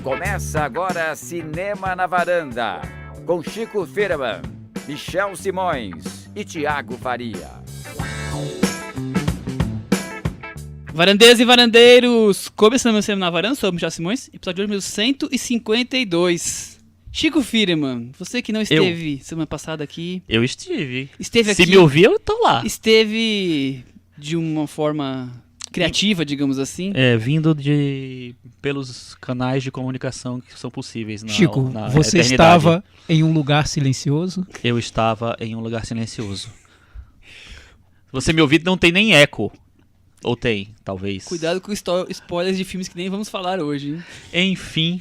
Começa agora Cinema na Varanda, com Chico Firman, Michel Simões e Thiago Faria. Varandeiras e varandeiros, começando o Cinema na Varanda, sou o Michel Simões, episódio número 152. Chico Firman, você que não esteve semana passada aqui. Eu estive. Esteve aqui. Se me ouviu, eu tô lá. Esteve de uma forma criativa, digamos assim. Vindo pelos canais de comunicação que são possíveis na Chico, na você eternidade. estava em um lugar silencioso? Eu estava em um lugar silencioso. Se você me ouvir, não tem nem eco. Ou tem, talvez. Cuidado com spoilers de filmes que nem vamos falar hoje, hein? Enfim.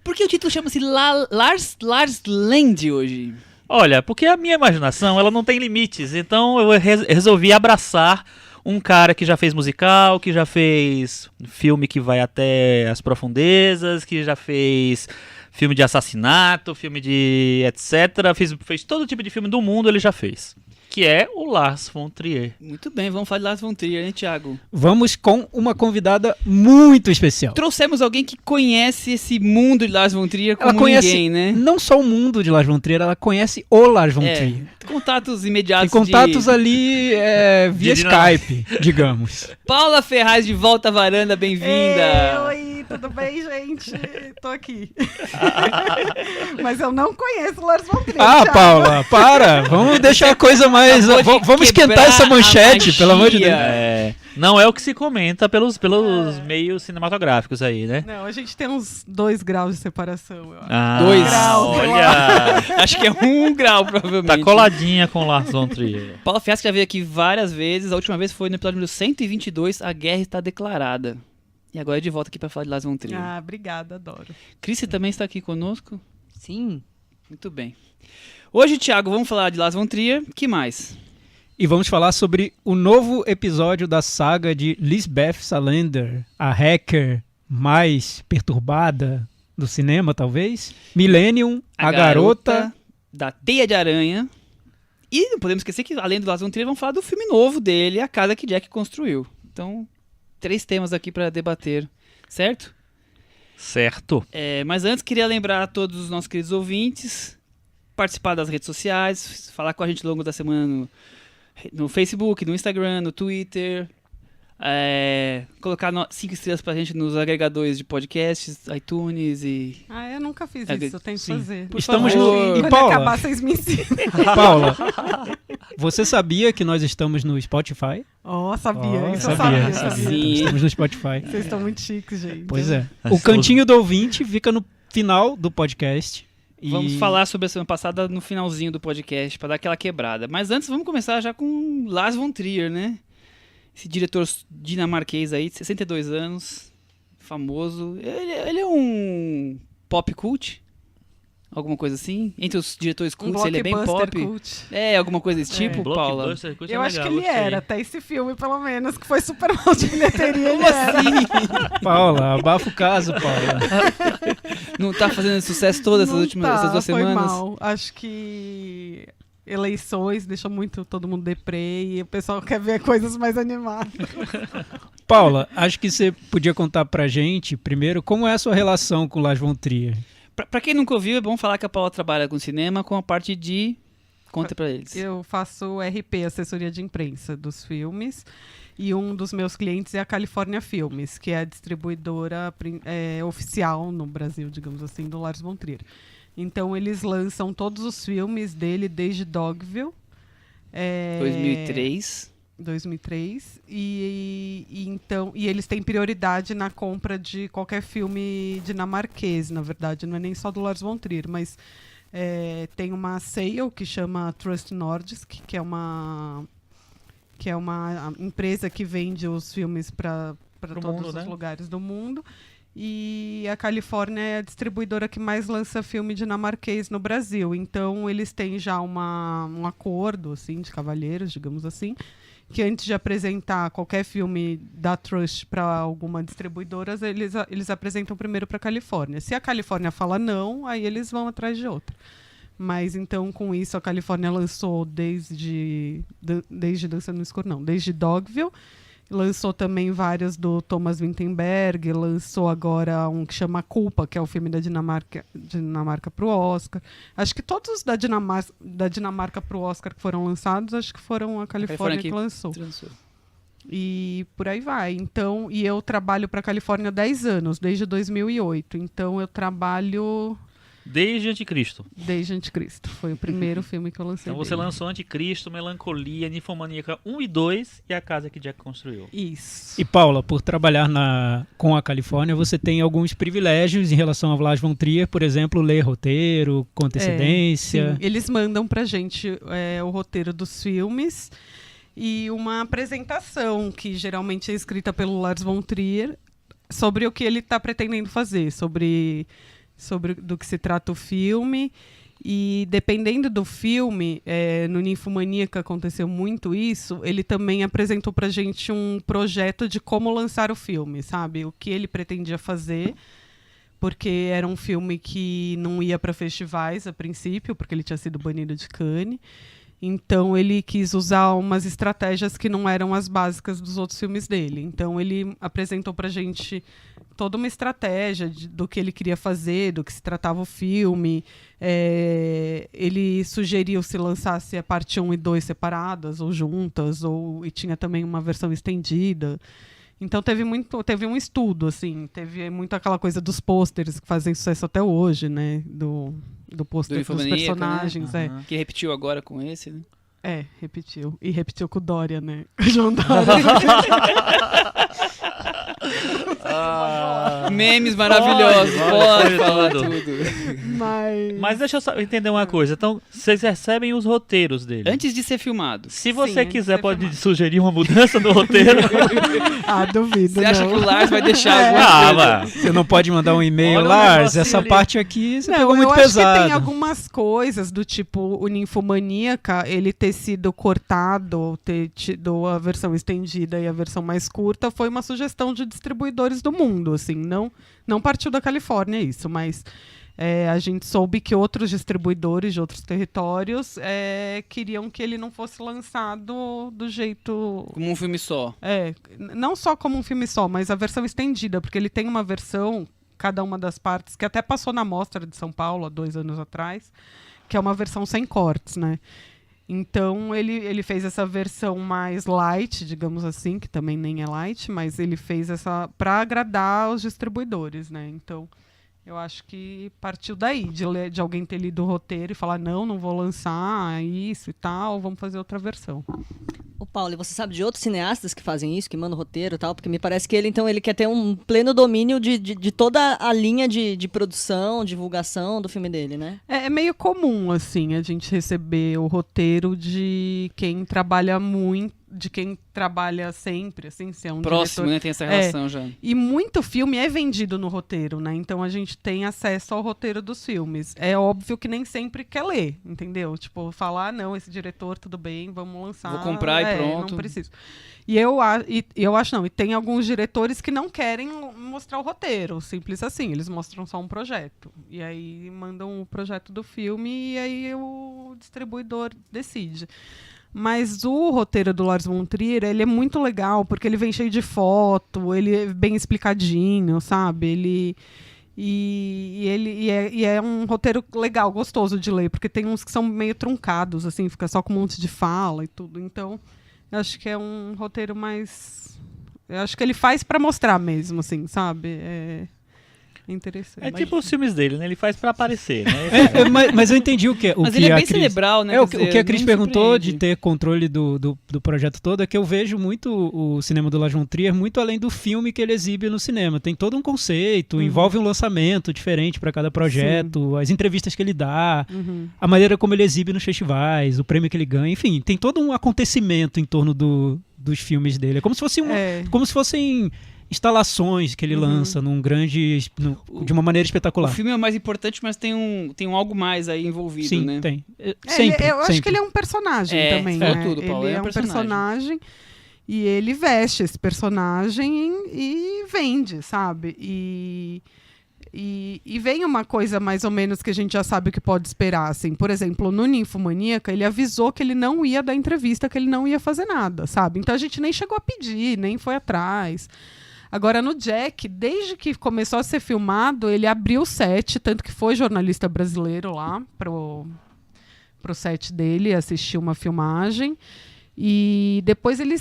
Por que o título chama-se Lars Land hoje? Olha, porque a minha imaginação, ela não tem limites. Então eu resolvi abraçar um cara que já fez musical, que já fez filme que vai até as profundezas, que já fez filme de assassinato, filme de etc. Fez todo tipo de filme do mundo, ele já fez. Que é o Lars von Trier. Muito bem, vamos falar de Lars von Trier, né, Thiago? Vamos com uma convidada muito especial. Trouxemos alguém que conhece esse mundo de Lars von Trier como Ela conhece ninguém, né? não só o mundo de Lars von Trier, ela conhece o Lars von Trier. Contatos imediatos. Tem contatos ali via Skype, digamos. Paula Ferraz de volta à varanda, bem-vinda. Oi, tudo bem, gente? Tô aqui. Mas eu não conheço o Lars von Trier. Ah, Paula, para! Vamos deixar a coisa mais... Vamos esquentar essa manchete, pelo amor de Deus. Não é o que se comenta pelos meios cinematográficos aí, né? Não, a gente tem uns 2 graus de separação, eu acho. 2 graus. Olha! Acho que é 1 grau, provavelmente. Tá coladinha com o Lars von Trier. Paula Ferraz já veio aqui várias vezes. A última vez foi no episódio número 122, A Guerra Está Declarada. E agora é de volta aqui para falar de Lars von Trier. Ah, obrigada, adoro. Cris, você também está aqui conosco? Sim. Muito bem. Hoje, Thiago, vamos falar de Lars von Trier. Que mais? E vamos falar sobre o novo episódio da saga de Lisbeth Salander, a hacker mais perturbada do cinema, talvez. Millennium, a garota da Teia de Aranha. E não podemos esquecer que, além do Lars von Trier, vamos falar do filme novo dele, A Casa que Jack Construiu. Então, 3 temas aqui para debater, certo? Certo. Mas antes, queria lembrar a todos os nossos queridos ouvintes, participar das redes sociais, falar com a gente ao longo da semana no Facebook, no Instagram, no Twitter, colocar 5 estrelas pra gente nos agregadores de podcasts, iTunes e... Eu nunca fiz isso, eu tenho que fazer. Estamos Quando E Paula, acabar, vocês me ensinam. Paula, você sabia que nós estamos no Spotify? Sabia, isso eu Sabia. Sim. Estamos no Spotify. Vocês estão muito chiques, gente. Pois é. O cantinho do ouvinte fica no final do podcast. Vamos falar sobre a semana passada no finalzinho do podcast, para dar aquela quebrada. Mas antes, vamos começar já com Lars von Trier, né? Esse diretor dinamarquês aí, de 62 anos, famoso. Ele é um pop cult? Alguma coisa assim? Entre os diretores cults, ele é bem pop? Cult. Alguma coisa desse tipo, Paula? Eu acho que ele era, até esse filme, pelo menos, que foi super mal de bilheteria. Como assim? Paula, abafa o caso, Paula. Não tá fazendo sucesso todas essas essas 2 foi semanas? Mal. Acho que eleições deixam muito todo mundo deprê e o pessoal quer ver coisas mais animadas. Paula, acho que você podia contar pra gente, primeiro, como é a sua relação com Lars von Trier? Pra quem nunca ouviu, é bom falar que a Paula trabalha com cinema com a parte de... Conta pra eles. Eu faço RP, assessoria de imprensa dos filmes, e um dos meus clientes é a California Filmes, que é a distribuidora oficial no Brasil, digamos assim, do Lars von Trier. Então eles lançam todos os filmes dele desde Dogville. 2003. Então, eles têm prioridade na compra de qualquer filme dinamarquês, na verdade, não é nem só do Lars von Trier, mas tem uma sale que chama Trust Nordisk, que é uma empresa que vende os filmes para todos os lugares do mundo. E a Califórnia é a distribuidora que mais lança filme dinamarquês no Brasil. Então, eles têm já um acordo assim, de cavalheiros, digamos assim, que antes de apresentar qualquer filme da Trust para alguma distribuidora, eles apresentam primeiro para a Califórnia. Se a Califórnia fala não, aí eles vão atrás de outra. Mas então, com isso, a Califórnia lançou desde Dança no Escuro, não, desde Dogville. Lançou também vários do Thomas Vinterberg, lançou agora um que chama Culpa, que é o filme da Dinamarca para o Oscar. Acho que todos os da Dinamarca para o Oscar que foram lançados, acho que foram a Califórnia que lançou. E por aí vai. Então, e eu trabalho para a Califórnia há 10 anos, desde 2008. Então eu trabalho... Desde Anticristo. Desde Anticristo. Foi o primeiro filme que eu lancei. Então você lançou Anticristo, Melancolia, Ninfomaníaca 1 e 2 e A Casa que Jack Construiu. Isso. E Paula, por trabalhar com a Califórnia, você tem alguns privilégios em relação a Lars von Trier, por exemplo, ler roteiro, com antecedência. Sim. Eles mandam pra gente o roteiro dos filmes e uma apresentação que geralmente é escrita pelo Lars von Trier sobre o que ele está pretendendo fazer, sobre do que se trata o filme. E dependendo do filme, no Ninfomaníaca aconteceu muito isso, ele também apresentou pra gente um projeto de como lançar o filme, sabe? O que ele pretendia fazer, porque era um filme que não ia para festivais a princípio, porque ele tinha sido banido de Cannes. Então ele quis usar umas estratégias que não eram as básicas dos outros filmes dele. Então ele apresentou pra gente toda uma estratégia do que ele queria fazer, do que se tratava o filme. Ele sugeriu se lançasse a parte 1 e 2 separadas ou juntas, e tinha também uma versão estendida. Então teve um estudo, assim, teve muito aquela coisa dos pôsteres que fazem sucesso até hoje, né? Do pôster dos personagens. Né? Que repetiu agora com esse, né? Repetiu. E repetiu com o Dória, né? João Dória. Memes maravilhosos, pode falar tudo. Mas deixa eu só entender uma coisa. Então, vocês recebem os roteiros dele. Antes de ser filmado. Se você quiser, pode sugerir uma mudança no roteiro. Duvido. Você acha que o Lars vai deixar alguma coisa? Você não pode mandar um e-mail, Lars? Essa parte aqui você pegou muito pesado. pesado. Eu acho que tem algumas coisas do tipo o Ninfomaníaca, ele ter sido cortado, ter tido a versão estendida e a versão mais curta, foi uma sugestão de distribuidores do mundo, assim, não partiu da Califórnia isso, mas a gente soube que outros distribuidores de outros territórios queriam que ele não fosse lançado do jeito... Como um filme só. Não só como um filme só, mas a versão estendida, porque ele tem uma versão, cada uma das partes, que até passou na Mostra de São Paulo há 2 anos atrás, que é uma versão sem cortes, né? Então, ele fez essa versão mais light, digamos assim, que também nem é light, mas ele fez essa para agradar os distribuidores, né? Então, eu acho que partiu daí, de alguém ter lido o roteiro e falar, não vou lançar isso e tal, vamos fazer outra versão. Ô Paulo, e você sabe de outros cineastas que fazem isso, que mandam roteiro e tal? Porque me parece que ele quer ter um pleno domínio de toda a linha de produção, divulgação do filme dele, né? É meio comum, assim, a gente receber o roteiro de quem trabalha muito, de quem trabalha sempre, assim, se é um próximo, diretor, né? Tem essa relação já. E muito filme é vendido no roteiro, né? Então a gente tem acesso ao roteiro dos filmes. É óbvio que nem sempre quer ler, entendeu? Tipo, falar, não, esse diretor, tudo bem, vamos lançar. Vou comprar e pronto. Não preciso. E eu acho, não, e tem alguns diretores que não querem mostrar o roteiro, simples assim, eles mostram só um projeto. E aí mandam o projeto do filme e aí o distribuidor decide. Mas o roteiro do Lars von Trier, ele é muito legal, porque ele vem cheio de foto, ele é bem explicadinho, sabe? É um roteiro legal, gostoso de ler, porque tem uns que são meio truncados, assim, fica só com um monte de fala e tudo. Então, eu acho que é um roteiro mais... Eu acho que ele faz pra mostrar mesmo, assim, sabe? É interessante. É tipo os filmes dele, né? Ele faz pra aparecer, né? Mas eu entendi o que... Mas ele é bem cerebral, né? O que a Cris perguntou de ter controle do projeto todo é que eu vejo muito o cinema do Lars von Trier muito além do filme que ele exibe no cinema. Tem todo um conceito, envolve um lançamento diferente para cada projeto, as entrevistas que ele dá, a maneira como ele exibe nos festivais, o prêmio que ele ganha, enfim, tem todo um acontecimento em torno dos filmes dele. É como se fossem instalações que ele lança de uma maneira espetacular. O filme é o mais importante, mas tem um algo mais aí envolvido, Sim, né? Tem. Eu acho que ele é um personagem também, né? Tudo, Paulo, ele é um personagem e ele veste esse personagem e vende, sabe? E E vem uma coisa mais ou menos que a gente já sabe o que pode esperar, assim. Por exemplo, no Ninfomaníaca, ele avisou que ele não ia dar entrevista, que ele não ia fazer nada, sabe? Então a gente nem chegou a pedir, nem foi atrás. Agora, no Jack, desde que começou a ser filmado, ele abriu o set, tanto que foi jornalista brasileiro lá pro set dele, assistiu uma filmagem. E depois ele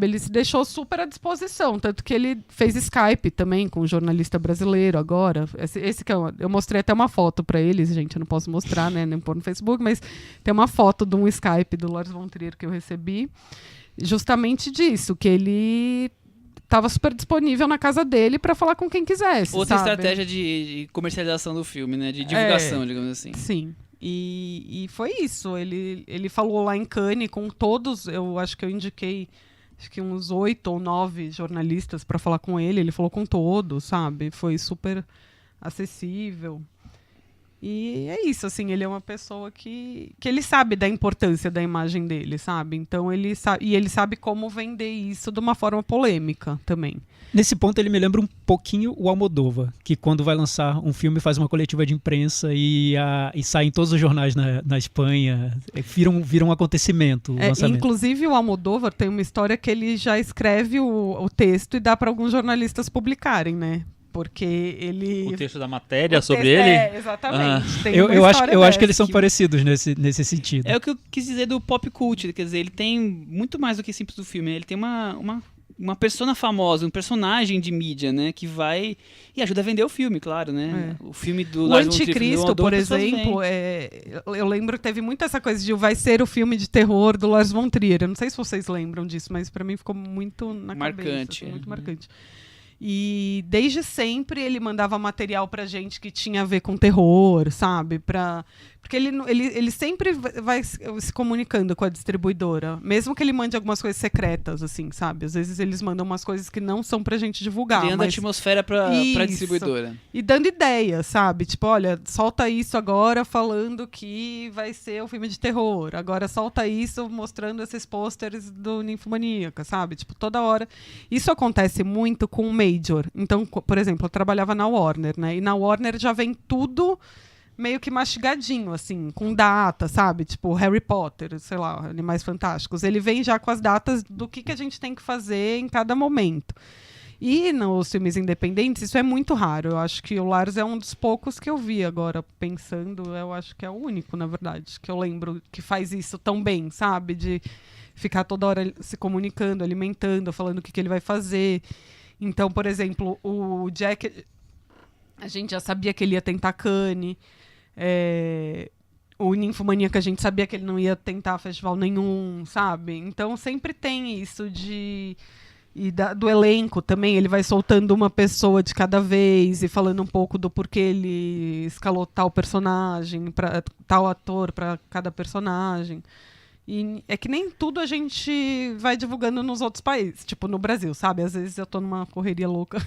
ele se deixou super à disposição, tanto que ele fez Skype também com um jornalista brasileiro agora. Esse que eu mostrei até uma foto para eles, gente, eu não posso mostrar, né, nem pôr no Facebook, mas tem uma foto de um Skype do Lars von Trier que eu recebi, justamente disso, que ele estava super disponível na casa dele para falar com quem quisesse. Outra sabe? estratégia de comercialização do filme, né, de divulgação, digamos assim. Sim. E foi isso, ele falou lá em Cannes com todos, eu acho que eu indiquei uns 8 ou 9 jornalistas para falar com ele falou com todos, sabe? Foi super acessível. E é isso, assim, ele é uma pessoa que ele sabe da importância da imagem dele, sabe? Então ele sabe como vender isso de uma forma polêmica também. Nesse ponto ele me lembra um pouquinho o Almodóvar, que quando vai lançar um filme faz uma coletiva de imprensa e sai em todos os jornais na Espanha, vira um acontecimento. Inclusive o Almodóvar tem uma história que ele já escreve o texto e dá para alguns jornalistas publicarem, né? Porque ele... O texto da matéria sobre ele? Exatamente. Tem eu acho que eles são parecidos nesse sentido. É o que eu quis dizer do pop cult, quer dizer, ele tem muito mais do que simples do filme, ele tem uma persona famosa, um personagem de mídia, né, que vai e ajuda a vender o filme, claro, né? O filme do O Anticristo, por exemplo, eu lembro que teve muito essa coisa de vai ser o filme de terror do Lars von Trier. Eu não sei se vocês lembram disso, mas para mim ficou muito na cabeça, assim, muito marcante. E desde sempre ele mandava material pra gente que tinha a ver com terror, sabe? Porque ele sempre vai se comunicando com a distribuidora, mesmo que ele mande algumas coisas secretas, assim, sabe? Às vezes eles mandam umas coisas que não são pra gente divulgar. Criando atmosfera pra distribuidora. E dando ideias, sabe? Tipo, olha, solta isso agora falando que vai ser o filme de terror. Agora solta isso mostrando esses pôsteres do Ninfomaníaca, sabe? Tipo, toda hora. Isso acontece muito com o Major. Então, por exemplo, eu trabalhava na Warner, né? E na Warner já vem tudo meio que mastigadinho, assim, com data, sabe? Tipo, Harry Potter, sei lá, Animais Fantásticos. Ele vem já com as datas do que a gente tem que fazer em cada momento. E nos filmes independentes, isso é muito raro. Eu acho que o Lars é um dos poucos que eu vi agora, pensando, eu acho que é o único, na verdade, que eu lembro que faz isso tão bem, sabe? De ficar toda hora se comunicando, alimentando, falando o que ele vai fazer. Então, por exemplo, o Jack, a gente já sabia que ele ia tentar Cannes. O Ninfomaníaca, a gente sabia que ele não ia tentar festival nenhum, sabe? Então sempre tem isso do elenco também. Ele vai soltando uma pessoa de cada vez e falando um pouco do porquê ele escalou tal personagem, tal ator para cada personagem. E é que nem tudo a gente vai divulgando nos outros países, tipo no Brasil, sabe? Às vezes eu tô numa correria louca.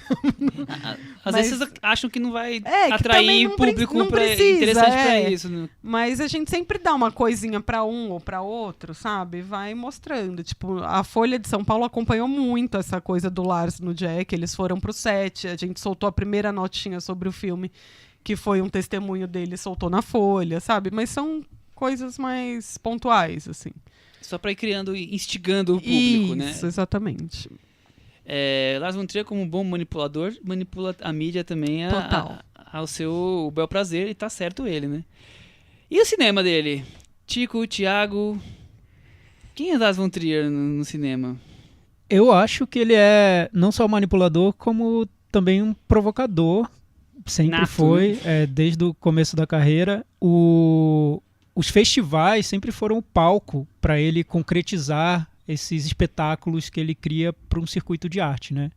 Às vezes vocês acham que não vai atrair público interessante pra isso. Né? Mas a gente sempre dá uma coisinha pra um ou pra outro, sabe? Vai mostrando. Tipo, a Folha de São Paulo acompanhou muito essa coisa do Lars no Jack. Eles foram pro set, a gente soltou a primeira notinha sobre o filme, que foi um testemunho dele, soltou na Folha, sabe? Mas são coisas mais pontuais, assim. Só para ir criando e instigando o público, né? Isso, exatamente. Lars von Trier, como um bom manipulador, manipula a mídia também ao seu bel prazer, e tá certo ele, né? E o cinema dele? Tico, Thiago... Quem é Lars von Trier no cinema? Eu acho que ele é não só manipulador, como também um provocador. Sempre foi, desde o começo da carreira. Os festivais sempre foram o palco para ele concretizar esses espetáculos que ele cria para um circuito de arte, né?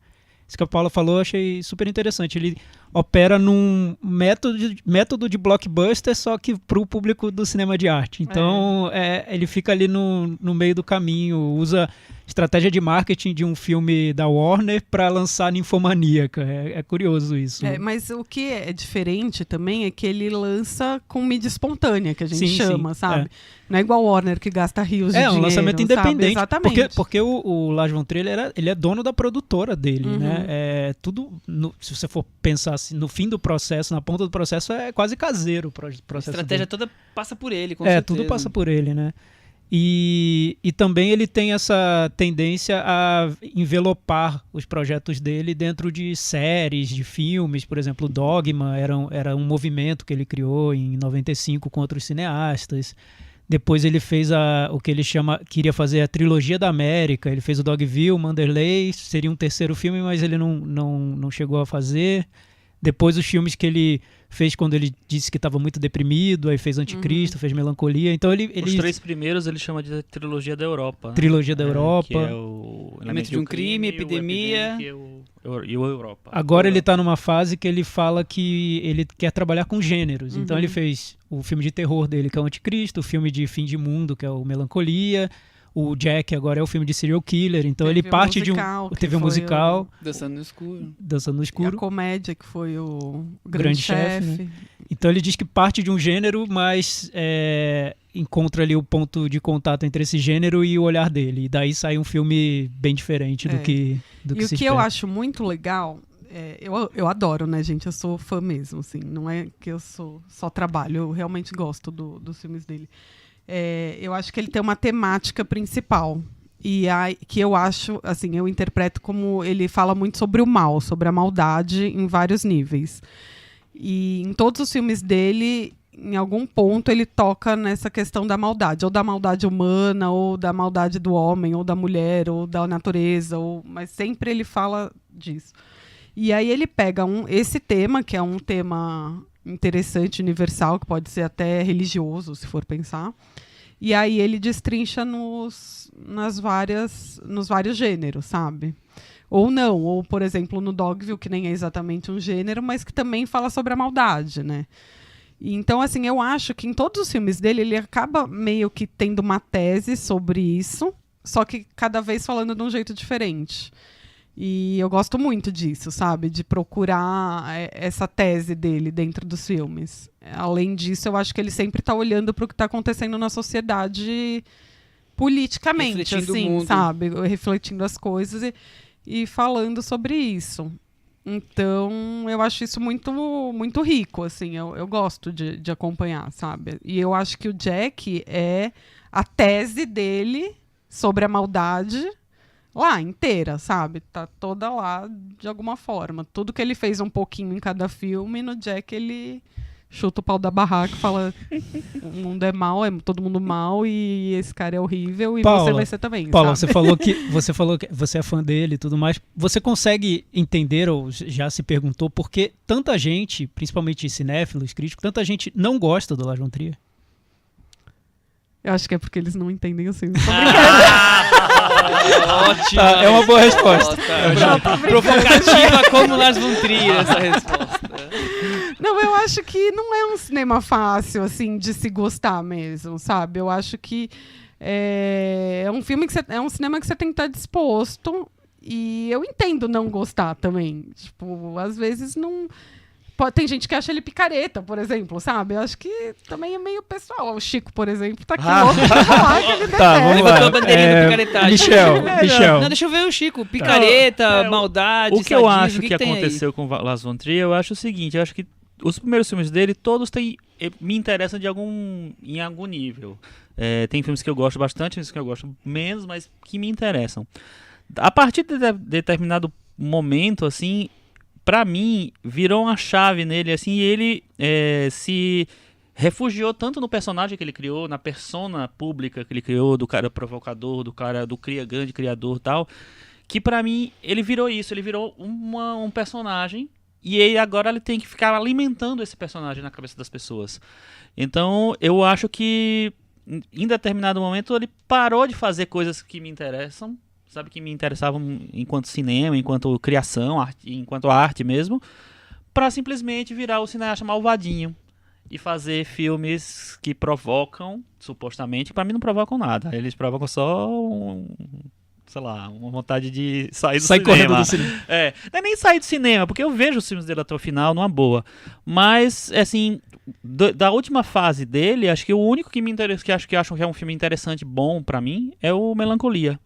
Isso que a Paula falou eu achei super interessante. Ele opera num método de blockbuster, só que para o público do cinema de arte. Então, ele fica ali no meio do caminho, usa estratégia de marketing de um filme da Warner para lançar Ninfomaníaca. É curioso isso. Mas o que é diferente também é que ele lança com mídia espontânea, que a gente chama, sabe? Não é igual o Warner que gasta rios de dinheiro. É um lançamento independente. Exatamente. Porque o Lars von Trier, ele é dono da produtora dele, né? Tudo, se você for pensar assim, no fim do processo, na ponta do processo, é quase caseiro o processo. A estratégia toda passa por ele, com certeza. Tudo passa por ele, né? E também ele tem essa tendência a envelopar os projetos dele dentro de séries, de filmes. Por exemplo, o Dogma era um movimento que ele criou em 95 com outros cineastas. Depois ele fez o que ele queria fazer a trilogia da América. Ele fez o Dogville, Manderley, seria um terceiro filme, mas ele não chegou a fazer. Depois os filmes que ele fez quando ele disse que estava muito deprimido, aí fez Anticristo, fez Melancolia. Então Os 3 primeiros ele chama de Trilogia da Europa. Né? Trilogia da Europa. Que é o Elemento de um Crime, Epidemia e o Europa. Agora ele está numa fase que ele fala que ele quer trabalhar com gêneros. Então ele fez o filme de terror dele, que é o Anticristo, o filme de fim de mundo, que é o Melancolia. O Jack agora é o filme de serial killer, então ele parte de um... Teve um musical. Dançando no Escuro. Dançando no Escuro. E a comédia, que foi o Grande Chefe. Né? Então ele diz que parte de um gênero, mas encontra ali o ponto de contato entre esse gênero e o olhar dele. E daí sai um filme bem diferente do que E se o que eu acho muito legal... Eu adoro, né, gente? Eu sou fã mesmo, assim. Não é que eu só trabalho, eu realmente gosto dos filmes dele. Eu acho que ele tem uma temática principal e que eu acho, assim, eu interpreto como ele fala muito sobre o mal, sobre a maldade em vários níveis. E em todos os filmes dele, em algum ponto, ele toca nessa questão da maldade, ou da maldade humana, ou da maldade do homem, ou da mulher, ou da natureza, mas sempre ele fala disso. E aí ele pega esse tema, que é um tema interessante, universal, que pode ser até religioso, se for pensar. E aí ele destrincha nos vários gêneros, sabe? Ou não, ou, por exemplo, no Dogville, que nem é exatamente um gênero, mas que também fala sobre a maldade, né? E, então, assim, eu acho que em todos os filmes dele, ele acaba meio que tendo uma tese sobre isso, só que cada vez falando de um jeito diferente. E eu gosto muito disso, sabe? De procurar essa tese dele dentro dos filmes. Além disso, eu acho que ele sempre está olhando para o que está acontecendo na sociedade politicamente, assim, sabe? Refletindo as coisas e falando sobre isso. Então, eu acho isso muito, muito rico, assim. Eu gosto de acompanhar, sabe? E eu acho que o Jack é a tese dele sobre a maldade lá, inteira, sabe? Tá toda lá de alguma forma. Tudo que ele fez um pouquinho em cada filme, no Jack ele chuta o pau da barraca e fala o mundo é mau, é todo mundo mau e esse cara é horrível e Paula, você vai ser também, Paula, sabe? você falou que você é fã dele e tudo mais. Você consegue entender ou já se perguntou por que tanta gente, principalmente cinéfilos, críticos, tanta gente não gosta do Lars von Trier? Eu acho que é porque eles não entendem assim. Ótimo. É uma boa resposta. Provocativa como Lars von Trier, essa resposta. Não, eu acho que não é um cinema fácil, assim, de se gostar mesmo, sabe? Eu acho que é um filme que é um cinema que você tem que estar disposto. E eu entendo não gostar também. Tipo, às vezes não... Tem gente que acha ele picareta, por exemplo, sabe? Eu acho que também é meio pessoal. O Chico, por exemplo, tá aqui louco pra falar que ele detesta. Levantou a bandeirinha da picaretagem. Michel. Não, deixa eu ver o Chico. Picareta, maldade, o que eu acho que aconteceu com o Lars von Trier, eu acho o seguinte, eu acho que os primeiros filmes dele, todos me interessam em algum nível. Tem filmes que eu gosto bastante, filmes que eu gosto menos, mas que me interessam. A partir de determinado momento, assim... Pra mim, virou uma chave nele, assim, e ele se refugiou tanto no personagem que ele criou, na persona pública que ele criou, do cara provocador, do cara grande criador e tal, que pra mim, ele virou isso, ele virou um personagem, e agora ele tem que ficar alimentando esse personagem na cabeça das pessoas. Então, eu acho que, em determinado momento, ele parou de fazer coisas que me interessam, sabe, que me interessavam enquanto cinema, enquanto criação, enquanto arte mesmo, para simplesmente virar o cineasta malvadinho e fazer filmes que provocam, supostamente, para mim não provocam nada, eles provocam só sei lá, uma vontade de sair do Sai cinema. correndo do cinema. Não é nem sair do cinema, porque eu vejo os filmes dele até o final, numa boa. Mas, assim, da última fase dele, acho que o único que me interessa, que acho que é um filme interessante, bom pra mim, é o Melancolia.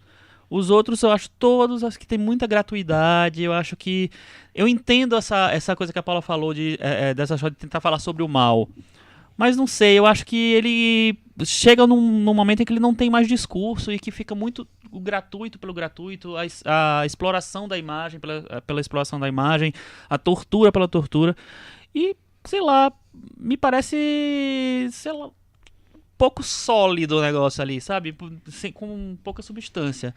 Os outros eu acho todos, acho que tem muita gratuidade, eu acho que... Eu entendo essa coisa que a Paula falou, dessa história de tentar falar sobre o mal. Mas não sei, eu acho que ele chega num momento em que ele não tem mais discurso e que fica muito o gratuito pelo gratuito, a exploração da imagem pela exploração da imagem, a tortura pela tortura. E, sei lá, me parece, sei lá, pouco sólido o negócio ali, sabe? Com pouca substância.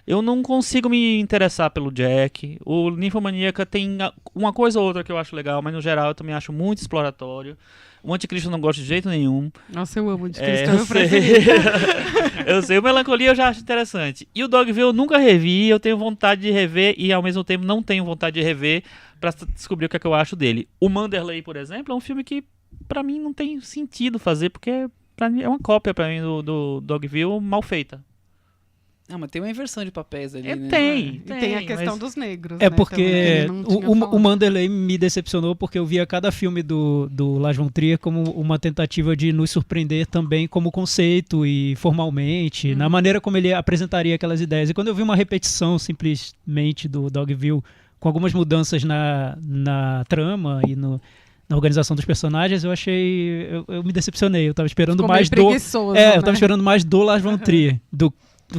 Eu não consigo me interessar pelo Jack. O Ninfomaníaca tem uma coisa ou outra que eu acho legal, mas no geral eu também acho muito exploratório. O Anticristo eu não gosto de jeito nenhum. Nossa, eu amo o Anticristo. Eu sei. Eu sei. O Melancolia eu já acho interessante. E o Dogville eu nunca revi, eu tenho vontade de rever e ao mesmo tempo não tenho vontade de rever pra descobrir o que é que eu acho dele. O Manderley, por exemplo, é um filme que pra mim não tem sentido fazer, porque pra mim, é uma cópia pra mim do Dogville mal feita. Mas tem uma inversão de papéis ali, né? E tem a questão dos negros, É né, porque também, que ele não tinha o Manderley me decepcionou porque eu via cada filme do Lars von Trier como uma tentativa de nos surpreender também como conceito e formalmente, na maneira como ele apresentaria aquelas ideias. E quando eu vi uma repetição simplesmente do Dogville com algumas mudanças na trama e na organização dos personagens, eu achei... Eu me decepcionei. Eu tava esperando Ficou mais meio preguiçoso, eu tava né? esperando mais do Lars von Trier, do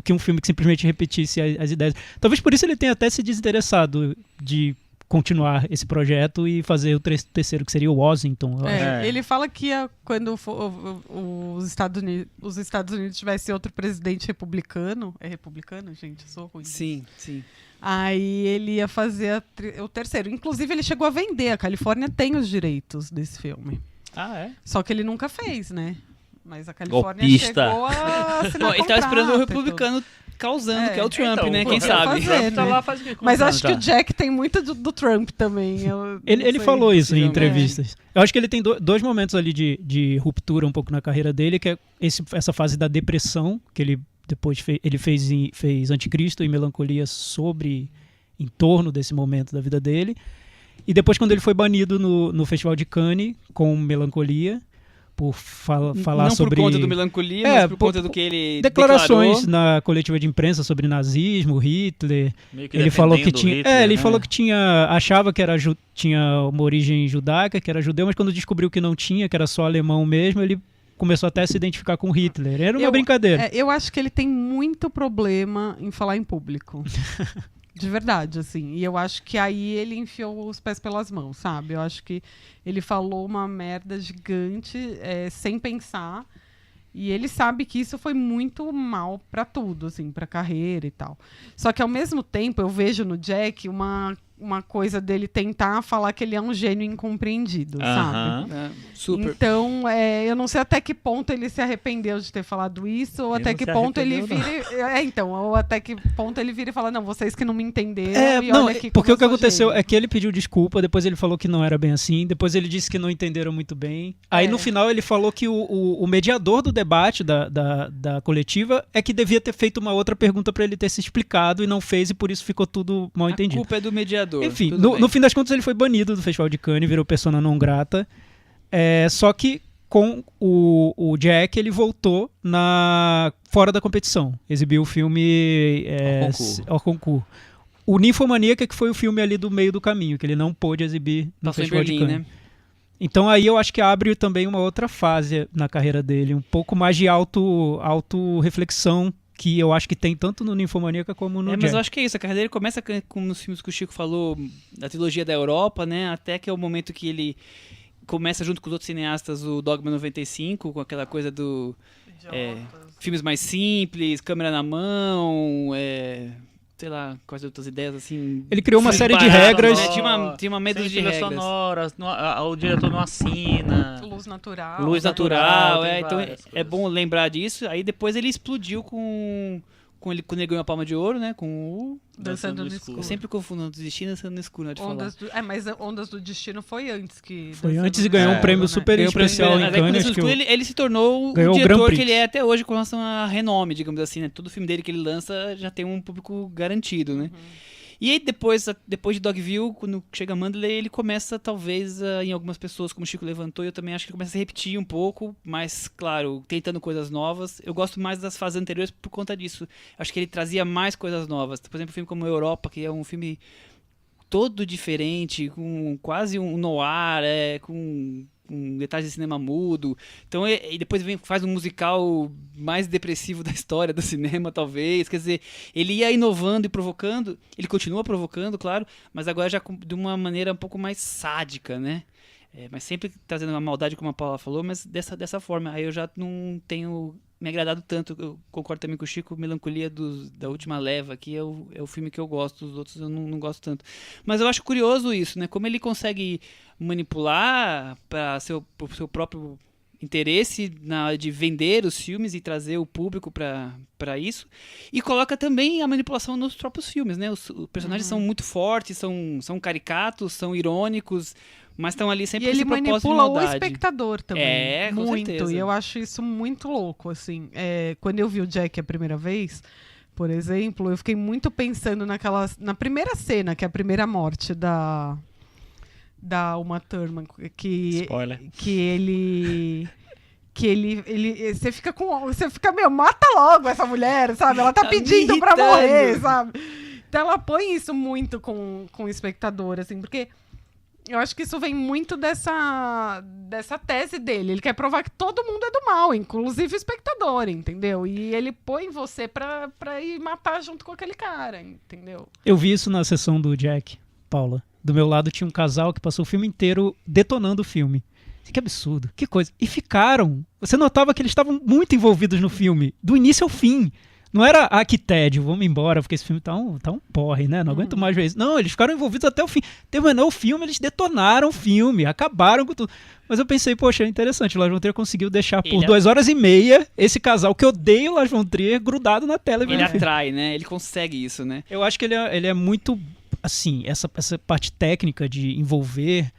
que um filme que simplesmente repetisse as ideias. Talvez por isso ele tenha até se desinteressado de continuar esse projeto e fazer o terceiro, que seria o Washington. Eu acho. Ele fala que quando os Estados Unidos tivesse outro presidente republicano... É republicano, gente? Eu sou ruim. Sim. Aí ele ia fazer o terceiro. Inclusive, ele chegou a vender. A Califórnia tem os direitos desse filme. É? Só que ele nunca fez, né? Mas a Califórnia Golpista. chegou a assinar Bom, ele tava esperando o contrato e republicano causando, que é o Trump, Então, né? pô, Quem sabe? fazer, Tá né? lá, faz o quê? Mas acho que Já. o Jack tem muito do Trump também. Ele falou isso em possivelmente. entrevistas. Eu acho que ele tem dois momentos ali de ruptura um pouco na carreira dele, que é essa fase da depressão, que ele depois ele fez Anticristo e Melancolia em torno desse momento da vida dele. E depois quando ele foi banido no Festival de Cannes com Melancolia, por falar não sobre... por conta do Melancolia, mas por conta do que ele declarações declarou. na coletiva de imprensa sobre nazismo, Hitler. Meio que Ele falou que defendendo tinha, Hitler, ele né? falou que achava que tinha uma origem judaica, que era judeu, mas quando descobriu que não tinha, que era só alemão mesmo, ele começou até a se identificar com Hitler. Era uma brincadeira. Eu acho que ele tem muito problema em falar em público. De verdade, assim. E eu acho que aí ele enfiou os pés pelas mãos, sabe? Eu acho que ele falou uma merda gigante, sem pensar. E ele sabe que isso foi muito mal pra tudo, assim, pra carreira e tal. Só que, ao mesmo tempo, eu vejo no Jack uma coisa dele tentar falar que ele é um gênio incompreendido, sabe? Super. Então, eu não sei até que ponto ele se arrependeu de ter falado isso, ou até que ponto ele vira... ou até que ponto ele vira e fala, não, vocês que não me entenderam, e olha aqui porque como o que eu sou aconteceu gênio. é que ele pediu desculpa, depois ele falou que não era bem assim, depois ele disse que não entenderam muito bem. Aí, no final, ele falou que o mediador do debate da coletiva é que devia ter feito uma outra pergunta para ele ter se explicado e não fez, e por isso ficou tudo mal entendido. A culpa é do mediador. Enfim, no fim das contas ele foi banido do Festival de Cannes, virou persona não grata. Só que com o Jack ele voltou fora da competição. Exibiu o filme ao concurso. O Ninfomaníaca, que foi o filme ali do meio do caminho, que ele não pôde exibir no Passou em Festival Berlim, de Cannes. né? Então aí eu acho que abre também uma outra fase na carreira dele, um pouco mais de auto-reflexão, que eu acho que tem tanto no Ninfomaníaca como no Jack. Mas eu acho que é isso, a carreira dele começa com os filmes que o Chico falou, da trilogia da Europa, né? Até que é o momento que ele começa junto com os outros cineastas o Dogma 95, com aquela coisa do filmes mais simples, câmera na mão, sei lá, quais outras ideias assim. Ele criou uma série de Parada, regras. Tinha uma média de trilhas regras. sonoras, o diretor não assina. Luz natural. Luz natural, tem então várias é bom lembrar disso. Aí depois ele explodiu com quando ele ganhou a Palma de Ouro, né? Com o Dançando no Escuro. Eu sempre confundo Ondas do Destino e Dançando no Escuro, né, de falar. Mas Ondas do Destino foi antes que... Foi Dançando antes e no ganhou um Escuro, prêmio né? super Ganhou o prêmio especial em Mas aí, com Cannes. Dançando no Escuro, ele se tornou o ganhou o Grand diretor Prix. que ele é até hoje com relação a renome, digamos assim, né? Todo filme dele que ele lança já tem um público garantido, né? E aí depois de Dogville, quando chega Mandalay, ele começa talvez em algumas pessoas, como o Chico levantou, eu também acho que ele começa a se repetir um pouco, mas claro, tentando coisas novas. Eu gosto mais das fases anteriores por conta disso. Acho que ele trazia mais coisas novas. Por exemplo, um filme como Europa, que é um filme todo diferente, com quase um noir, com detalhes de cinema mudo. Então, e depois faz um musical mais depressivo da história do cinema, talvez. Quer dizer, ele ia inovando e provocando. Ele continua provocando, claro, mas agora já de uma maneira um pouco mais sádica, né? Mas sempre trazendo uma maldade, como a Paula falou, mas dessa forma. Aí eu já não tenho me agradado tanto. Eu concordo também com o Chico, Melancolia da Última Leva, que é o filme que eu gosto, os outros eu não gosto tanto. Mas eu acho curioso isso, né? Como ele consegue manipular para o seu próprio interesse de vender os filmes e trazer o público para isso, e coloca também a manipulação nos próprios filmes, né? Os personagens são muito fortes, são caricatos, são irônicos, mas estão ali sempre com esse propósito de manipula o maldade. espectador também. Com muito. certeza. E eu acho isso muito louco, assim. Quando eu vi o Jack a primeira vez, por exemplo, eu fiquei muito pensando na primeira cena, que é a primeira morte da Uma Thurman, Spoiler. Você fica, meu, mata logo essa mulher, sabe? Ela tá pedindo pra morrer, sabe? Então ela põe isso muito com o espectador, assim, porque eu acho que isso vem muito dessa tese dele. Ele quer provar que todo mundo é do mal, inclusive o espectador, entendeu? E ele põe você pra ir matar junto com aquele cara, entendeu? Eu vi isso na sessão do Jack, Paula. Do meu lado tinha um casal que passou o filme inteiro detonando o filme. Que absurdo, que coisa. E ficaram. Você notava que eles estavam muito envolvidos no filme, do início ao fim. Não era, que tédio, vamos embora, porque esse filme tá um porre, né? Não aguento mais ver isso. Não, eles ficaram envolvidos até o fim. Terminou o filme, eles detonaram o filme, acabaram com tudo. Mas eu pensei, poxa, é interessante, o Lars von Trier conseguiu deixar por 2 horas e meia esse casal que odeia o Lars von Trier grudado na tela. Ele atrai, né? Ele consegue isso, né? Eu acho que ele é muito, assim, essa parte técnica de envolver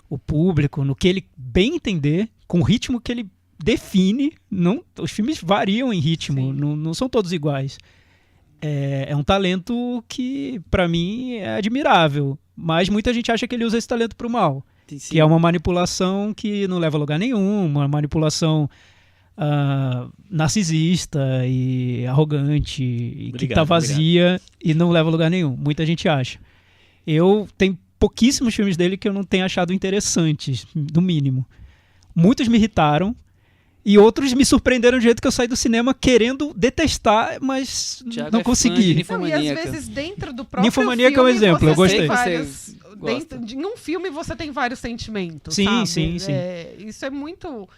o público no que ele bem entender, com o ritmo que ele define. Os filmes variam em ritmo, não são todos iguais. É um talento que, pra mim, é admirável. Mas muita gente acha que ele usa esse talento pro mal. Sim. Que é uma manipulação que não leva a lugar nenhum, uma manipulação narcisista e arrogante, e que tá vazia e não leva a lugar nenhum. Muita gente acha. Tenho pouquíssimos filmes dele que eu não tenho achado interessantes, no mínimo. Muitos me irritaram e outros me surpreenderam do jeito que eu saí do cinema querendo detestar, mas Thiago não consegui. Não, e às vezes dentro do próprio Ninfomaníaca filme é um exemplo, eu gostei. Em um filme você tem vários sentimentos, sim, sabe? Sim. Isso é muito...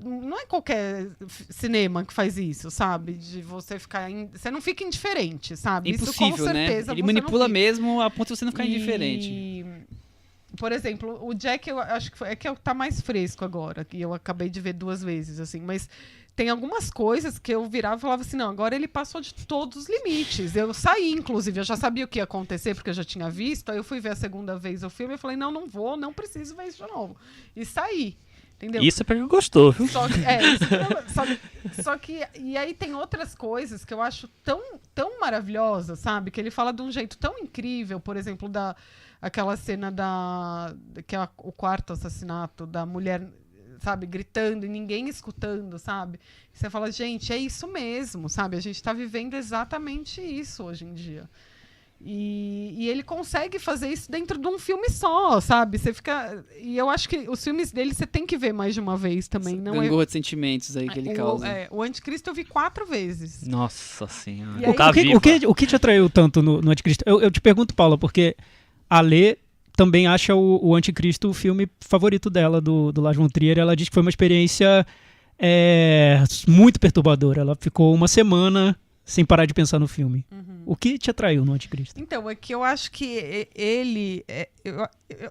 não é qualquer cinema que faz isso, sabe? De você ficar... Você não fica indiferente, sabe? Impossível, isso com certeza, né? Ele manipula mesmo a ponto de você não ficar indiferente. Por exemplo, o Jack, eu acho que é que tá mais fresco agora, que eu acabei de ver 2 vezes, assim, mas tem algumas coisas que eu virava e falava assim, não, agora ele passou de todos os limites. Eu saí, inclusive, eu já sabia o que ia acontecer, porque eu já tinha visto, aí eu fui ver a segunda vez o filme e falei, não preciso ver isso de novo. E saí. Entendeu? Isso é porque gostou, viu? Só que e aí tem outras coisas que eu acho tão maravilhosas, sabe? Que ele fala de um jeito tão incrível, por exemplo, aquela cena que é o quarto assassinato da mulher, sabe, gritando e ninguém escutando, sabe? E você fala, gente, é isso mesmo, sabe? A gente está vivendo exatamente isso hoje em dia. E ele consegue fazer isso dentro de um filme só, sabe? Você fica... E eu acho que os filmes dele você tem que ver mais de uma vez também. Não gangorra de sentimentos aí que ele causa. O Anticristo eu vi 4 vezes. Nossa Senhora. O que te atraiu tanto no Anticristo? Eu te pergunto, Paula, porque a Lê também acha o Anticristo o filme favorito dela, do Lars von Trier. Ela diz que foi uma experiência muito perturbadora. Ela ficou uma semana sem parar de pensar no filme. O que te atraiu no Anticristo? Então, é que eu acho que ele...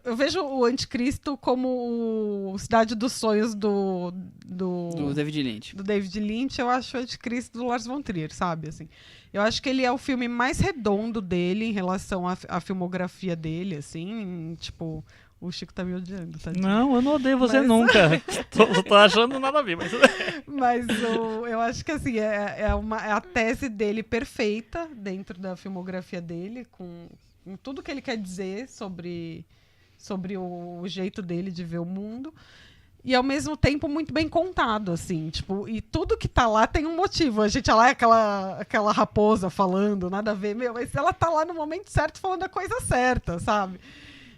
Eu vejo o Anticristo como o Cidade dos Sonhos do David Lynch. Do David Lynch. Eu acho o Anticristo do Lars von Trier, sabe? Assim, eu acho que ele é o filme mais redondo dele em relação à filmografia dele, assim, tipo... O Chico tá me odiando, tá? Não, eu não odeio você nunca. tô achando nada a ver, mas... Mas eu acho que assim, é a tese dele perfeita dentro da filmografia dele, com tudo que ele quer dizer sobre o jeito dele de ver o mundo. E ao mesmo tempo muito bem contado, assim, tipo, e tudo que tá lá tem um motivo. A gente lá é aquela raposa falando, nada a ver, mas ela tá lá no momento certo falando a coisa certa, sabe?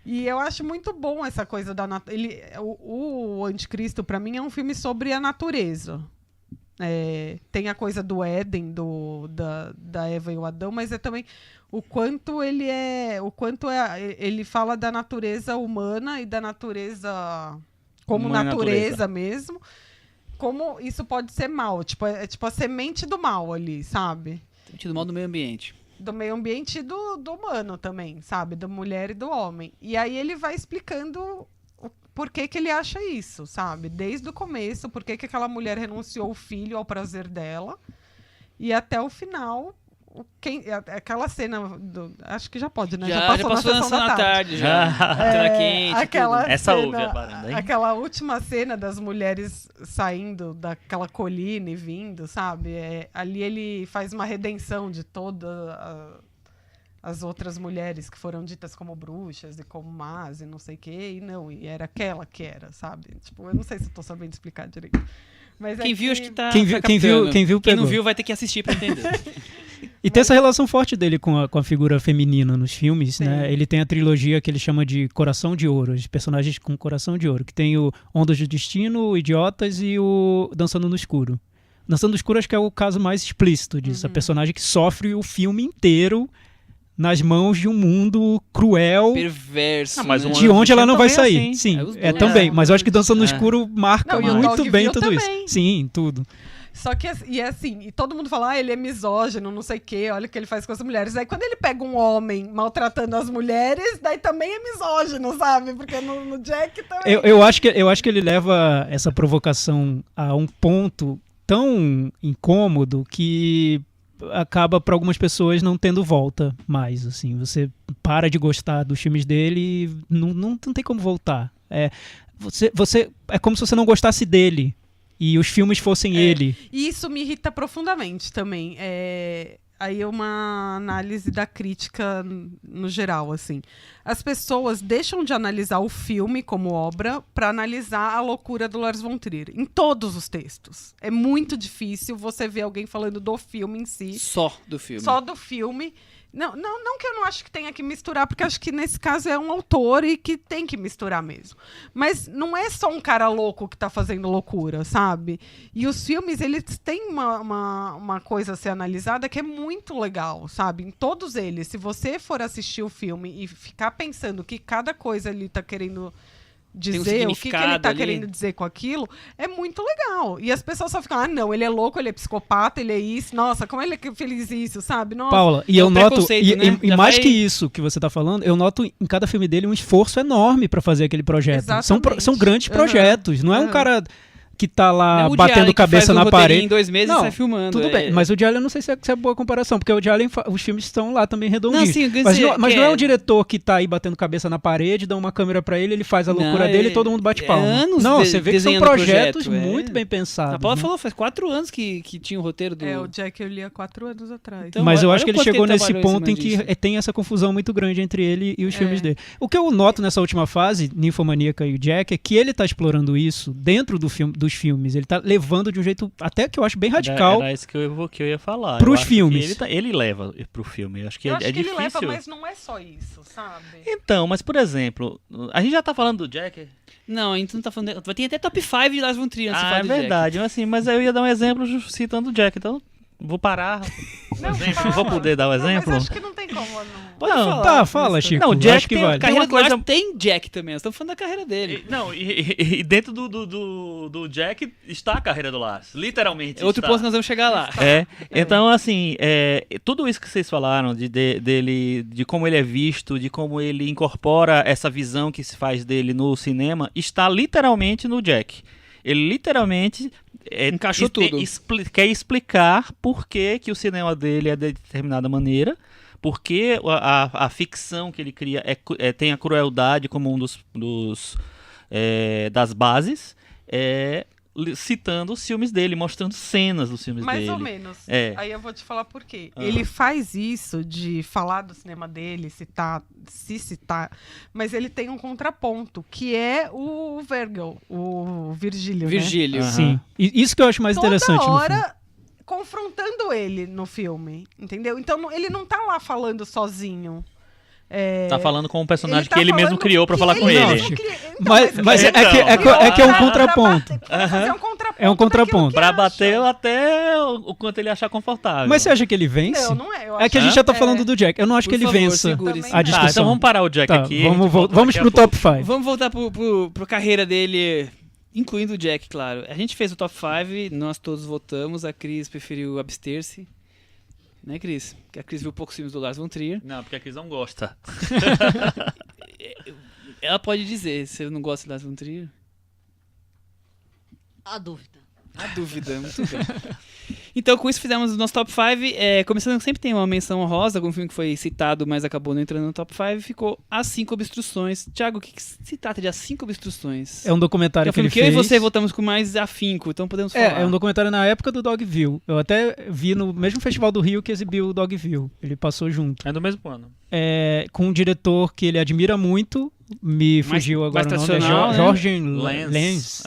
E eu acho muito bom essa coisa da natureza. O Anticristo, para mim, é um filme sobre a natureza. Tem a coisa do Éden, da Eva e o Adão, mas é também o quanto ele fala da natureza humana e da natureza como natureza mesmo. Como isso pode ser mal. Tipo, é tipo a semente do mal ali, sabe? Semente do mal do meio ambiente. Do meio ambiente e do humano também, sabe? Da mulher e do homem. E aí ele vai explicando por que ele acha isso, sabe? Desde o começo, por que aquela mulher renunciou o filho ao prazer dela. E até o final, aquela cena... acho que já pode, né? Já passou na sessão da tarde. Já. Quente, essa ouve a varanda, hein? Aquela última cena das mulheres saindo daquela colina e vindo, sabe? Ali ele faz uma redenção de todas as outras mulheres que foram ditas como bruxas e como más e não sei o quê. E era aquela que era, sabe? Tipo, eu não sei se eu tô sabendo explicar direito. Mas quem viu, acho que tá. Quem viu, Quem pegou. não viu vai ter que assistir pra entender. E tem essa relação forte dele com a figura feminina nos filmes, né? Ele tem a trilogia que ele chama de Coração de Ouro, os personagens com Coração de Ouro, que tem o Ondas do Destino, o Idiotas e o Dançando no Escuro. Dançando no Escuro acho que é o caso mais explícito disso, a personagem que sofre o filme inteiro nas mãos de um mundo cruel, perverso, mas né? de onde ela não vai sair. Assim. Sim, também, mas eu acho que Dançando no Escuro marca Não, muito bem tudo também. isso. Sim, tudo. Só que, e todo mundo fala, ele é misógino, não sei o quê, olha o que ele faz com as mulheres. Aí quando ele pega um homem maltratando as mulheres, daí também é misógino, sabe? Porque no Jack também... Eu acho que ele leva essa provocação a um ponto tão incômodo que acaba para algumas pessoas não tendo volta mais, assim. Você para de gostar dos filmes dele e não tem como voltar. É como se você não gostasse dele e os filmes fossem ele. E isso me irrita profundamente também. Aí é uma análise da crítica no geral, assim. As pessoas deixam de analisar o filme como obra para analisar a loucura do Lars von Trier. Em todos os textos. É muito difícil você ver alguém falando do filme em si. Só do filme. Só do filme. Não que eu não acho que tenha que misturar, porque acho que nesse caso é um autor e que tem que misturar mesmo. Mas não é só um cara louco que tá fazendo loucura, sabe? E os filmes, eles têm uma coisa a ser analisada que é muito legal, sabe? Em todos eles, se você for assistir o filme e ficar pensando que cada coisa ali tá querendo dizer, o que ele tá querendo dizer com aquilo, é muito legal. E as pessoas só ficam, não, ele é louco, ele é psicopata, ele é isso, nossa, como ele é feliz isso, sabe? Nossa. Paula, e eu noto, né? mais que isso que você tá falando, eu noto em cada filme dele um esforço enorme pra fazer aquele projeto. São grandes projetos, não é um cara que tá lá batendo cabeça na parede. Em 2 meses não, sai filmando. Tudo bem, mas o Woody Allen eu não sei se é boa comparação, porque o Woody Allen, os filmes estão lá também redondinhos. Mas não é um diretor que tá aí batendo cabeça na parede, dá uma câmera pra ele faz a loucura dele e todo mundo bate palma. Não, você vê que são projetos muito bem pensados. A Paula falou, faz 4 anos que tinha o roteiro do... o Jack eu li há 4 anos atrás. Então, mas eu acho que ele chegou nesse ponto em que tem essa confusão muito grande entre ele e os filmes dele. O que eu noto nessa última fase, Ninfomaníaca e o Jack, é que ele tá explorando isso dentro dos filmes. Ele tá levando de um jeito até que eu acho bem radical. Era isso que eu ia falar. Pros filmes. Ele leva pro filme. Eu acho que difícil. Ele leva, mas não é só isso, sabe? Então, mas por exemplo, a gente já tá falando do Jack. Não, a gente não tá falando. Tem até top 5 de Lars von Trier. É verdade. Mas eu ia dar um exemplo citando o Jack. Então, Vou parar. Não, Exemplo, fala. vou poder dar um exemplo? Mas acho que não tem como não. Pode Não, falar. Tá, fala, Chico. Não, o Jack acho que tem- vale. Carreira uma do coisa- Lars tem Jack também, nós estamos falando da carreira dele. Não, e dentro do Jack está a carreira do Lars. Literalmente. É outro está. ponto que nós vamos chegar lá. Então, assim, tudo isso que vocês falaram dele, de como ele é visto, de como ele incorpora essa visão que se faz dele no cinema, está literalmente no Jack. Ele literalmente Encaixou tudo. quer explicar por que o cinema dele é de determinada maneira, porque a ficção que ele cria tem a crueldade como um das bases, citando os filmes dele, mostrando cenas dos filmes Mais dele. ou menos. É. Aí eu vou te falar por quê. Ele faz isso de falar do cinema dele, citar, mas ele tem um contraponto, que é o Virgil, o Virgílio, né? Virgílio. Aham. Sim. E isso que eu acho mais interessante Toda no filme. hora confrontando ele no filme, entendeu? Então ele não tá lá falando sozinho. Tá falando com um personagem tá que ele mesmo falando criou pra que falar com ele ele. mesmo cria- Então, Mas ele é que é um pra contraponto. fazer um contraponto. É um contraponto. daquilo que Pra acha. bater até o quanto ele achar confortável. Mas você acha que ele vence? Não é. Eu É que a acho gente já tá é. falando do Jack. Eu não acho Por que ele favor, vença segure-se. a Tá, discussão. Tá, então vamos parar o Jack Tá, aqui. vamos volta vamos daqui a pro pouco. top 5. Vamos voltar pro carreira dele, incluindo o Jack, claro. A gente fez o top 5, nós todos votamos, a Cris preferiu abster-se. Né, Cris? Porque a Cris viu poucos filmes do Lars von Trier. Não, porque a Cris não gosta. Ela pode dizer se eu não gosto de Lars von Trier. A dúvida. A dúvida, muito bem. Então, com isso, fizemos o nosso top 5. Começando, sempre tem uma menção honrosa, algum filme que foi citado, mas acabou não entrando no top 5. Ficou As 5 Obstruções. Thiago, o que se trata de As 5 Obstruções? É um documentário É um que ele filme que eu fez. e você votamos com mais afinco, então podemos falar. É um documentário na época do Dogville. Eu até vi no mesmo festival do Rio que exibiu o Dogville. Ele passou junto. É do mesmo ano. Com um diretor que ele admira muito, me fugiu agora o nome, é tradicional, né? Jorgen Lenz. Lenz,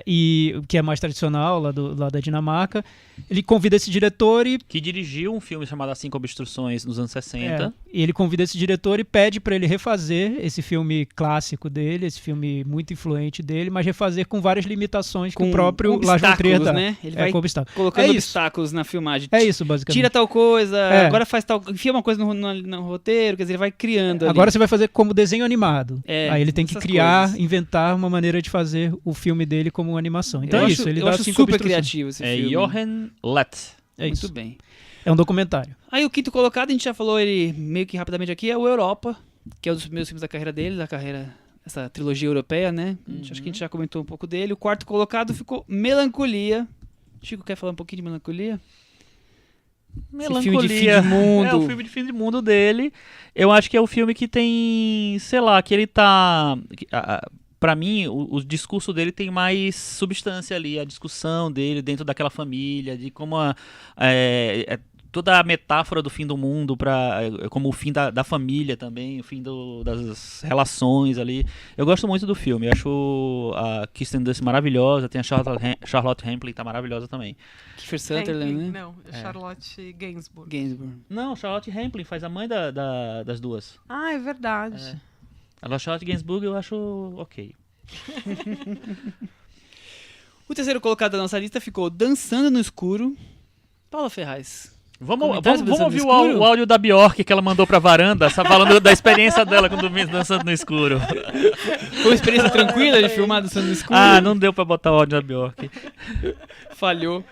e que é mais tradicional lá da Dinamarca. Ele convida esse diretor e Que dirigiu um filme chamado As 5 Obstruções nos anos 60. e ele convida esse diretor e pede para ele refazer esse filme clássico dele, esse filme muito influente dele, mas refazer com várias limitações que o próprio Lars von Trier obstáculos, dá. né? Ele vai com obstáculos. colocando É isso. obstáculos na filmagem. É isso, basicamente. Tira tal coisa, É. agora faz tal... Enfia uma coisa no roteiro, quer dizer, ele vai criando ali. Agora você vai fazer como desenho animado. Aí ele tem que essas criar, coisas. inventar uma maneira de fazer o filme dele como animação. Então eu é isso, acho, ele eu dá acho 5 super obstruções. criativo esse É filme. Johan Lett. É Muito isso. bem. É um documentário. Aí o quinto colocado, a gente já falou ele meio que rapidamente aqui, é o Europa, que é um dos meus filmes da carreira dele, essa trilogia europeia, né? Acho que a gente já comentou um pouco dele. O quarto colocado ficou Melancolia. Chico, quer falar um pouquinho de Melancolia? Melancolia. filme de fim de mundo. É o filme de fim de mundo dele. Eu acho que é o filme que tem, sei lá, que ele tá... Pra mim, o discurso dele tem mais substância ali, a discussão dele dentro daquela família, de como toda a metáfora do fim do mundo, como o fim da família também, o fim das relações ali. Eu gosto muito do filme, eu acho a Kirsten Dunst maravilhosa, tem a Charlotte Rampling, tá maravilhosa também. Kiefer Sutherland, né? Não, é Charlotte Gainsbourg. Gainsbourg. Não, Charlotte Rampling faz a mãe das duas. Ah, é verdade. A Charlotte Gainsbourg eu acho ok. O terceiro colocado da nossa lista ficou Dançando no Escuro. Paula Ferraz. Vamos Comentários ouvir Dançando no Escuro? o áudio da Bjork que ela mandou pra varanda, falando da experiência dela quando dançando no escuro. Foi uma experiência tranquila de filmar Dançando no Escuro? Ah, não deu pra botar o áudio da Bjork. Falhou.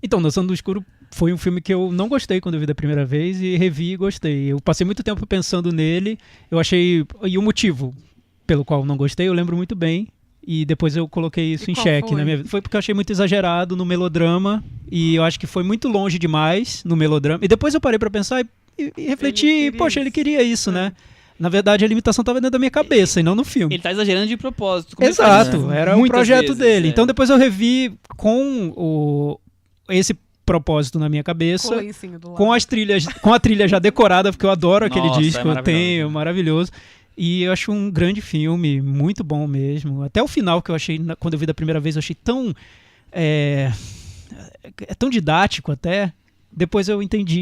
Então, Dançando no Escuro foi um filme que eu não gostei quando eu vi da primeira vez e revi e gostei. Eu passei muito tempo pensando nele, eu achei... E o motivo pelo qual eu não gostei, eu lembro muito bem. E depois eu coloquei isso E em qual xeque foi? na minha vida. Foi porque eu achei muito exagerado no melodrama. E eu acho que foi muito longe demais no melodrama. E depois eu parei pra pensar e refleti. Ele queria Poxa, isso. ele queria isso, né? Na verdade, a limitação estava dentro da minha cabeça e não no filme. Ele tá exagerando de propósito. como ele faz Exato, isso era o muitas projeto vezes, dele. é. Então depois eu revi com esse propósito na minha cabeça. Com o lencinho do lado. Com a trilha já decorada, porque eu adoro aquele Nossa, disco, é eu maravilhoso. tenho, maravilhoso. E eu acho um grande filme, muito bom mesmo. Até o final, que eu achei, quando eu vi da primeira vez, eu achei tão... É tão didático até. Depois eu entendi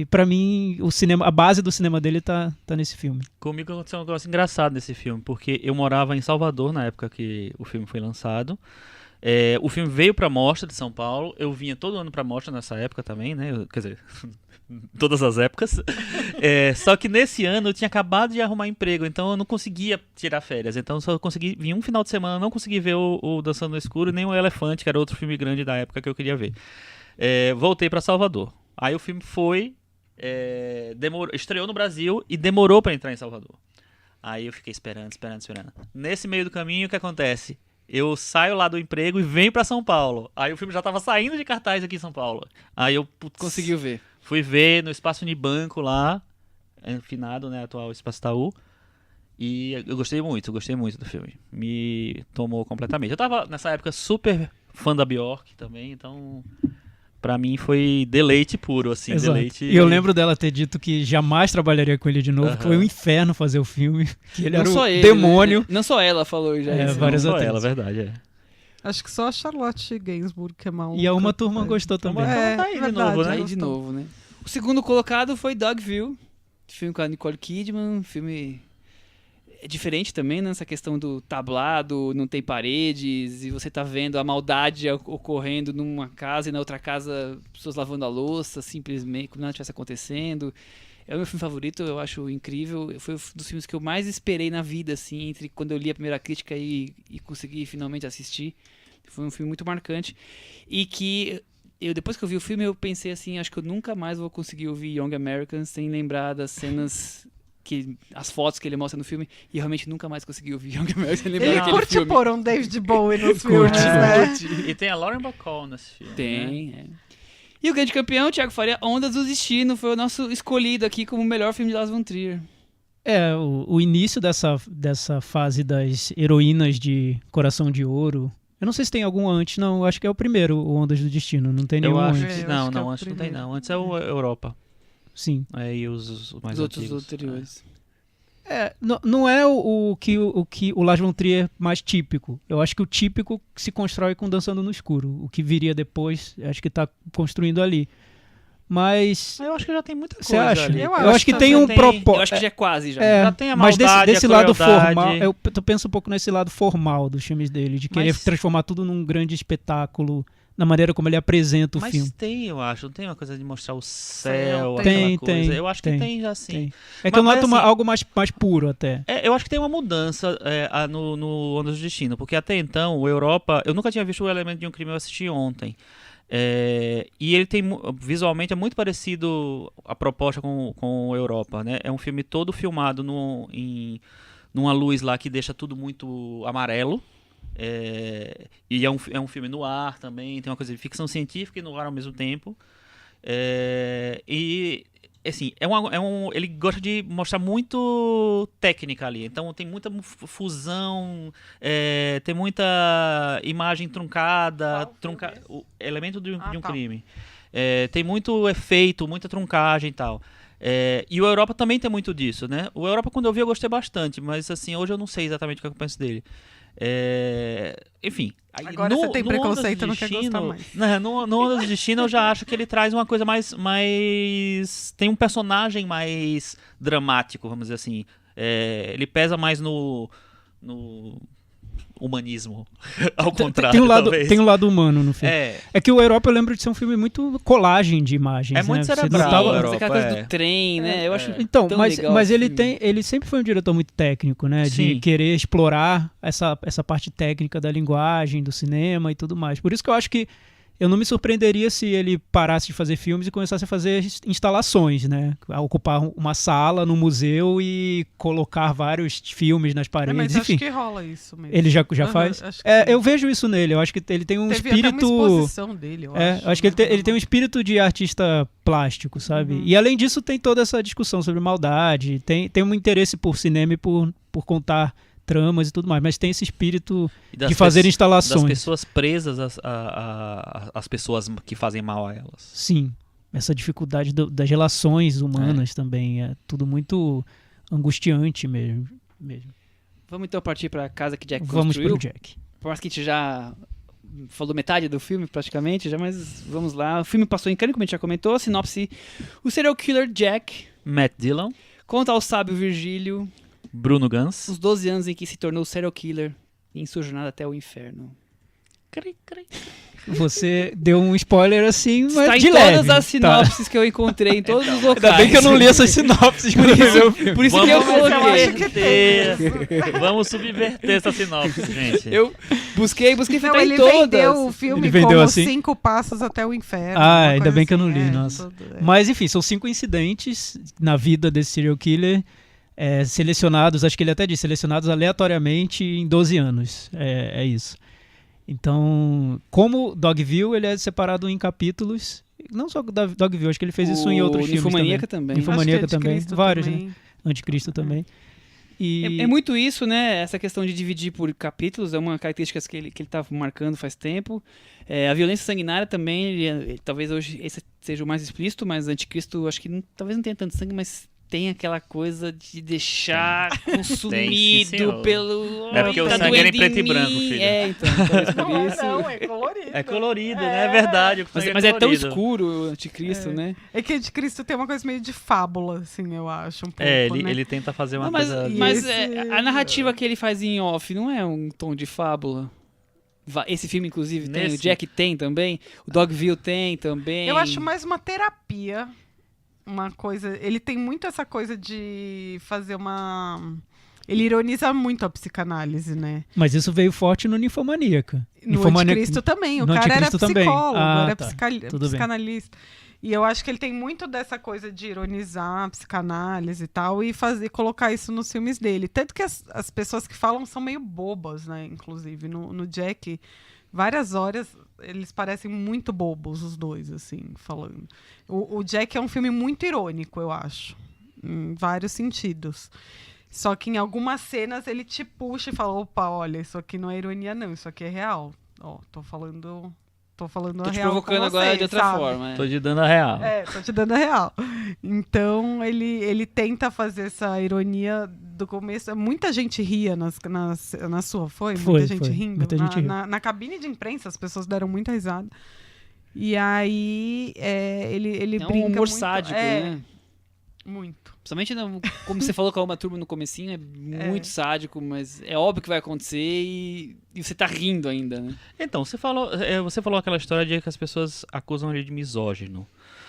e pra mim, a base do cinema dele tá nesse filme. Comigo aconteceu um negócio engraçado nesse filme, porque eu morava em Salvador na época que o filme foi lançado. O filme veio pra Mostra de São Paulo. Eu vinha todo ano pra Mostra nessa época também, né? Quer dizer, todas as épocas. Só que nesse ano eu tinha acabado de arrumar emprego, então eu não conseguia tirar férias. Então eu só consegui vir um final de semana, não consegui ver o Dançando no Escuro, nem o Elefante, que era outro filme grande da época que eu queria ver. Voltei pra Salvador. Aí o filme estreou no Brasil e demorou pra entrar em Salvador. Aí eu fiquei esperando. Nesse meio do caminho, o que acontece? Eu saio lá do emprego e venho pra São Paulo. Aí o filme já tava saindo de cartaz aqui em São Paulo. Aí eu Conseguiu ver. fui ver no Espaço Unibanco lá, finado, né, atual Espaço Itaú. E eu gostei muito do filme. Me tomou completamente. Eu tava nessa época super fã da Bjork também, então pra mim foi deleite puro, assim. Exato. Deleite. E eu lembro dela ter dito que jamais trabalharia com ele de novo, que foi um inferno fazer o filme, que ele era o demônio. Né? Não só ela falou já isso. Várias Não só atrizes. ela, verdade, Acho que só a Charlotte Gainsbourg que é maluca. E a Uma Turma gostou também. Tá aí de novo, né? Aí de novo, né? O segundo colocado foi Dogville, filme com a Nicole Kidman, filme diferente também, né? Essa questão do tablado, não tem paredes, e você tá vendo a maldade ocorrendo numa casa e na outra casa pessoas lavando a louça, simplesmente, como nada estivesse acontecendo. É o meu filme favorito, eu acho incrível. Foi um dos filmes que eu mais esperei na vida, assim, entre quando eu li a primeira crítica e consegui finalmente assistir. Foi um filme muito marcante. E que depois que eu vi o filme, eu pensei assim, acho que eu nunca mais vou conseguir ouvir Young Americans sem lembrar das cenas, as fotos que ele mostra no filme, e realmente nunca mais consegui ouvir Young Americans sem lembrar Ele daquele curte filme. pôr um David Bowie nos filmes, né? E tem a Lauren Bacall nesse filme. Tem, E o grande campeão, Thiago Faria, Ondas do Destino, foi o nosso escolhido aqui como o melhor filme de Lars von Trier. O início dessa fase das heroínas de Coração de Ouro. Eu não sei se tem algum antes, não. Eu acho que é o primeiro, o Ondas do Destino. Não tem nenhum Eu acho antes. que Eu não, acho que é o antes não tem primeiro. não. Antes é o Europa. Sim. E os mais Os outros antigos. anteriores. Não é o que o Lars von Trier mais típico. Eu acho que o típico se constrói com Dançando no Escuro. O que viria depois, acho que tá construindo ali. Mas Eu acho que já tem muita coisa você acha? ali. Eu Eu acho que tem também um tem. Eu propósito. acho que já é quase, já. Já tem a Mas maldade, desse a lado crueldade. formal, eu penso um pouco nesse lado formal dos filmes dele, de querer Mas- transformar tudo num grande espetáculo, na maneira como ele apresenta o Mas filme. tem, eu acho. Não tem uma coisa de mostrar o céu, Tem, aquela tem, coisa. Eu acho que tem, tem já sim. tem. É que eu Mas noto assim- algo mais puro até. Eu acho que tem uma mudança no Ondas do Destino, porque até então, o Europa... Eu nunca tinha visto o Elemento de um Crime, eu assisti ontem. E ele tem, visualmente, é muito parecido a proposta com o Europa, né? É um filme todo filmado numa luz lá que deixa tudo muito amarelo. E é um filme no ar também, tem uma coisa de ficção científica e no ar ao mesmo tempo. E assim, ele gosta de mostrar muito técnica ali, então tem muita fusão, tem muita imagem truncada, o elemento de um tá. crime. Tem muito efeito, muita truncagem e tal. E o Europa também tem muito disso, né? O Europa, quando eu vi, eu gostei bastante, mas assim, hoje eu não sei exatamente o que eu penso dele. Enfim. Agora você tem preconceito e não quer gostar mais. No Ondas do Destino eu já acho que ele traz uma coisa mais tem um personagem mais dramático, vamos dizer assim. Ele pesa mais no humanismo, ao contrário, talvez. Tem um lado humano no filme. É que o Europa eu lembro de ser um filme muito colagem de imagens. É muito né? Você cerebral, notava- o Europa. Aquela coisa do trem, né? Eu acho Então, tão mas legal mas esse ele filme. ele sempre foi um diretor muito técnico, né? De Sim. querer explorar essa parte técnica da linguagem, do cinema e tudo mais. Por isso que eu acho que eu não me surpreenderia se ele parasse de fazer filmes e começasse a fazer instalações, né? A ocupar uma sala no museu e colocar vários filmes nas paredes, Mas enfim. acho que rola isso mesmo. Ele já Aham, faz? acho que sim. Eu vejo isso nele. Eu acho que ele tem um Teve espírito... até uma exposição dele, eu acho. Eu acho que ele tem um espírito de artista plástico, sabe? Uhum. E além disso tem toda essa discussão sobre maldade, tem um interesse por cinema e por contar tramas e tudo mais, mas tem esse espírito E das de fazer das instalações. pessoas presas às pessoas que fazem mal a elas. Sim, essa dificuldade das relações humanas também, é tudo muito angustiante mesmo. Vamos então partir pra casa que Jack Vamos construiu. pro Jack. Por mais que a gente já falou metade do filme, praticamente, mas vamos lá. O filme passou em Cannes, como a gente já comentou. A sinopse: o serial killer Jack Matt Dillon, conta ao sábio Virgílio Bruno Gans. os 12 anos em que se tornou serial killer em sua jornada até o inferno. Você deu um spoiler assim, mas Está de em leve. todas as sinopses que eu encontrei, em todos os locais. Ainda bem que eu não li essas sinopses quando eu vi o filme. Por isso que eu Vamos coloquei. subverter. Vamos subverter essa sinopse, gente. Eu busquei Não, tá em ele todas. vendeu o filme Ele vendeu como assim? 5 passos até o inferno. Ah, uma ainda coisa bem que eu não assim, li, nossa. tudo, Mas enfim, são 5 incidentes na vida desse serial killer, selecionados, acho que ele até disse, selecionados aleatoriamente em 12 anos. É isso. Então, como Dogville, ele é separado em capítulos. Não só Dogville, acho que ele fez isso em outros filmes Ninfomaníaca também. Ninfomaníaca Acho que também. Anticristo Vários, também. né? Anticristo também. E... É muito isso, né? Essa questão de dividir por capítulos é uma característica que ele tá marcando faz tempo. A violência sanguinária também, talvez hoje esse seja o mais explícito, mas Anticristo acho que talvez não tenha tanto sangue, mas tem aquela coisa de deixar consumido senhor. pelo... É porque o tá sangue era em doendo preto e mim. branco, filho. Então, talvez por isso. Não, é colorido. É colorido, né? É verdade. o sangue Mas é tão colorido. escuro o Anticristo, né? É que Anticristo tem uma coisa meio de fábula, assim, eu acho, um pouco, né? Ele tenta fazer uma Não, mas coisa... esse- a narrativa que ele faz em off não é um tom de fábula? Esse filme, inclusive, tem. O Nesse? Jack tem também. O Dogville tem também. Eu acho mais uma terapia, uma coisa... Ele tem muito essa coisa de fazer uma... Ele ironiza muito a psicanálise, né? Mas isso veio forte no Ninfomaníaca. No Anticristo também. O no cara era Anticristo também. psicólogo, era tá. Tudo bem. psicanalista. E eu acho que ele tem muito dessa coisa de ironizar a psicanálise e tal, e colocar isso nos filmes dele. Tanto que as pessoas que falam são meio bobas, né? Inclusive, no Jack, várias horas eles parecem muito bobos, os dois, assim, falando. O Jack é um filme muito irônico, eu acho, em vários sentidos. Só que em algumas cenas ele te puxa e fala, opa, olha, isso aqui não é ironia não, isso aqui é real. Ó, tô falando Tô a te real provocando com agora vocês, de outra sabe? forma. Tô te dando a real. Tô te dando a real. Então, ele tenta fazer essa ironia do começo. Muita gente ria na sua, foi? Muita gente rindo. Muita gente riu. Na cabine de imprensa, as pessoas deram muita risada. E aí, ele É um brinca humor muito. sádico, né? Muito. Principalmente, como você falou com a Uma Turma no comecinho, é muito sádico, mas é óbvio que vai acontecer e você tá rindo ainda, né? Então, você falou aquela história de que as pessoas acusam ele de misógino.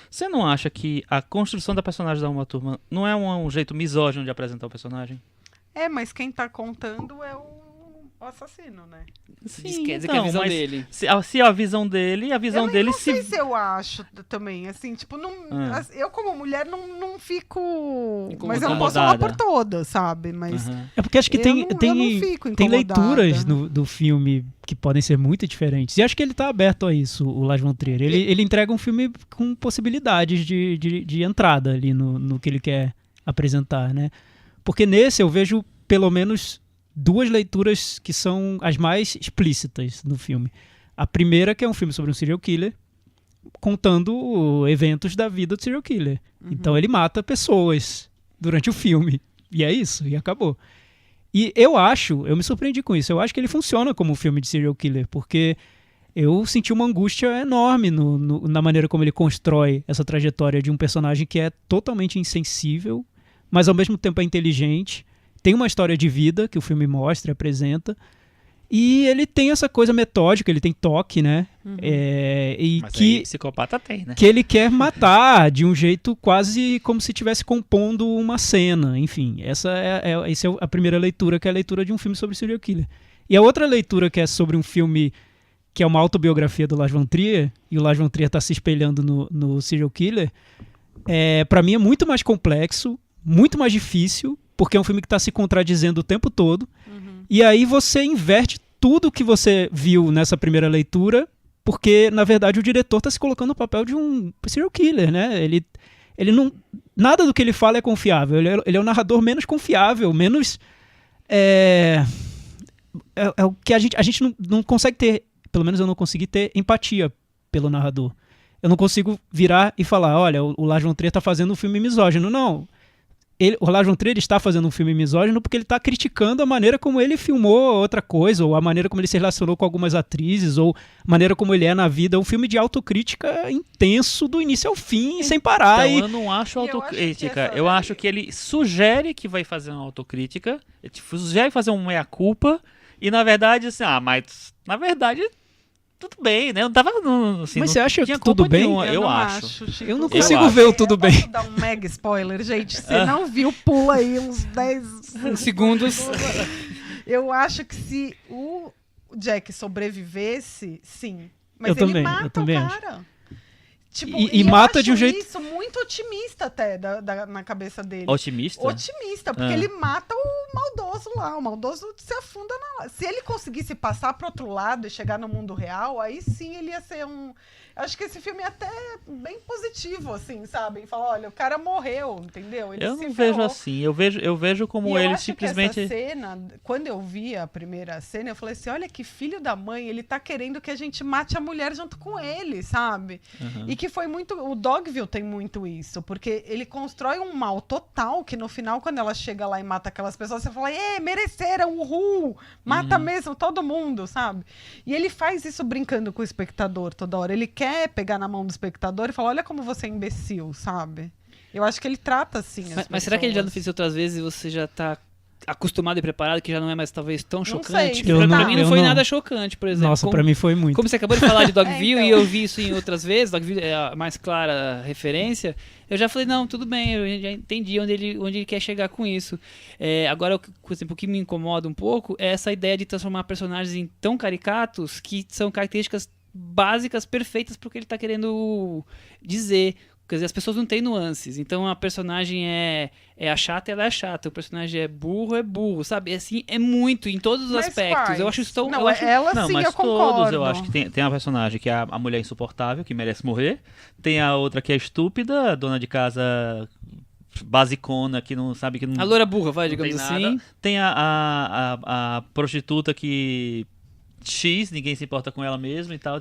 Você não acha que a construção da personagem da Uma Turma não é um jeito misógino de apresentar o personagem? Mas quem tá contando é o assassino, né? Sim, quer dizer que é a visão mas dele. Se a visão dele, Eu não sei se eu acho também, assim, tipo, não, eu como mulher não fico, mas eu não posso falar por todas, sabe, mas É porque acho que tem tem leituras do filme que podem ser muito diferentes, e acho que ele tá aberto a isso, o Lars von Trier. Ele entrega um filme com possibilidades de entrada ali no que ele quer apresentar, né? Porque nesse eu vejo pelo menos 2 leituras que são as mais explícitas no filme. A primeira, que é um filme sobre um serial killer, contando eventos da vida do serial killer. Então ele mata pessoas durante o filme. E é isso, e acabou. E eu me surpreendi com isso, eu acho que ele funciona como um filme de serial killer, porque eu senti uma angústia enorme na maneira como ele constrói essa trajetória de um personagem que é totalmente insensível, mas ao mesmo tempo é inteligente. Tem uma história de vida que o filme mostra e apresenta. E ele tem essa coisa metódica, ele tem toque, né? Mas aí psicopata tem, né? Que ele quer matar de um jeito quase como se estivesse compondo uma cena. Enfim, essa é a primeira leitura, que é a leitura de um filme sobre serial killer. E a outra leitura, que é sobre um filme que é uma autobiografia do Lars von Trier, e o Lars von Trier está se espelhando no serial killer, para mim é muito mais complexo, muito mais difícil, porque é um filme que está se contradizendo o tempo todo. E aí você inverte tudo que você viu nessa primeira leitura, porque, na verdade, o diretor está se colocando no papel de um serial killer, né? Ele não... Nada do que ele fala é confiável. Ele é o narrador menos confiável, menos... É o que a gente não consegue ter... Pelo menos eu não consegui ter empatia pelo narrador. Eu não consigo virar e falar, olha, o Lars von Trier está fazendo um filme misógino. Não. O Lars von Trier está fazendo um filme misógino porque ele está criticando a maneira como ele filmou outra coisa, ou a maneira como ele se relacionou com algumas atrizes, ou a maneira como ele é na vida. É um filme de autocrítica intenso do início ao fim, sem parar. Então, eu não acho autocrítica. Eu acho que ele sugere que vai fazer uma autocrítica, ele sugere fazer um meia-culpa, e na verdade, assim, mas na verdade tudo bem, né? Não tava. Assim, Mas não você acha tinha que tudo culpa bem? nenhuma, eu não acho. Chico. Eu não Eu consigo acho. ver o tudo bem. Posso dar um mega spoiler, gente? Você não viu, pula aí uns 10 Segundos. Eu acho que se o Jack sobrevivesse, sim. Mas Eu ele também, mata eu também o cara. Tipo, E eu mata acho de um jeito- isso muito otimista até na cabeça dele. Otimista? Otimista, porque ele mata o maldoso lá. O maldoso se afunda na... Se ele conseguisse passar pro outro lado e chegar no mundo real, aí sim ele ia ser um... Acho que esse filme é até bem positivo, assim, sabe? Fala, olha, o cara morreu, entendeu? Ele Eu se não ferrou. vejo assim. Eu vejo como E eu ele acho simplesmente. que essa cena, quando eu vi a primeira cena, eu falei assim, olha que filho da mãe, ele tá querendo que a gente mate a mulher junto com ele, sabe? Uhum. E que foi muito... O Dogville tem muito isso, porque ele constrói um mal total, que no final, quando ela chega lá e mata aquelas pessoas, você fala, mereceram, uhul! Mata mesmo todo mundo, sabe? E ele faz isso brincando com o espectador toda hora. Ele quer pegar na mão do espectador e falar, olha como você é imbecil, sabe? Eu acho que ele trata assim as Mas será que ele já não pessoas. fez outras vezes e você já tá acostumado e preparado que já não é mais talvez tão chocante? sei, Pra, eu pra não- mim não eu foi não. nada chocante, por exemplo. Nossa, Como- pra mim foi muito. Como você acabou de falar de Dogville então. e eu vi isso em outras vezes, Dogville é a mais clara referência, eu já falei, não, tudo bem, eu já entendi onde ele quer chegar com isso. Agora, por exemplo, o que me incomoda um pouco é essa ideia de transformar personagens em tão caricatos que são características básicas, perfeitas pro que ele tá querendo dizer. Quer dizer, as pessoas não têm nuances. Então a personagem é a chata, ela é chata. O personagem é burro, sabe? Assim, é muito, em todos os Mas aspectos. quais? Eu acho isso tão... Não, eu acho- ela Não, sim, mas eu concordo. todos eu acho que tem uma personagem que é a mulher insuportável, que merece morrer. Tem a outra que é estúpida, a dona de casa basicona, que não sabe que não. A loura burra, vai, não tem digamos nada. assim. Tem a prostituta que. X, ninguém se importa com ela mesma e tal.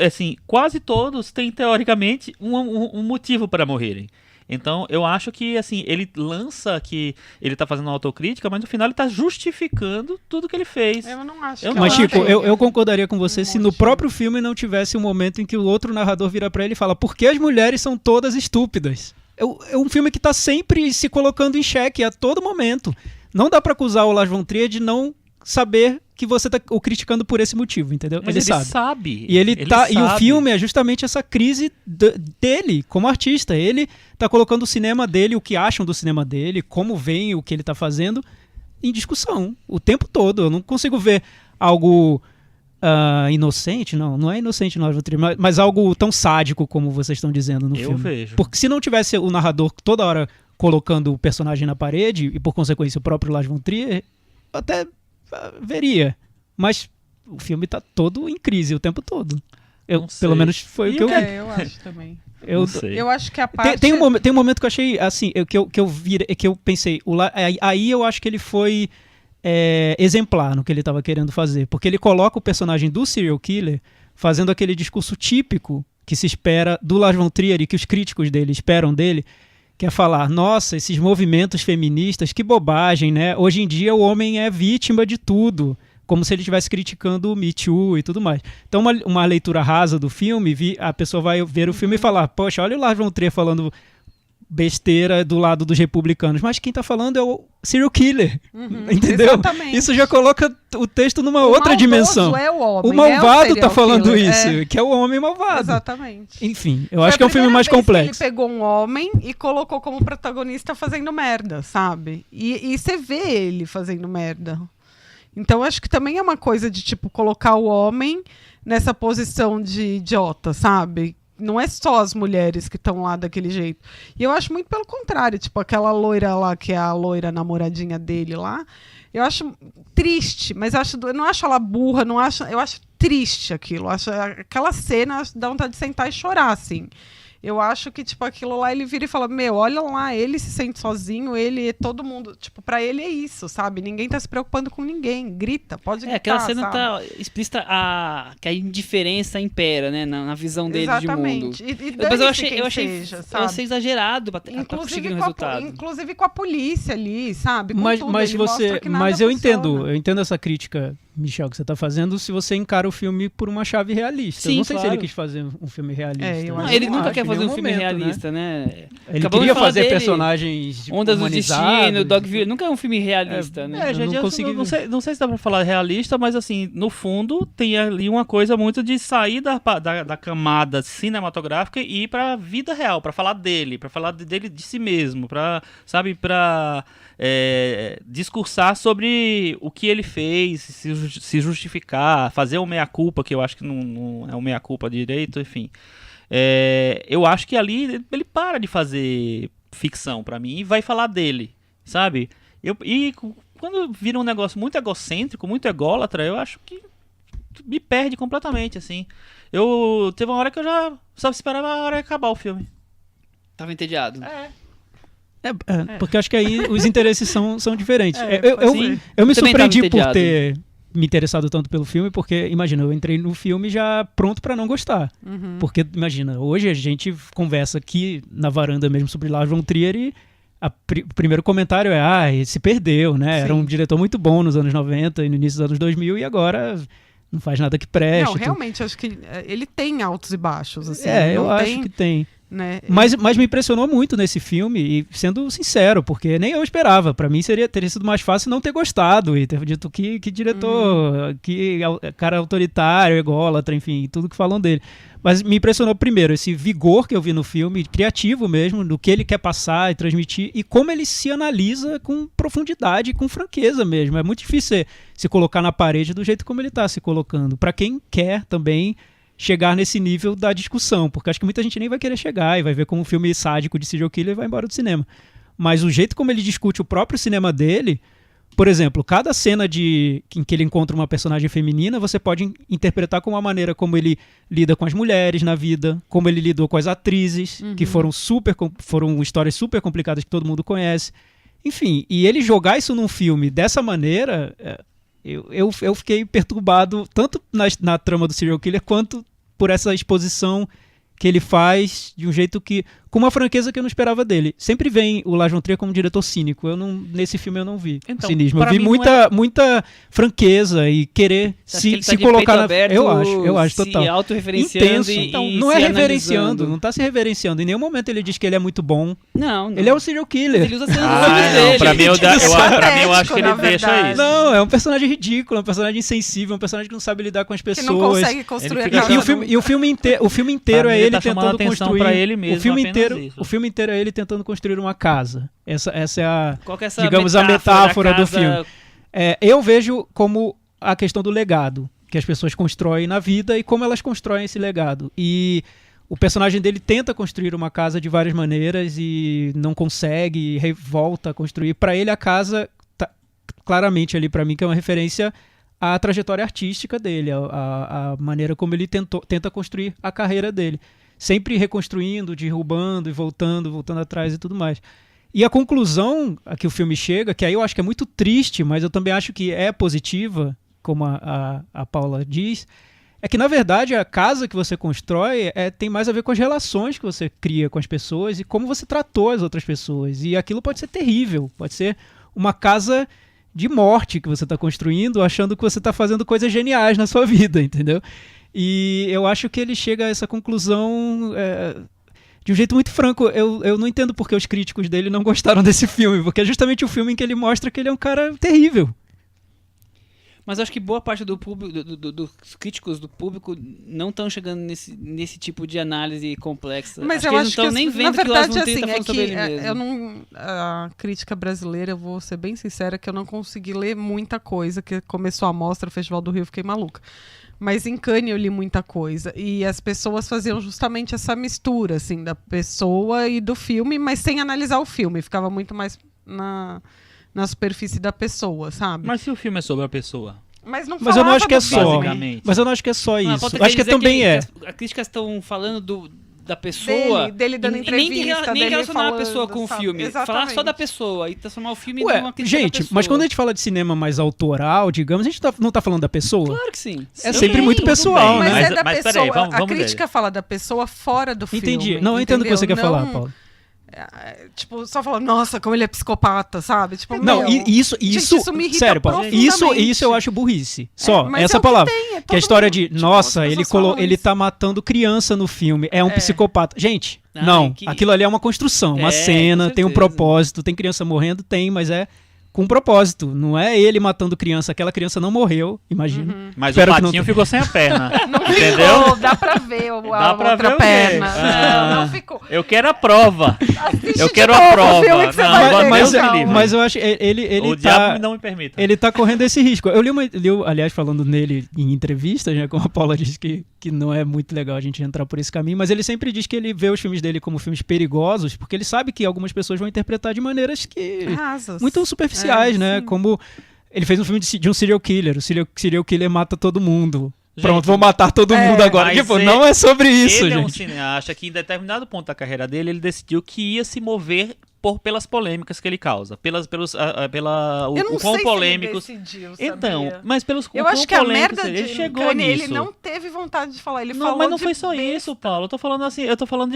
Assim, quase todos têm, teoricamente, um motivo para morrerem. Então, eu acho que, assim, ele lança que ele tá fazendo uma autocrítica, mas no final ele tá justificando tudo que ele fez. Eu não acho Eu que Mas, ela Chico, tenha. eu concordaria com você Um se no motivo. próprio filme não tivesse um momento em que o outro narrador vira pra ele e fala por que as mulheres são todas estúpidas? É um filme que tá sempre se colocando em xeque a todo momento. Não dá pra acusar o Lars von Trier de não saber que você tá o criticando por esse motivo, entendeu? Mas ele sabe. sabe. E ele tá. E o sabe. filme é justamente essa crise dele como artista. Ele tá colocando o cinema dele, o que acham do cinema dele, como veem o que ele tá fazendo, em discussão o tempo todo. Eu não consigo ver algo inocente, não é inocente, não, mas algo tão sádico como vocês estão dizendo no Eu filme. vejo. Porque se não tivesse o narrador toda hora colocando o personagem na parede, e por consequência o próprio Lars von Trier, eu até veria. Mas o filme tá todo em crise o tempo todo. Não sei. Pelo menos foi o que eu vi. Eu acho também. Não sei. Eu acho que a parte... Tem um momento que eu achei, assim, que eu pensei, aí eu acho que ele foi exemplar no que ele estava querendo fazer, porque ele coloca o personagem do serial killer fazendo aquele discurso típico que se espera do Lars von Trier e que os críticos dele esperam dele, que é falar, nossa, esses movimentos feministas, que bobagem, né? Hoje em dia o homem é vítima de tudo, como se ele estivesse criticando o Me Too e tudo mais. Então uma leitura rasa do filme, a pessoa vai ver o filme e falar, poxa, olha o Lars von Trier falando besteira do lado dos republicanos, mas quem tá falando é o serial killer, entendeu? Exatamente. Isso já coloca o texto numa outra dimensão. É o homem, O malvado tá serial falando killer, isso, que é o homem malvado. Exatamente. Enfim, eu acho que é um filme mais complexo. Ele pegou um homem e colocou como protagonista fazendo merda, sabe? E você vê ele fazendo merda. Então, acho que também é uma coisa de, tipo, colocar o homem nessa posição de idiota, sabe? Não é só as mulheres que estão lá daquele jeito. E eu acho muito pelo contrário. Tipo, aquela loira lá, que é a loira namoradinha dele lá, eu acho triste, mas eu não acho ela burra, eu acho triste aquilo. Aquela cena dá vontade de sentar e chorar, assim. Eu acho que, tipo, aquilo lá, ele vira e fala, olha lá, ele se sente sozinho, todo mundo, tipo, pra ele é isso, sabe? Ninguém tá se preocupando com ninguém, grita, pode gritar, aquela cena sabe? tá explícita que a indiferença impera, né, na visão dele de mundo. Exatamente. E Mas eu achei seja, sabe? eu achei exagerado pra conseguir um resultado. Inclusive com a polícia ali, sabe? Com Mas tudo, mas ele mostra você, que nada mas eu funciona. entendo essa crítica Michel, que você tá fazendo se você encara o filme por uma chave realista. Sim, Eu não sei se claro. ele quis fazer um filme realista. Eu Não, acho ele que nunca acho, quer em fazer um nenhum filme momento, realista, né? Ele Acabamos queria de falar fazer dele, personagens Ondas do humanizados. Destino, Dogville, nunca é um filme realista, né? É, gente, não eu consegui não sei se dá pra falar realista, mas assim, no fundo tem ali uma coisa muito de sair da camada cinematográfica e ir pra vida real, pra falar dele, pra falar dele de si mesmo, pra discursar sobre o que ele fez, se justificar, fazer o meia-culpa, que eu acho que não é o meia-culpa direito, enfim. Eu acho que ali ele para de fazer ficção pra mim e vai falar dele, sabe? Quando vira um negócio muito egocêntrico, muito ególatra, eu acho que me perde completamente, assim. Teve uma hora que eu já só esperava a hora de acabar o filme. Tava entediado. Porque acho que aí os interesses são diferentes. sim. Eu me Também surpreendi tava por entediado. ter me interessado tanto pelo filme, porque, imagina, eu entrei no filme já pronto pra não gostar. Porque, imagina, hoje a gente conversa aqui na varanda mesmo sobre Lars von Trier e o primeiro comentário é, ele se perdeu, né? Sim. Era um diretor muito bom nos anos 90 e no início dos anos 2000 e agora não faz nada que preste. Não, realmente, acho que ele tem altos e baixos, assim. Eu não acho que tem. Né? Mas me impressionou muito nesse filme, e sendo sincero, porque nem eu esperava. Pra mim teria sido mais fácil não ter gostado e ter dito que diretor, que cara autoritário, ególatra, enfim, tudo que falam dele. Mas me impressionou primeiro esse vigor que eu vi no filme, criativo mesmo, do que ele quer passar e transmitir, e como ele se analisa com profundidade, com franqueza mesmo. É muito difícil se colocar na parede do jeito como ele tá se colocando. Pra quem quer também chegar nesse nível da discussão, porque acho que muita gente nem vai querer chegar e vai ver como um filme sádico de serial killer e vai embora do cinema. Mas o jeito como ele discute o próprio cinema dele, por exemplo, cada cena em que ele encontra uma personagem feminina, você pode interpretar como a maneira como ele lida com as mulheres na vida, como ele lidou com as atrizes, que foram histórias super complicadas que todo mundo conhece. Enfim, e ele jogar isso num filme dessa maneira, eu fiquei perturbado tanto na trama do serial killer quanto por essa exposição que ele faz de um jeito com uma franqueza que eu não esperava dele. Sempre vem o Lars von Trier como diretor cínico. Nesse filme eu não vi cinismo. Eu vi muita franqueza e querer se colocar na... aberto, eu acho total. Se autorreferenciando então, não é reverenciando, não tá se reverenciando. Em nenhum momento ele diz que ele é muito bom. Não. Ele é um serial killer. Ele usa cenas do filme dele. Pra mim eu acho que ele deixa isso. Não, é um personagem ridículo, é um personagem insensível, é um personagem que não sabe lidar com as pessoas. Que não consegue construir a casa. E o filme inteiro é ele tentando construir pra ele mesmo, o filme inteiro é ele tentando construir uma casa. Essa é a, Qual que é essa digamos, a metáfora do filme. Eu vejo como a questão do legado que as pessoas constroem na vida e como elas constroem esse legado. E o personagem dele tenta construir uma casa de várias maneiras e não consegue, e volta a construir. Para ele, a casa tá claramente ali para mim que é uma referência à trajetória artística dele, a maneira como ele tenta construir a carreira dele. Sempre reconstruindo, derrubando e voltando atrás e tudo mais. E a conclusão a que o filme chega, que aí eu acho que é muito triste, mas eu também acho que é positiva, como a Paula diz, é que, na verdade, a casa que você constrói tem mais a ver com as relações que você cria com as pessoas e como você tratou as outras pessoas. E aquilo pode ser terrível, pode ser uma casa de morte que você está construindo, achando que você está fazendo coisas geniais na sua vida, entendeu? E eu acho que ele chega a essa conclusão de um jeito muito franco. Eu não entendo porque os críticos dele não gostaram desse filme, porque é justamente o filme em que ele mostra que ele é um cara terrível. Mas acho que boa parte do público, dos críticos do público não estão chegando nesse tipo de análise complexa. Mas acho que eles não estão nem vendo na verdade, que o Lars von Trier assim, tá falando sobre ele mesmo. A crítica brasileira, eu vou ser bem sincera, que eu não consegui ler muita coisa, que começou a mostra, o Festival do Rio, fiquei maluca. Mas em Cannes eu li muita coisa. E as pessoas faziam justamente essa mistura, assim, da pessoa e do filme, mas sem analisar o filme. Ficava muito mais na superfície da pessoa, sabe? Mas se o filme é sobre a pessoa? Mas eu não acho que é só. Basicamente. Mas eu não acho que é só Não, isso. pode Acho que dizer também é. que as críticas estão falando da pessoa. Dele dando entrevista, nem dele relacionar falando, a pessoa com o sabe? filme. Exatamente. Falar só da pessoa e transformar o filme numa crítica da Gente, pessoa. mas quando a gente fala de cinema mais autoral, digamos, a gente não tá falando da pessoa? Claro que sim. É Sim. sempre muito pessoal, Mas né? é da Mas pessoa. peraí, vamos a crítica fala da pessoa fora do filme. Entendi. Não, eu entendo o que você quer falar, Paulo. tipo, só falando, nossa, como ele é psicopata, sabe? Tipo, Não, meu, isso me irrita sério, Paulo, profundamente. isso eu acho burrice. Só, mas essa é o que palavra. tem, é Que a todo história mundo, de, tipo, nossa, as ele, pessoas falam ele isso. tá matando criança no filme, é um psicopata. Gente, Ai, não, que- aquilo ali é uma construção, uma É, cena, com tem um certeza. propósito, tem criança morrendo, tem, mas é com propósito. Não é ele matando criança, aquela criança não morreu, imagino. Mas Espero o que não patinho tenha. ficou sem a perna. Não Entendeu? ficou, dá pra ver a Dá pra outra ver o quê? perna. Ah. Não ficou. Eu quero a prova. Assiste Eu de quero novo a o prova. filme que você Não, vai ver, Deus então. me livre. Mas eu acho ele O tá, diabo não me permita. ele tá correndo esse risco. Eu li, aliás, falando nele em entrevistas, né, como a Paula disse que não é muito legal a gente entrar por esse caminho, mas ele sempre diz que ele vê os filmes dele como filmes perigosos, porque ele sabe que algumas pessoas vão interpretar de maneiras que Rasas. muito superficiais, né? sim. Como ele fez um filme de um serial killer, o serial killer mata todo mundo. Gente, Pronto, vou matar todo mundo agora. mas Tipo, ele- não é sobre isso, Ele é um gente. cineasta que em determinado ponto da carreira dele, ele decidiu que ia se mover pelas polêmicas que ele causa. Pela Eu não o quão sei polêmicos. se ele decidiu, Então, sabia? mas pelos Eu o quão acho que a polêmicos merda ele de chegou Kanye, nisso. ele não teve vontade de falar. Ele Não, falou mas não de foi só besta. isso, Paulo. Eu tô falando assim, eu tô falando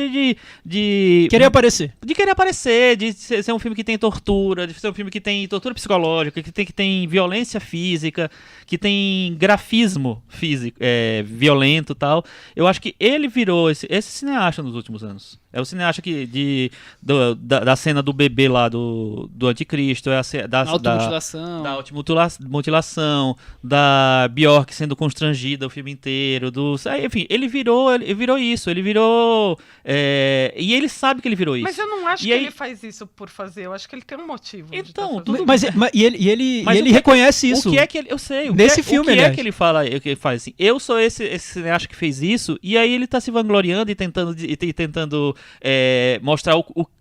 de Queria aparecer. de querer aparecer, de ser um filme que tem tortura, de ser um filme que tem tortura psicológica, que tem violência física, que tem grafismo físico, violento e tal. Eu acho que ele virou esse cineasta nos últimos anos. É o cineasta da cena do bebê lá do Anticristo, é da Automutilação. da automutilação, da Bjork sendo constrangida o filme inteiro, enfim, ele virou isso, ele virou e ele sabe que ele virou isso. Mas eu não acho E que aí- ele faz isso por fazer. Eu acho que ele tem um motivo. de Então, tá tudo fazendo. Mas ele Mas o que- reconhece isso. O que é que ele, eu sei, Nesse o filme, que é aliás. que ele fala, o que ele faz assim, eu sou esse cineasta que fez isso, e aí ele tá se vangloriando e tentando mostrar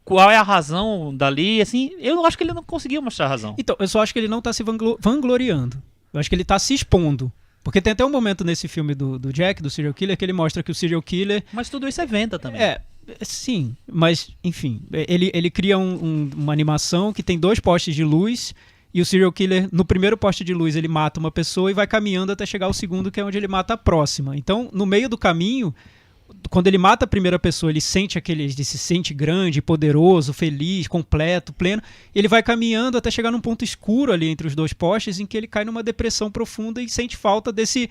qual é a razão dali, assim, eu acho que ele não conseguiu mostrar a razão. Então, eu só acho que ele não tá se vangloriando. Eu acho que ele tá se expondo. Porque tem até um momento nesse filme do Jack, do serial killer, que ele mostra que o serial killer Mas tudo isso é venda também. sim, mas enfim, ele cria uma animação que tem 2 postes de luz e o serial killer, no primeiro poste de luz, ele mata uma pessoa e vai caminhando até chegar ao segundo, que é onde ele mata a próxima. Então, no meio do caminho, quando ele mata a primeira pessoa, ele se sente grande, poderoso, feliz, completo, pleno. Ele vai caminhando até chegar num ponto escuro ali entre os 2 postes, em que ele cai numa depressão profunda e sente falta desse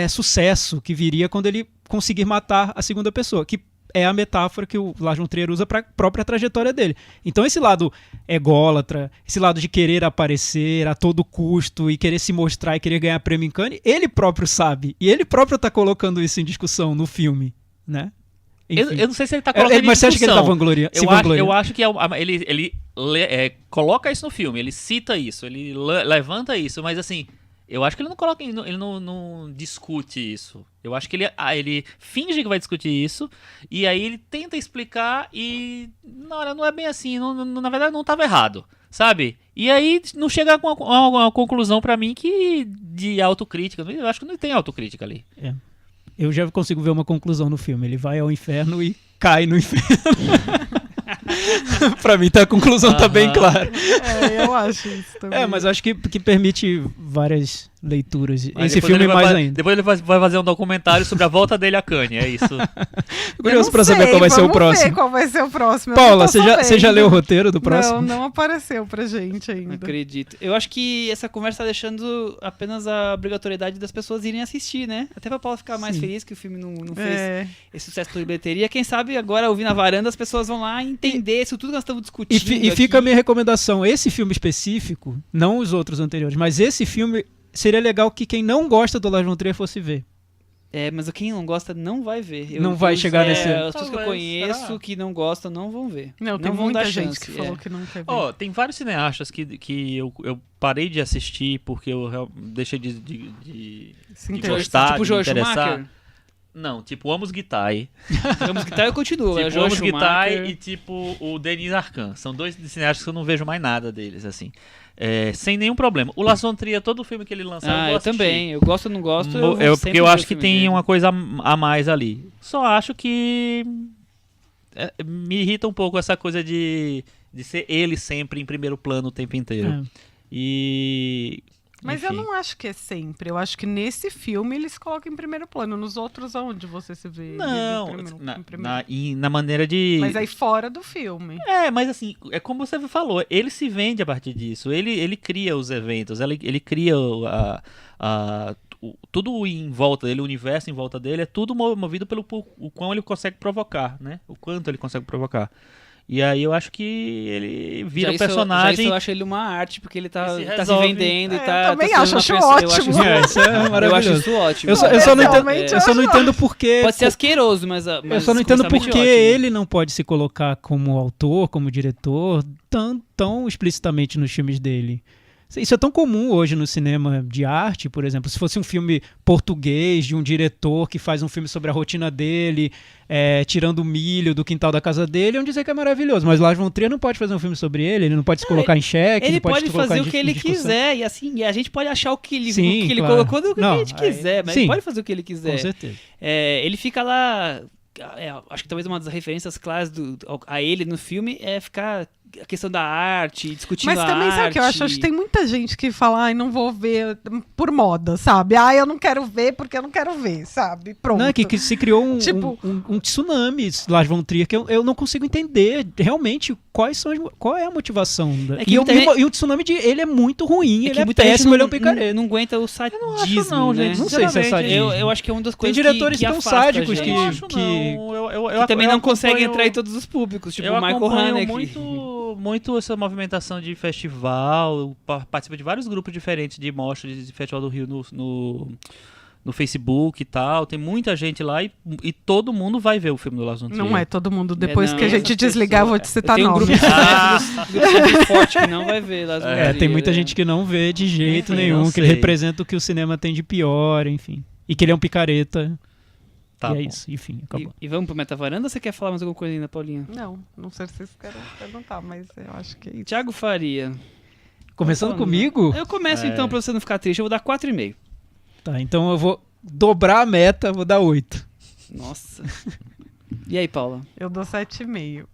sucesso que viria quando ele conseguir matar a segunda pessoa, que é a metáfora que o Lars von Trier usa para a própria trajetória dele. Então esse lado ególatra, esse lado de querer aparecer a todo custo e querer se mostrar e querer ganhar prêmio em Cannes, ele próprio sabe. E ele próprio tá colocando isso em discussão no filme, né? Eu não sei se ele tá É, colocando mas você acha que ele tá discussão. vangloriando? Eu acho que ele coloca isso no filme, ele cita isso, ele levanta isso, mas assim, eu acho que ele não coloca, ele não discute isso. Eu acho que ele finge que vai discutir isso, e aí ele tenta explicar e não é bem assim, na verdade não estava errado, sabe? E aí não chega a uma conclusão pra mim de autocrítica. Eu acho que não tem autocrítica ali. Eu já consigo ver uma conclusão no filme. Ele vai ao inferno e cai no inferno. Pra mim, a conclusão tá bem clara. Eu acho isso também. Mas acho que permite várias leituras. Mas Esse depois filme ele mais vai, ainda. Depois ele vai fazer um documentário sobre a volta dele a Cannes, é isso. Curioso pra saber qual vai ser o Vamos próximo. ver qual vai ser o próximo. Eu Paula, não tô você já sabendo. leu o roteiro do próximo? Não apareceu pra gente Não ainda. acredito. Eu acho que essa conversa tá deixando apenas a obrigatoriedade das pessoas irem assistir, né? Até pra Paula ficar mais Sim. feliz que o filme não fez É. esse sucesso de bilheteria. Quem sabe agora, ouvindo a varanda, as pessoas vão lá entender isso tudo que nós estamos discutindo. E fica a aqui. minha recomendação. Esse filme específico, não os outros anteriores, mas esse filme seria legal que quem não gosta do Lars von Trier fosse ver. Mas quem não gosta não vai ver. Não vai chegar nesse- As pessoas que eu Talvez, conheço será? que não gostam não vão ver. Não, tem vão muita dar gente chance, que falou que não quer ver. Ó, tem vários cineastas que eu parei de assistir porque eu deixei de Se de interessa. gostar, Tipo de George me interessar. Schumacher. Não, tipo Amos Guitai. Vamos guitar eu continuo. Tipo George Amos Guitai Schumacher. e tipo o Denis Arcand. São 2 cineastas que eu não vejo mais nada deles, assim. Sem nenhum problema. O Lars von Trier, todo filme que ele lança, eu vou Eu assistir. também. Eu gosto ou não gosto. Eu vou Porque sempre eu ver acho o que filme tem dele. uma coisa a mais ali. Só acho que me irrita um pouco essa coisa de ser ele sempre em primeiro plano o tempo inteiro. É. E Mas Enfim. eu não acho que é sempre. Eu acho que nesse filme eles colocam em primeiro plano. Nos outros, aonde você se vê? Não, em primeiro? na maneira de... Mas aí fora do filme. Mas assim, é como você falou, ele se vende a partir disso, ele cria os eventos, ele cria tudo em volta dele, o universo em volta dele, é tudo movido pelo o quão ele consegue provocar, né? O quanto ele consegue provocar. E aí eu acho que ele vira personagem... Já isso eu acho ele uma arte, porque ele tá se resolve. vendendo e Eu tá... também tá acho, sendo acho uma ótimo. pessoa- Isso é Eu acho maravilhoso. isso ótimo. Eu só não entendo, Pessoalmente, eu só não eu entendo porque... Pode ser asqueroso, mas Eu só não entendo por comercialmente que ótimo. ele não pode se colocar como autor, como diretor, tão explicitamente nos filmes dele. Isso é tão comum hoje no cinema de arte, por exemplo. Se fosse um filme português de um diretor que faz um filme sobre a rotina dele, tirando milho do quintal da casa dele, iam dizer que é maravilhoso. Mas Lars von Trier não pode fazer um filme sobre ele não pode se colocar em xeque, Ele não pode pode se colocar fazer em o que ele discussão. quiser, e assim, e a gente pode achar o que ele, Sim, o que ele claro. colocou do que Não, a gente quiser, mas sim. ele pode fazer o que ele Com quiser. certeza. Ele fica lá... acho que talvez uma das referências claras a ele no filme é ficar a questão da arte, discutindo Mas também a arte. sabe o que eu acho? Acho que tem muita gente que fala, ai, não vou ver por moda, sabe? Ai, eu não quero ver porque eu não quero ver, sabe? Pronto. Não, que se criou Tipo- um tsunami, Lars von Trier, que eu não consigo entender realmente qual é a motivação. É que E muita gente- o tsunami ele é muito ruim, ele que é muita gente péssimo, ele é um não picareta. não aguenta o sadismo, não, né? gente. Não sei se é Sinceramente, sadismo. Eu acho que é uma das Tem coisas diretores que tão afasta a sádicos gente. Eu não acho, que- não. Eu também não consegue acompanho- entrar em todos os públicos, tipo eu o Michael acompanho Haneke. muito essa movimentação de festival, participo de vários grupos diferentes de mostras de Festival do Rio no Facebook e tal. Tem muita gente lá e todo mundo vai ver o filme do Lars von Trier. Não é todo mundo. Depois não, que a gente essas desligar, eu vou te Eu citar tenho um nomes. grupo de cinéfilos forte que não vai ver Lars von Trier, Tem muita né? gente que não vê de jeito Enfim, nenhum, não que ele sei. representa o que o cinema tem de pior, enfim. E que ele é um picareta. Tá e é bom. isso, enfim, acabou. E vamos pro Metavaranda ou você quer falar mais alguma coisa ainda, Paulinha? Não sei se vocês querem perguntar, mas eu acho que é isso. Thiago Faria. Começando Falando, comigo? Eu começo então, pra você não ficar triste, eu vou dar 4,5. Tá, então eu vou dobrar a meta, vou dar 8. Nossa. E aí, Paula? Eu dou 7,5.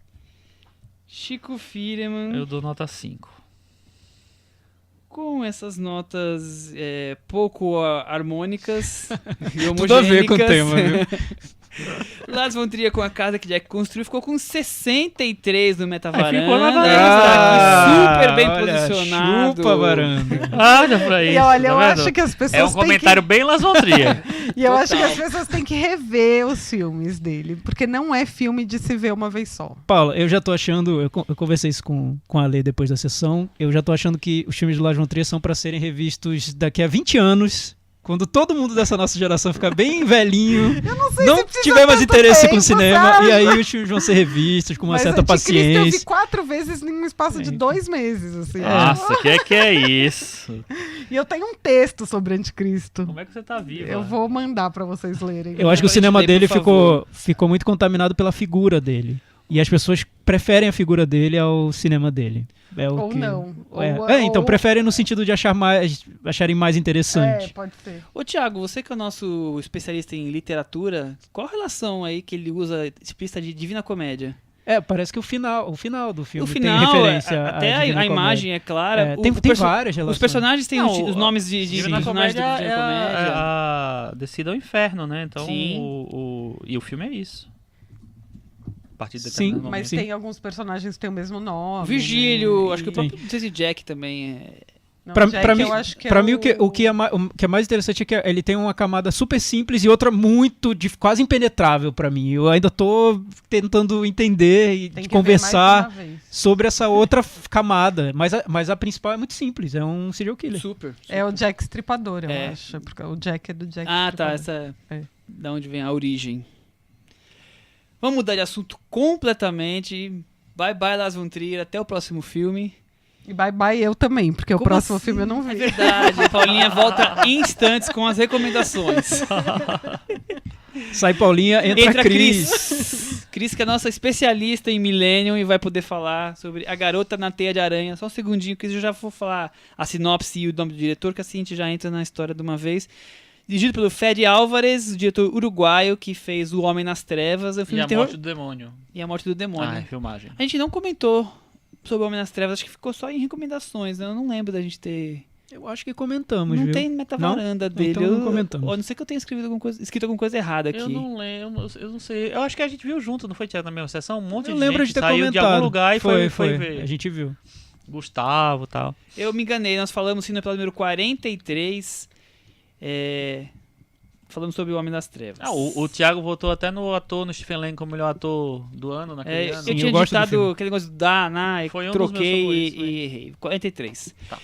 Chico Firman, Eu dou nota 5. com essas notas pouco harmônicas e Tudo a ver com o homogênicas. tema, viu? Lars von Trier com a casa que Jack construiu ficou com 63 no Metavaranda. ficou na varanda. Está aqui super bem olha, posicionado. Chupa, varanda. Olha pra isso. E olha, tá eu vendo? acho que as pessoas É um têm comentário bem Lars von Trier. E eu acho que Total. as pessoas têm que rever os filmes dele, porque não é filme de se ver uma vez só. Paula, eu já tô achando, eu conversei isso com a Lê depois da sessão, eu já tô achando que os filmes de Lars von Trier são pra serem revistos daqui a 20 anos, quando todo mundo dessa nossa geração ficar bem velhinho, não precisa tiver mais tanto interesse com tempo, o cinema, sabe? e aí os filmes vão ser revistos com uma Mas certa Anticristo eu vi paciência. 4 vezes em um espaço de 2 meses, assim. Nossa, que é isso? E eu tenho um texto sobre Anticristo. Como é que você tá vivo? Eu vou mandar pra vocês lerem. Eu acho que o Gente, cinema lê, dele por favor. ficou muito contaminado pela figura dele. E as pessoas preferem a figura dele ao cinema dele. É o Ou que... não. Então ou- preferem no sentido de acharem mais interessante. pode ser. Ô, Thiago, você que é o nosso especialista em literatura, qual a relação aí que ele usa explícita de Divina Comédia? Parece que o final do filme O final, tem referência até à a Divina imagem é clara. Comédia. Tem várias relações. Os personagens têm Não, os nomes de Divina personagens Comédia da Divina Comédia. a Descida ao Inferno, né? Então, Sim. e o filme é isso. A partir de Sim, determinado momento. Mas Sim. tem alguns personagens que têm o mesmo nome. O Virgílio, né? acho que o próprio, não sei se Jack também Não, Pra Jack, mim, eu acho que pra é mim o que é mais interessante é que ele tem uma camada super simples e outra muito quase impenetrável pra mim. Eu ainda tô tentando entender e tem que conversar ver mais uma vez. sobre essa outra camada. Mas a principal é muito simples, é um serial killer. super. É o Jack Stripador, eu É. acho. Porque o Jack é do Jack Ah, tá, Stripador. essa É. da onde vem a origem. Vamos mudar de assunto completamente. Bye bye, Lars von Trier, até o próximo filme. E bye bye eu também, porque o Como próximo assim? filme eu não É vi. verdade, a Paulinha volta em instantes com as recomendações. Sai Paulinha, entra Cris. Cris, que é a nossa especialista em Millennium e vai poder falar sobre A Garota na Teia de Aranha. Só um segundinho, Cris, eu já vou falar a sinopse e o nome do diretor, que assim a gente já entra na história de uma vez. Dirigido pelo Fede Álvares, o diretor uruguaio que fez O Homem nas Trevas. É um E filme a de terror. Morte do Demônio. E a Morte do Demônio. Ah, é filmagem. A gente não comentou sobre O Homem nas Trevas, acho que ficou só em recomendações, né? Eu não lembro da gente ter Eu acho que comentamos, Não viu? tem metavaranda dele. Então não comentamos. A não ser que eu tenha escrito alguma coisa errada aqui. Eu não lembro, eu não sei. Eu acho que a gente viu junto, não foi, Thiago, na mesma sessão? Um monte Eu de lembro gente de ter saiu comentado. de algum lugar e foi A ver. gente viu. Gustavo e tal. Eu me enganei, nós falamos sim no episódio número 43. Falamos sobre o Homem das Trevas. O Thiago votou até no Stephen Lang como melhor ator do ano naquele ano. Eu Sim, tinha eu gosto do digitado filme. aquele negócio do Dana e Foi um dos meus troquei favoritos, e errei. 43. Tá.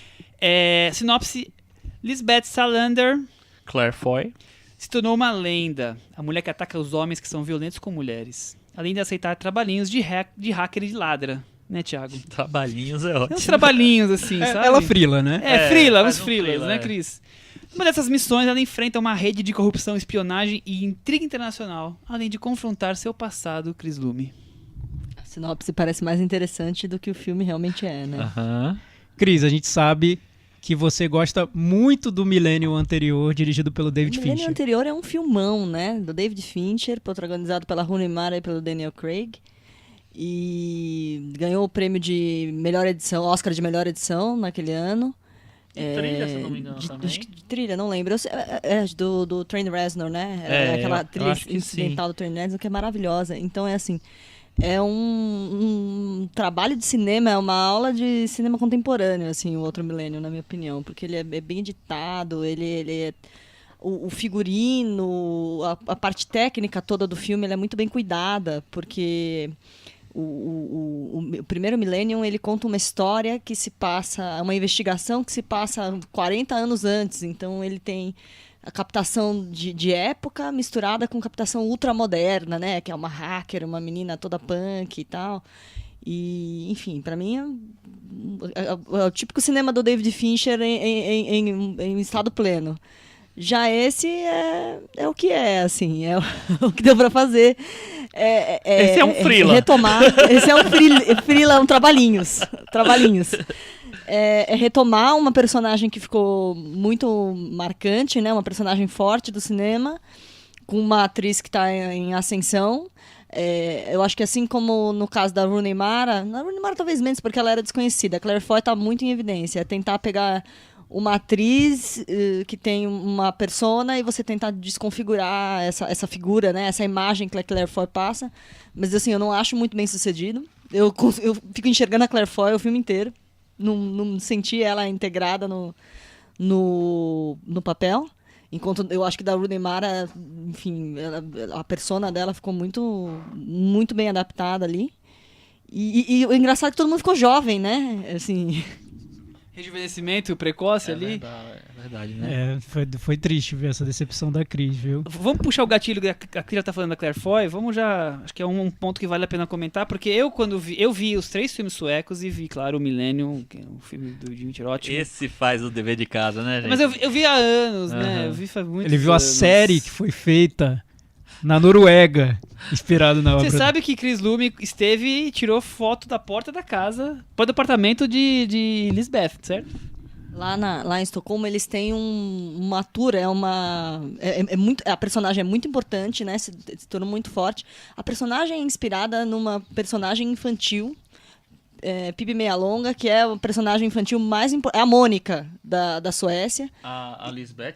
Sinopse: Lisbeth Salander Claire Foy. se tornou uma lenda. A mulher que ataca os homens que são violentos com mulheres. Além de aceitar trabalhinhos de hacker e de ladra. Né, Thiago? Trabalhinhos é Tem uns ótimo. trabalhinhos assim, sabe? Ela frila, né? Uns faz um freelas, freela, né, é. Cris? Numa dessas missões, ela enfrenta uma rede de corrupção, espionagem e intriga internacional, além de confrontar seu passado, Chris Lume. A sinopse parece mais interessante do que o filme realmente é, né? Aham. Cris, a gente sabe que você gosta muito do Millennium anterior, dirigido pelo David O Milênio Fincher. anterior é um filmão, né? Do David Fincher, protagonizado pela Rooney Mara e pelo Daniel Craig. E ganhou o prêmio de melhor edição, Oscar de melhor edição naquele ano. De trilha, se eu não me engano, também. Acho que de trilha, não lembro. Do Trent Reznor, né? Aquela eu trilha acho que incidental do Trent Reznor que é maravilhosa. Então é assim, é um trabalho de cinema, é uma aula de cinema contemporâneo, assim, o Outro Milênio, na minha opinião, porque ele é bem editado, ele é o figurino, a parte técnica toda do filme, ele é muito bem cuidada, porque o primeiro Millennium, ele conta uma história que se passa, uma investigação que se passa 40 anos antes, então ele tem a captação de época misturada com captação ultramoderna, né, que é uma hacker, uma menina toda punk e tal, e enfim, pra mim é o típico cinema do David Fincher em estado pleno. Já esse é o que é, assim, é o que deu pra fazer. Esse é um freela. Retomar. Esse é um freela, um trabalhinhos. É retomar uma personagem que ficou muito marcante, né? Uma personagem forte do cinema, com uma atriz que está em ascensão. Eu acho que assim como no caso da Rooney Mara, na Rooney Mara talvez menos, porque ela era desconhecida. A Claire Foy está muito em evidência. É tentar pegar uma atriz que tem uma persona e você tentar desconfigurar essa figura, né? Essa imagem que a Claire Foy passa. Mas assim, eu não acho muito bem sucedido. Eu fico enxergando a Claire Foy o filme inteiro. Não senti ela integrada no papel. Enquanto eu acho que da Rooney Mara, enfim, a persona dela ficou muito, muito bem adaptada ali. E o engraçado é que todo mundo ficou jovem, né? Assim... Rejuvenescimento precoce ali. É verdade, né? Foi triste ver essa decepção da Cris, viu? Vamos puxar o gatilho que a Cris já tá falando da Claire Foy. Vamos já... Acho que é um ponto que vale a pena comentar, porque quando eu vi os 3 filmes suecos e vi, claro, o Millennium, que é um filme do Jim ótimo. Esse faz o dever de casa, né, gente? Mas eu vi há anos, né? Eu vi faz muitos Ele viu a anos. série que foi feita na Noruega, inspirado na obra. Você sabe que Chris Lume esteve e tirou foto da porta da casa, do apartamento de Lisbeth, certo? Lá em Estocolmo, eles têm uma tour, a personagem é muito importante, né? Se tornou muito forte. A personagem é inspirada numa personagem infantil, Pippi Meia Longa, que é o personagem infantil mais importante. É a Mônica, da Suécia. A Lisbeth...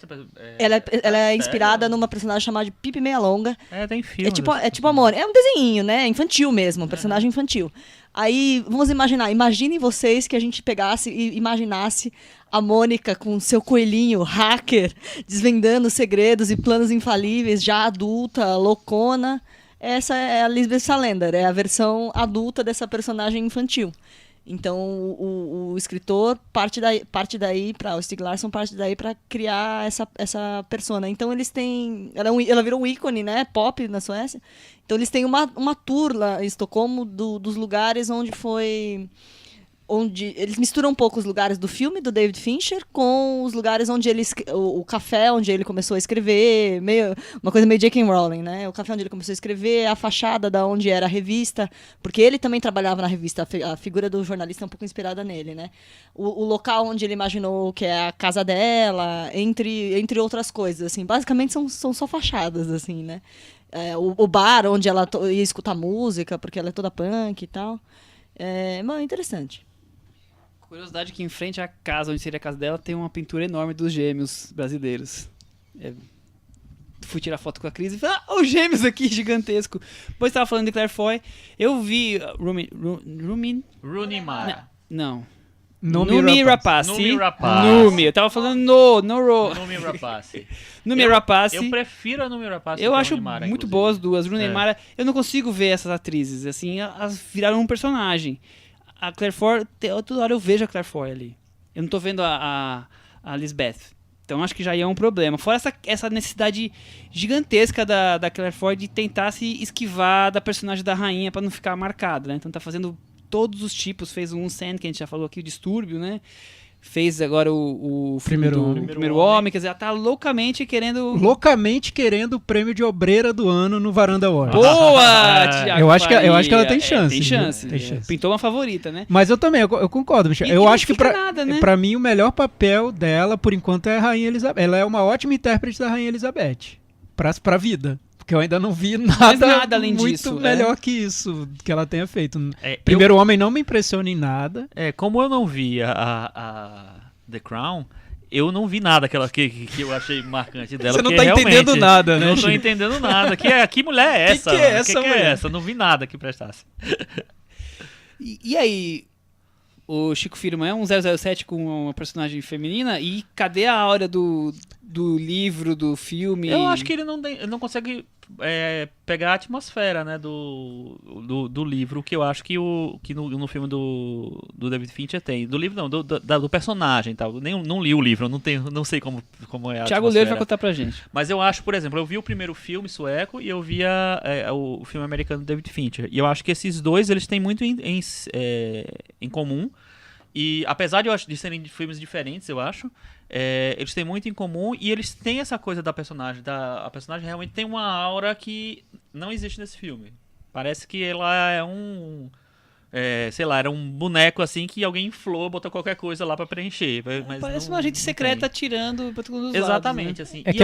Ela é inspirada numa personagem chamada de Pippi Meia Longa. Tem filme. É tipo a Mônica. É um desenhinho, né? Infantil mesmo, um personagem infantil. Aí, vamos imaginar. Imaginem vocês que a gente pegasse e imaginasse a Mônica com seu coelhinho hacker, desvendando segredos e planos infalíveis, já adulta, loucona. Essa é a Lisbeth Salander, é a versão adulta dessa personagem infantil. Então, o escritor parte daí para o Stieg Larsson parte daí para criar essa persona. Então, eles têm... Ela virou um ícone, né? Pop na Suécia. Então, eles têm uma tour lá em Estocolmo dos lugares onde eles misturam um pouco os lugares do filme do David Fincher com os lugares onde o café onde ele começou a escrever, uma coisa meio J.K. Rowling, né? O café onde ele começou a escrever, a fachada da onde era a revista, porque ele também trabalhava na revista, a figura do jornalista é um pouco inspirada nele, né? O local onde ele imaginou que é a casa dela, entre outras coisas, assim. Basicamente são só fachadas, assim, né? O bar onde ela ia escutar música, porque ela é toda punk e tal. Interessante. Curiosidade que em frente à casa, onde seria a casa dela, tem uma pintura enorme dos gêmeos brasileiros. Fui tirar foto com a Cris e falei, os gêmeos aqui, gigantesco. Depois estava falando de Claire Foy. Eu vi Rooney Mara. Não. Noomi Rapace. Noomi Rapace. Noomi. Eu tava falando Noomi Rapace. Noomi Rapace. Eu prefiro a Noomi Rapace. Eu que a acho Rooney Mara, muito inclusive. boas as duas. Rooney Mara, eu não consigo ver essas atrizes. Assim, elas viraram um personagem. A Claire Foy, toda hora eu vejo a Claire Foy ali. Eu não tô vendo a Lisbeth. Então acho que já é um problema. Fora essa necessidade gigantesca da Claire Foy de tentar se esquivar da personagem da rainha pra não ficar marcada, né? Então tá fazendo todos os tipos. Fez um Sand, que a gente já falou aqui, o Distúrbio, né? Fez agora o filme Primeiro Homem. Quer dizer, ela tá loucamente querendo o prêmio de obreira do ano no Varanda Award. Boa, Thiago eu acho que ela Faria. tem chance. Tem chance. Tem chance. Pintou uma favorita, né? Mas eu também, eu concordo, Michel. E Eu não acho que fica nada, né? pra mim o melhor papel dela, por enquanto, é a Rainha Elizabeth. Ela é uma ótima intérprete da Rainha Elizabeth. Pra vida. Porque eu ainda não vi nada além muito disso, melhor que isso que ela tenha feito. É, Primeiro Homem não me impressiona em nada. Como eu não vi a The Crown, eu não vi nada que eu achei marcante dela. Você não porque tá entendendo realmente nada, né, Não tô Chico? entendendo nada. Que mulher é essa? Que é essa mulher? essa? Não vi nada que prestasse. E aí, o Chico Firman é um 007 com uma personagem feminina, e cadê a aura do livro, do filme? Eu acho que ele não consegue pegar a atmosfera, né, do livro, que eu acho que no filme do David Fincher tem. Do livro não, do personagem e tal. Não li o livro, eu não sei como é a Thiago atmosfera. Leiro vai contar pra gente. Mas eu acho, por exemplo, eu vi o primeiro filme sueco e eu vi o filme americano do David Fincher. E eu acho que esses dois, eles têm muito em comum. E apesar de serem filmes diferentes, eu acho, eles têm muito em comum e eles têm essa coisa da personagem. A personagem realmente tem uma aura que não existe nesse filme. Parece que ela é era um boneco assim que alguém inflou, botou qualquer coisa lá pra preencher. Mas Parece não, uma agente não secreta tem. atirando pra todos os Exatamente, lados, né? assim. É E que,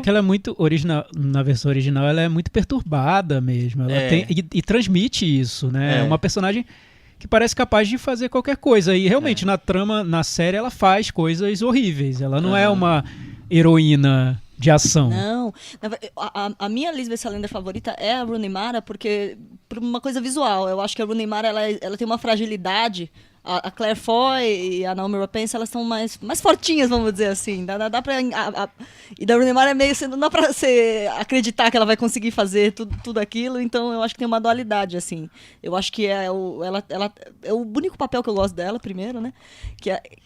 ela é muito original. Na versão original, ela é muito perturbada mesmo. Ela tem, e transmite isso, né? É uma personagem que parece capaz de fazer qualquer coisa. E realmente, na trama, na série, ela faz coisas horríveis. Ela não é uma heroína de ação. Não. A minha Lisbeth Salander favorita é a Rooney Mara, porque por uma coisa visual. Eu acho que a Rooney Mara ela tem uma fragilidade. A Claire Foy e a Noomi Rapace, elas são mais fortinhas, vamos dizer assim. Dá pra... E da Rooney Mara é meio... Não dá pra você acreditar que ela vai conseguir fazer tudo aquilo, então eu acho que tem uma dualidade, assim. Eu acho que ela é o único papel que eu gosto dela, primeiro, né?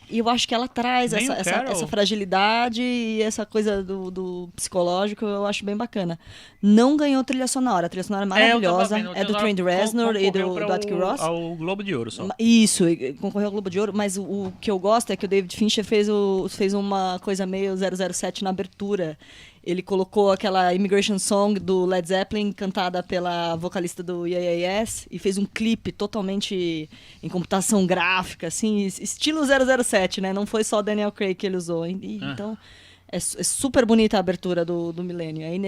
E eu acho que ela traz essa fragilidade e essa coisa do psicológico, eu acho bem bacana. Não ganhou trilha sonora. A trilha sonora é maravilhosa. É do Trent Reznor e do Atticus Ross. Ao Globo de Ouro só. Isso, concorreu ao Globo de Ouro, mas o que eu gosto é que o David Fincher fez uma coisa meio 007 na abertura. Ele colocou aquela Immigration Song do Led Zeppelin, cantada pela vocalista do Yes, e fez um clipe totalmente em computação gráfica, assim, estilo 007, né? Não foi só o Daniel Craig que ele usou. Então, é super bonita a abertura do Millennium. Aí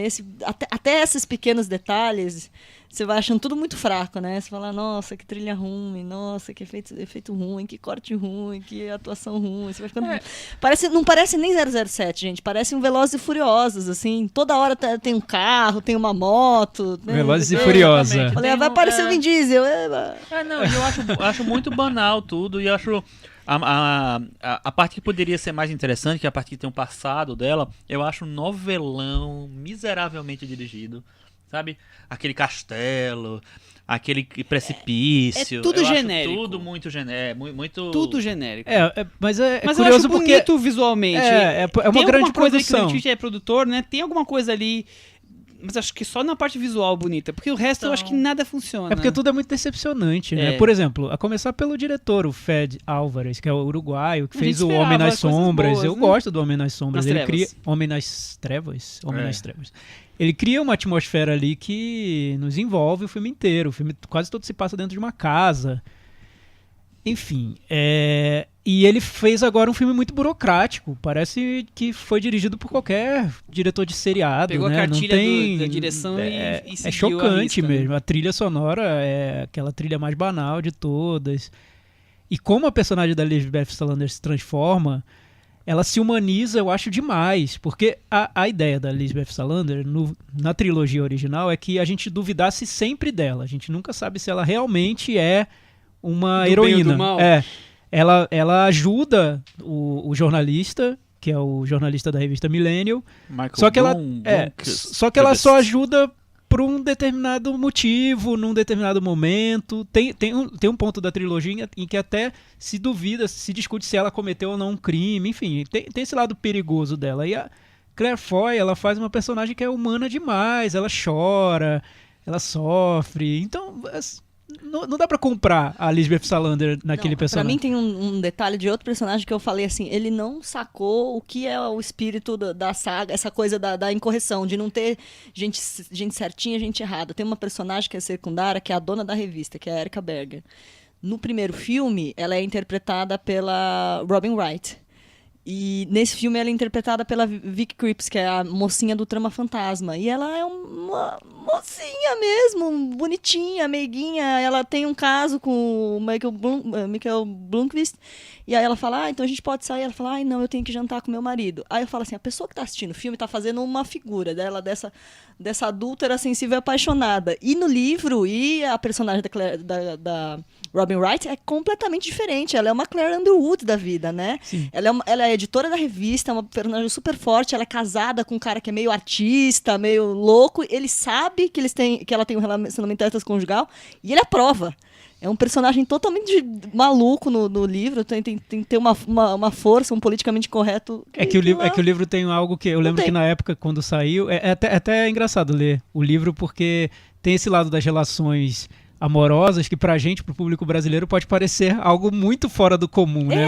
até esses pequenos detalhes, você vai achando tudo muito fraco, né? Você fala, nossa, que trilha ruim, nossa, que efeito ruim, que corte ruim, que atuação ruim. Você vai ficando... Não parece nem 007, gente. Parece um Velozes e Furiosos, assim. Toda hora tem um carro, tem uma moto. Né? Velozes e Furiosa. Falei, vai aparecer o Vin Diesel. Não, eu acho muito banal tudo e acho... A parte que poderia ser mais interessante, que é a parte que tem um passado dela, eu acho um novelão miseravelmente dirigido, sabe? Aquele castelo, aquele precipício. É tudo eu genérico. Acho tudo muito genérico. Muito... Tudo genérico. Mas é Mas curioso eu acho porque bonito visualmente. É uma Tem grande alguma coisa produção. ali que o David é produtor, né? Tem alguma coisa ali... Mas acho que só na parte visual bonita. Porque o resto eu acho que nada funciona. É porque tudo é muito decepcionante, né? Por exemplo, a começar pelo diretor, o Fed Álvares, que é o uruguaio, que fez o Homem nas Sombras. Boas, eu né? gosto do Homem nas Sombras. Nas Ele Trevas. cria Homem nas Trevas. Homem nas Trevas. Ele cria uma atmosfera ali que nos envolve o filme inteiro. O filme quase todo se passa dentro de uma casa. Enfim, e ele fez agora um filme muito burocrático. Parece que foi dirigido por qualquer diretor de seriado. Pegou né? a cartilha Não tem, da direção e seguiu é chocante a risca, mesmo. né? A trilha sonora é aquela trilha mais banal de todas. E como a personagem da Lisbeth Salander se transforma, ela se humaniza, eu acho, demais. Porque a ideia da Lisbeth Salander na trilogia original é que a gente duvidasse sempre dela. A gente nunca sabe se ela realmente é uma Do heroína. bem ou do mal? Ela ajuda o jornalista, que é o jornalista da revista Millennial. Só que ela só ajuda por um determinado motivo, num determinado momento. Tem um ponto da trilogia em que até se duvida, se discute se ela cometeu ou não um crime. Enfim, tem esse lado perigoso dela. E a Claire Foy, ela faz uma personagem que é humana demais. Ela chora, ela sofre. Então, não dá pra comprar a Lisbeth Salander naquele personagem. Pra mim tem um detalhe de outro personagem que eu falei assim, ele não sacou o que é o espírito da saga, essa coisa da incorreção, de não ter gente certinha, gente errada. Tem uma personagem que é secundária, que é a dona da revista, que é a Erica Berger. No primeiro filme, ela é interpretada pela Robin Wright. E nesse filme ela é interpretada pela Vicky Krieps, que é a mocinha do Trama Fantasma. E ela é uma mocinha mesmo, bonitinha, meiguinha. Ela tem um caso com o Michael Blomkvist. E aí ela fala, então a gente pode sair. Ela fala, não, eu tenho que jantar com meu marido. Aí eu falo assim, a pessoa que tá assistindo o filme tá fazendo uma figura dela, dessa adúltera sensível e apaixonada. E no livro, a personagem da Robin Wright é completamente diferente. Ela é uma Claire Underwood da vida, né? Sim. Ela é editora da revista, é uma personagem super forte. Ela é casada com um cara que é meio artista, meio louco. Ele sabe que ela tem um relacionamento extraconjugal e ele aprova. É um personagem totalmente maluco no livro. Tem que ter uma força, um politicamente correto. É que o livro tem algo que eu lembro que na época, quando saiu, é até engraçado ler o livro, porque tem esse lado das relações amorosas que pra gente, pro público brasileiro, pode parecer algo muito fora do comum, né?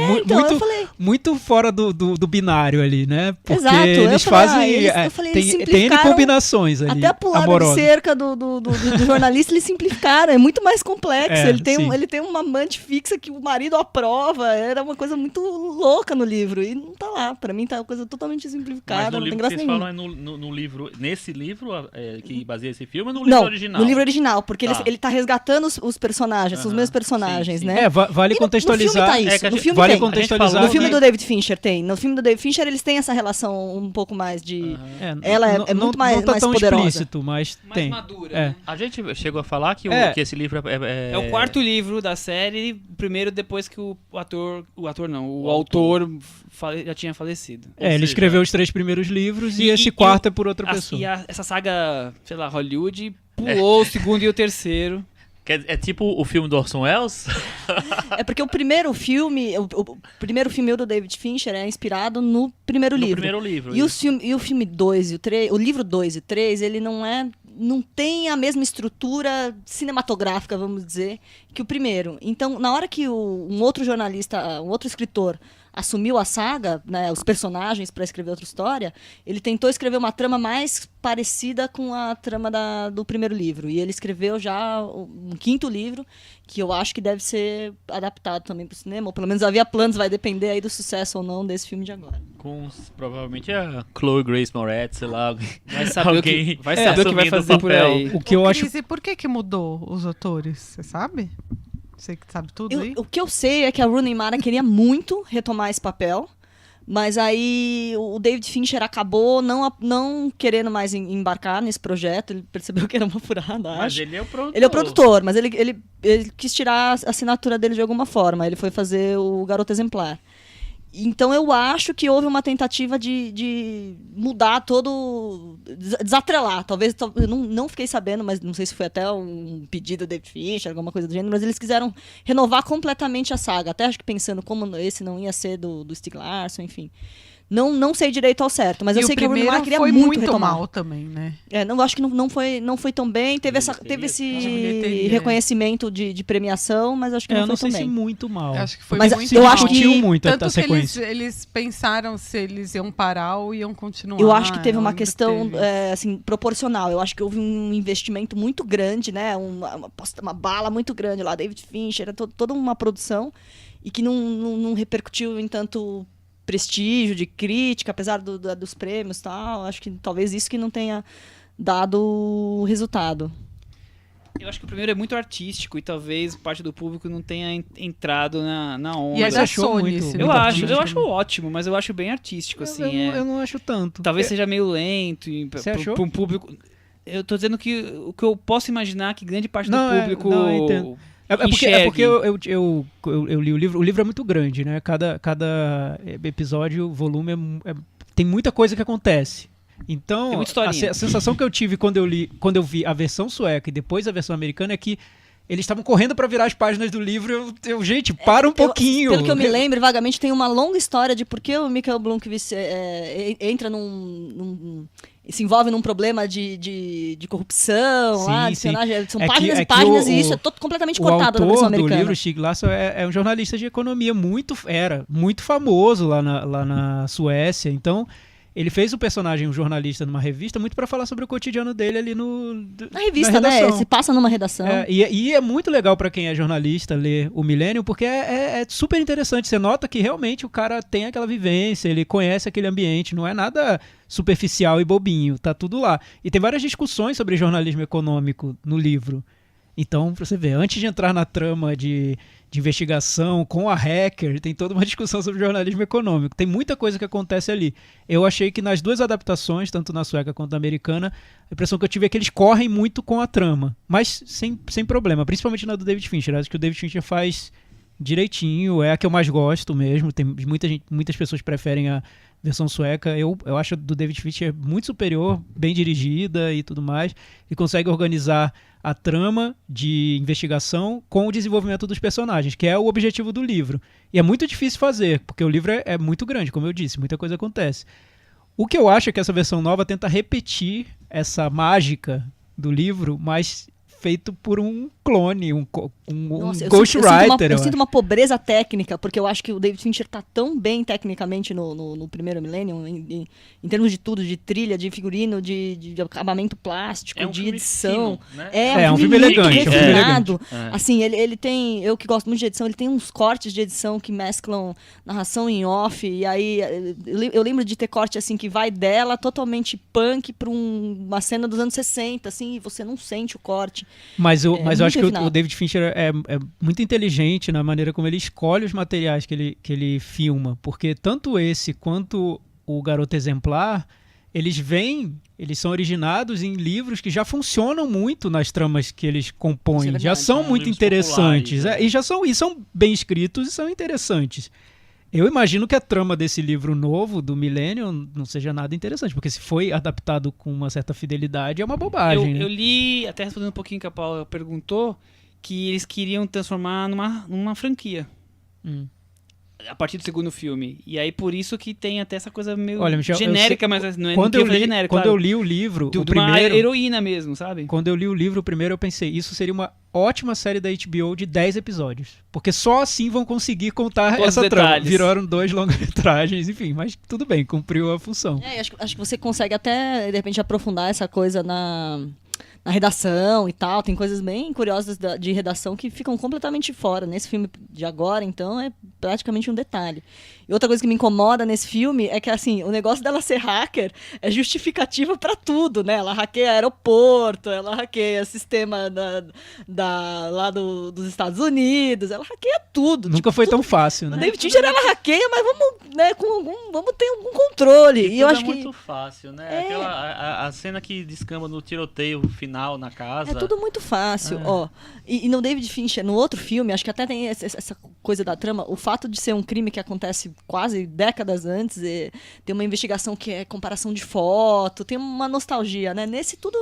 Muito fora do binário ali, né? Porque exato, eles fazem... tem N combinações ali, até a pulada de cerca do jornalista, eles simplificaram. É muito mais complexo. Ele tem uma amante fixa que o marido aprova. Era uma coisa muito louca no livro. E não tá lá. Pra mim tá uma coisa totalmente simplificada. Mas no não tem livro graça que vocês nenhuma. falam é no livro... Nesse livro que baseia esse filme ou no livro original? No livro original. Porque ele tá resgatando os personagens, os mesmos personagens, sim. né? Vale contextualizar. No filme tá isso. No filme vale tem. contextualizar. No filme do David Fincher tem. No filme do David Fincher eles têm essa relação um pouco mais de... Ela é muito mais não tá tão poderosa. explícito, mas Mais tem. madura. É. Né? A gente chegou a falar que esse livro É o quarto livro da série, o primeiro depois que o autor já tinha falecido. Ele escreveu os 3 primeiros livros e esse quarto é por outra pessoa. Essa saga, sei lá, Hollywood, pulou o segundo e o terceiro. É tipo o filme do Orson Welles? É porque o primeiro filme do David Fincher é inspirado no primeiro livro. No primeiro livro. E o filme 2 e o 3, o livro 2 e 3, ele não tem a mesma estrutura cinematográfica, vamos dizer, que o primeiro. Então, na hora que um outro jornalista, um outro escritor assumiu a saga, né, os personagens para escrever outra história, ele tentou escrever uma trama mais parecida com a trama do primeiro livro. E ele escreveu já um 5º livro, que eu acho que deve ser adaptado também para o cinema, ou pelo menos havia planos, vai depender aí do sucesso ou não desse filme de agora. Com provavelmente a Chloe Grace Moretz, sei lá. Vai saber o que vai fazer por aí. O que eu acho... E por que mudou os atores? Você sabe? Você que sabe tudo aí? O que eu sei é que a Rooney Mara queria muito retomar esse papel, mas aí o David Fincher acabou não querendo mais embarcar nesse projeto. Ele percebeu que era uma furada, acho. Mas ele é o produtor. Ele é o produtor, mas ele quis tirar a assinatura dele de alguma forma. Ele foi fazer o Garoto Exemplar. Então eu acho que houve uma tentativa de mudar todo... desatrelar. Talvez, eu não fiquei sabendo, mas não sei se foi até um pedido do David Fincher, alguma coisa do gênero, mas eles quiseram renovar completamente a saga. Até acho que pensando como esse não ia ser do Stieg Larsson, enfim. Não sei direito ao certo, mas eu sei que o Rooney Mara queria muito retomar. Mal também, né? Eu acho que não foi tão bem. Teve esse reconhecimento de premiação, mas acho que não foi tão bem. Eu não sei se muito mal. Eu acho que foi mas muito eu mal. acho que muito tanto a sequência. Que eles pensaram se eles iam parar ou iam continuar. Eu acho que teve uma questão assim, proporcional. Eu acho que houve um investimento muito grande, né? Uma bala muito grande lá, David Fincher, toda uma produção, e que não repercutiu em tanto prestígio, de crítica, apesar dos prêmios e tal. Acho que talvez isso que não tenha dado resultado. Eu acho que o primeiro é muito artístico e talvez parte do público não tenha entrado na onda. E é Você da achou Sony, muito- esse Eu muito acho artístico? ótimo, mas eu acho bem artístico, assim. Eu não acho tanto. Talvez seja meio lento Você achou? para um público. Eu tô dizendo que o que eu posso imaginar que grande parte Não, do público não, eu entendo. É porque eu li o livro é muito grande, né? Cada episódio, volume, tem muita coisa que acontece. Então, Tem muita historinha. a sensação que eu tive quando eu vi a versão sueca e depois a versão americana é que eles estavam correndo para virar as páginas do livro. Gente, para um pouquinho. Pelo que eu me lembro, vagamente, tem uma longa história de por que o Michael Blomkvist entra se envolve num problema de corrupção, Sim, lá, de sim. espionagem. São É que- páginas é e que páginas, e isso é completamente cortado o na versão autor do americana. livro, Stieg Larsson, é um jornalista de economia muito famoso lá na Suécia. Então, ele fez o personagem, um jornalista numa revista, muito para falar sobre o cotidiano dele ali Na revista, na né? redação. Se passa numa redação. E é muito legal para quem é jornalista ler o Millennium, porque é super interessante. Você nota que realmente o cara tem aquela vivência, ele conhece aquele ambiente, não é nada superficial e bobinho, tá tudo lá. E tem várias discussões sobre jornalismo econômico no livro. Então, pra você ver, antes de entrar na trama de investigação com a hacker, tem toda uma discussão sobre jornalismo econômico. Tem muita coisa que acontece ali. Eu achei que nas duas adaptações, tanto na sueca quanto na americana, a impressão que eu tive é que eles correm muito com a trama, mas sem problema, principalmente na do David Fincher. Acho que o David Fincher faz direitinho, é a que eu mais gosto mesmo. Tem muitas pessoas preferem a versão sueca. Eu acho a do David Fincher muito superior, bem dirigida e tudo mais, e consegue organizar a trama de investigação com o desenvolvimento dos personagens, que é o objetivo do livro. E é muito difícil fazer, porque o livro é muito grande, como eu disse, muita coisa acontece. O que eu acho é que essa versão nova tenta repetir essa mágica do livro, mas feito por um clone, Nossa, eu ghostwriter. sinto uma pobreza técnica, porque eu acho que o David Fincher tá tão bem tecnicamente no primeiro Millennium, em termos de tudo, de trilha, de figurino, de acabamento plástico, É um de filme edição. fino, né? É um filme elegante, muito é um filme refinado. elegante. Assim, ele tem, eu que gosto muito de edição, ele tem uns cortes de edição que mesclam narração em off, e aí eu lembro de ter corte assim que vai dela totalmente punk pra uma cena dos anos 60, assim, e você não sente o corte. Mas eu muito acho que refinado. o David Fincher é muito inteligente na maneira como ele escolhe os materiais que ele filma, porque tanto esse quanto o Garoto Exemplar, eles são originados em livros que já funcionam muito nas tramas que eles compõem, Isso é já verdade. são São muito livros interessantes, populares, e são bem escritos e são interessantes. Eu imagino que a trama desse livro novo, do Millennium, não seja nada interessante, porque se foi adaptado com uma certa fidelidade, é uma bobagem, né? Eu li, até respondendo um pouquinho que a Paula perguntou, que eles queriam transformar numa franquia. A partir do segundo filme. E aí, por isso que tem até essa coisa meio Olha, Michel, genérica, mas não é Quando não genérica, quando claro. eu li o livro, de o uma primeiro, heroína mesmo, sabe? quando eu li o livro primeiro, eu pensei, isso seria uma ótima série da HBO de 10 episódios. Porque só assim vão conseguir contar Todos essa os trama. detalhes. Viraram 2 longa-metragens, enfim, mas tudo bem, cumpriu a função. Acho que você consegue até, de repente, aprofundar essa coisa na redação e tal. Tem coisas bem curiosas de redação que ficam completamente fora. Nesse filme de agora, então, é praticamente um detalhe. E outra coisa que me incomoda nesse filme é que, assim, o negócio dela ser hacker é justificativa pra tudo, né? Ela hackeia aeroporto, ela hackeia sistema lá dos Estados Unidos, ela hackeia tudo. Nunca foi tão fácil, O né? David Fincher, ela hackeia, mas vamos ter algum controle. E eu acho é que muito fácil, né? A cena que descamba no tiroteio final na casa. é tudo muito fácil, ó. E no David Fincher, no outro filme, acho que até tem essa coisa da trama, o fato de ser um crime que acontece quase décadas antes, tem uma investigação que é comparação de foto, tem uma nostalgia, né? Nesse tudo...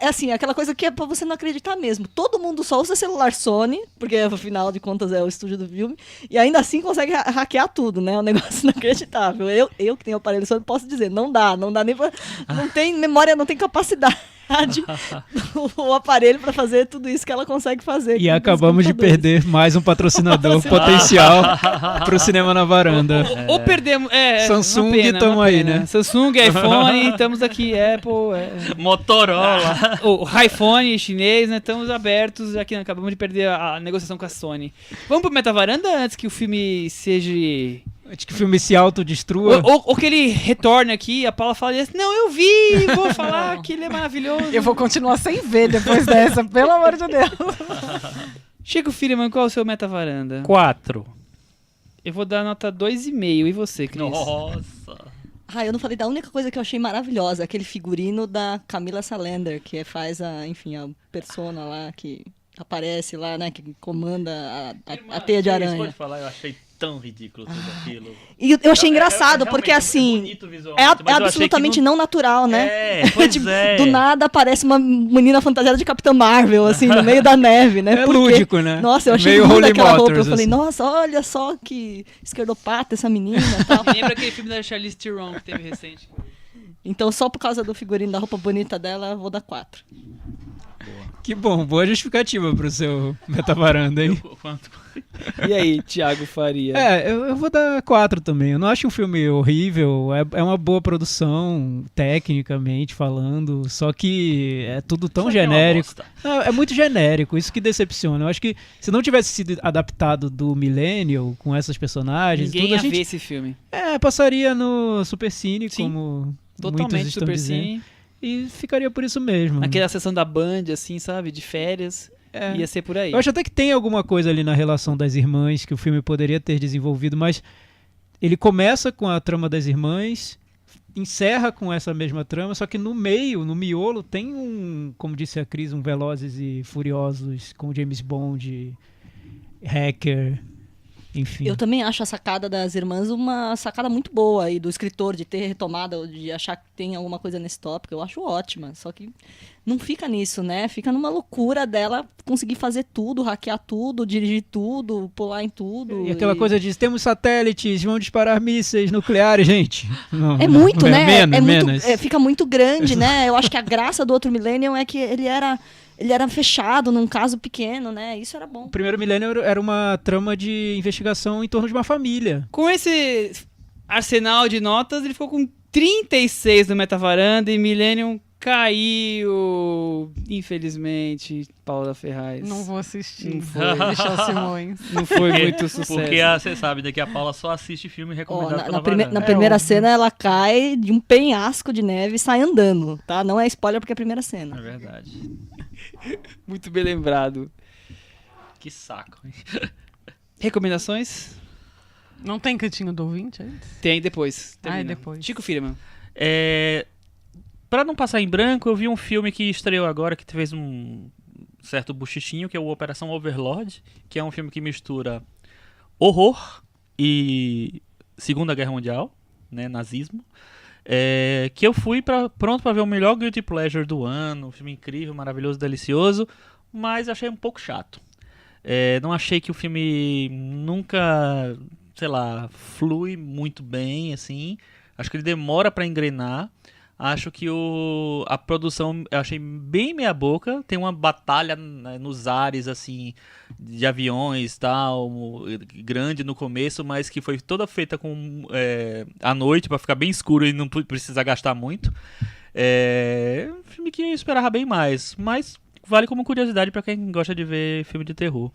É assim, aquela coisa que é pra você não acreditar mesmo. Todo mundo só usa celular Sony, porque afinal de contas é o estúdio do filme, e ainda assim consegue hackear tudo, né? É um negócio inacreditável. Eu que tenho aparelho Sony posso dizer, não dá nem pra... Não tem memória, não tem capacidade o aparelho pra fazer tudo isso que ela consegue fazer. E com os acabamos de computadores. perder mais um patrocinador potencial pro Cinema na Varanda. Ou perdemos. Samsung, uma pena, tamo uma aí, pena. né? Samsung, iPhone, estamos aqui, Apple. Motorola. O iPhone chinês, né? Estamos abertos. Aqui acabamos de perder a negociação com a Sony. Vamos pro Metavaranda antes que o filme seja Antes que o filme se autodestrua. Ou que ele retorne aqui e a Paula fala assim, não, eu vi, vou falar que ele é maravilhoso. Eu vou continuar sem ver depois dessa, pelo amor de Deus. Chico Firman, qual é o seu meta-varanda? 4. Eu vou dar nota 2,5. E você, Cris? Nossa. Eu não falei da única coisa que eu achei maravilhosa, aquele figurino da Camila Sallender, que faz a persona lá, que aparece lá, né, que comanda a teia de aranha. Pode falar, eu achei tão ridículo tudo aquilo. E eu achei engraçado, porque assim, bonito visualmente, mas eu achei absolutamente que não natural, né? pois Tipo, é. do nada aparece uma menina fantasiada de Capitã Marvel, assim, no meio da neve, né? É lúdico, né? Nossa, eu achei Meio linda Holy aquela roupa. Motors, Eu falei, assim. nossa, olha só que esquerdopata essa menina e tal. Me lembra aquele filme da Charlize Theron que teve recente. Então, só por causa do figurino da roupa bonita dela, eu vou dar 4. Que bom, boa justificativa pro seu meta-varanda, hein? Quanto? E aí, Thiago Faria? Eu vou dar 4 também. Eu não acho um filme horrível, é uma boa produção, tecnicamente falando, só que é tudo tão Só que é uma genérico. bosta. Não, é muito genérico, isso que decepciona. Eu acho que se não tivesse sido adaptado do Millennial, com essas personagens, Ninguém tudo, ia ver esse filme. passaria no Supercine, Sim, como Totalmente muitos estão Super dizendo. Cine. E ficaria por isso mesmo. Naquela sessão da Band, assim, sabe? De férias. É. Ia ser por aí. Eu acho até que tem alguma coisa ali na relação das irmãs que o filme poderia ter desenvolvido, mas ele começa com a trama das irmãs, encerra com essa mesma trama, só que no meio, no miolo, tem como disse a Cris, Velozes e Furiosos com James Bond, hacker, enfim. Eu também acho a sacada das irmãs uma sacada muito boa aí do escritor, de ter retomado, de achar que tem alguma coisa nesse tópico. Eu acho ótima. Só que não fica nisso, né? Fica numa loucura dela conseguir fazer tudo, hackear tudo, dirigir tudo, pular em tudo. E aquela coisa de temos satélites, vão disparar mísseis nucleares, gente. Não, É muito, né? Menos. Fica muito grande, né? Eu acho que a graça do outro Millennium é que ele era fechado num caso pequeno, né? Isso era bom. O primeiro Millennium era uma trama de investigação em torno de uma família. Com esse arsenal de notas, ele ficou com 36 no Metavaranda e Millennium caiu, infelizmente, Paula Ferraz. Não vou assistir. Não foi. Michel Simões. Não foi muito sucesso. Porque você sabe, né, que a Paula só assiste filme recomendado pela Na Varanda. primeira cena, ela cai de um penhasco de neve e sai andando, tá? Não é spoiler porque é a primeira cena. É verdade. Muito bem lembrado. Que saco, hein? Recomendações? Não tem cantinho do ouvinte antes? Tem depois. Termina. Depois. Chico Firman. Pra não passar em branco, eu vi um filme que estreou agora, que fez um certo buchichinho, que é o Operação Overlord, que é um filme que mistura horror e Segunda Guerra Mundial, né, nazismo. Que eu fui pronto pra ver o melhor guilty pleasure do ano, um filme incrível, maravilhoso, delicioso, mas achei um pouco chato. Não achei que o filme nunca, sei lá, flui muito bem, assim. Acho que ele demora pra engrenar. Acho que a produção eu achei bem meia boca. Tem uma batalha, né, nos ares, assim, de aviões, tal, grande no começo, mas que foi toda feita à noite para ficar bem escuro e não precisar gastar muito. Um filme que eu esperava bem mais, mas vale como curiosidade para quem gosta de ver filme de terror.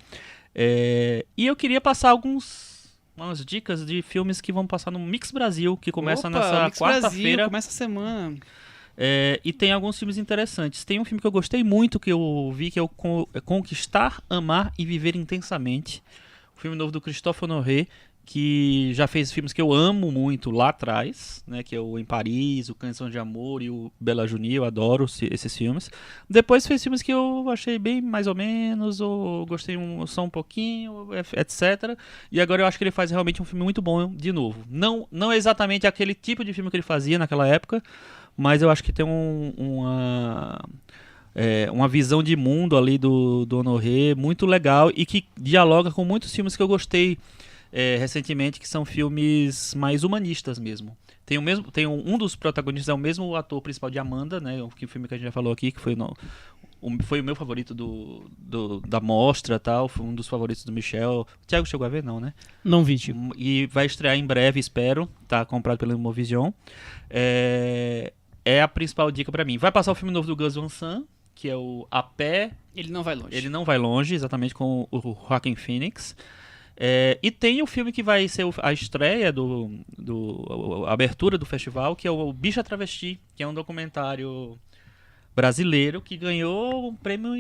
E eu queria passar umas dicas de filmes que vão passar no Mix Brasil, que começa nessa quarta-feira. Começa a semana. E tem alguns filmes interessantes. Tem um filme que eu gostei muito, que eu vi, que é o Conquistar, Amar e Viver Intensamente. O filme novo do Christophe Honoré, que já fez filmes que eu amo muito lá atrás, né, que é o Em Paris, o Canção de Amor e o Bela Juni, eu adoro esses filmes. Depois fez filmes que eu achei bem mais ou menos, ou gostei só um pouquinho, etc. E agora eu acho que ele faz realmente um filme muito bom de novo. Não exatamente aquele tipo de filme que ele fazia naquela época, mas eu acho que tem uma visão de mundo ali do Honoré muito legal e que dialoga com muitos filmes que eu gostei recentemente, que são filmes mais humanistas mesmo. Tem um dos protagonistas, é o mesmo ator principal de Amanda, né? O filme que a gente já falou aqui, que foi o meu favorito da mostra, tal, foi um dos favoritos do Michel. O Thiago chegou a ver, não, né? Não vi, tipo. E vai estrear em breve, espero. Tá comprado pela Imovision. É a principal dica pra mim. Vai passar o filme novo do Gus Van Sant, que é o A Pé. Ele não vai longe. Ele não vai longe, exatamente, com o Joaquin Phoenix. E tem o filme que vai ser a estreia a abertura do festival, que é o Bicha Travesti, que é um documentário brasileiro que ganhou um prêmio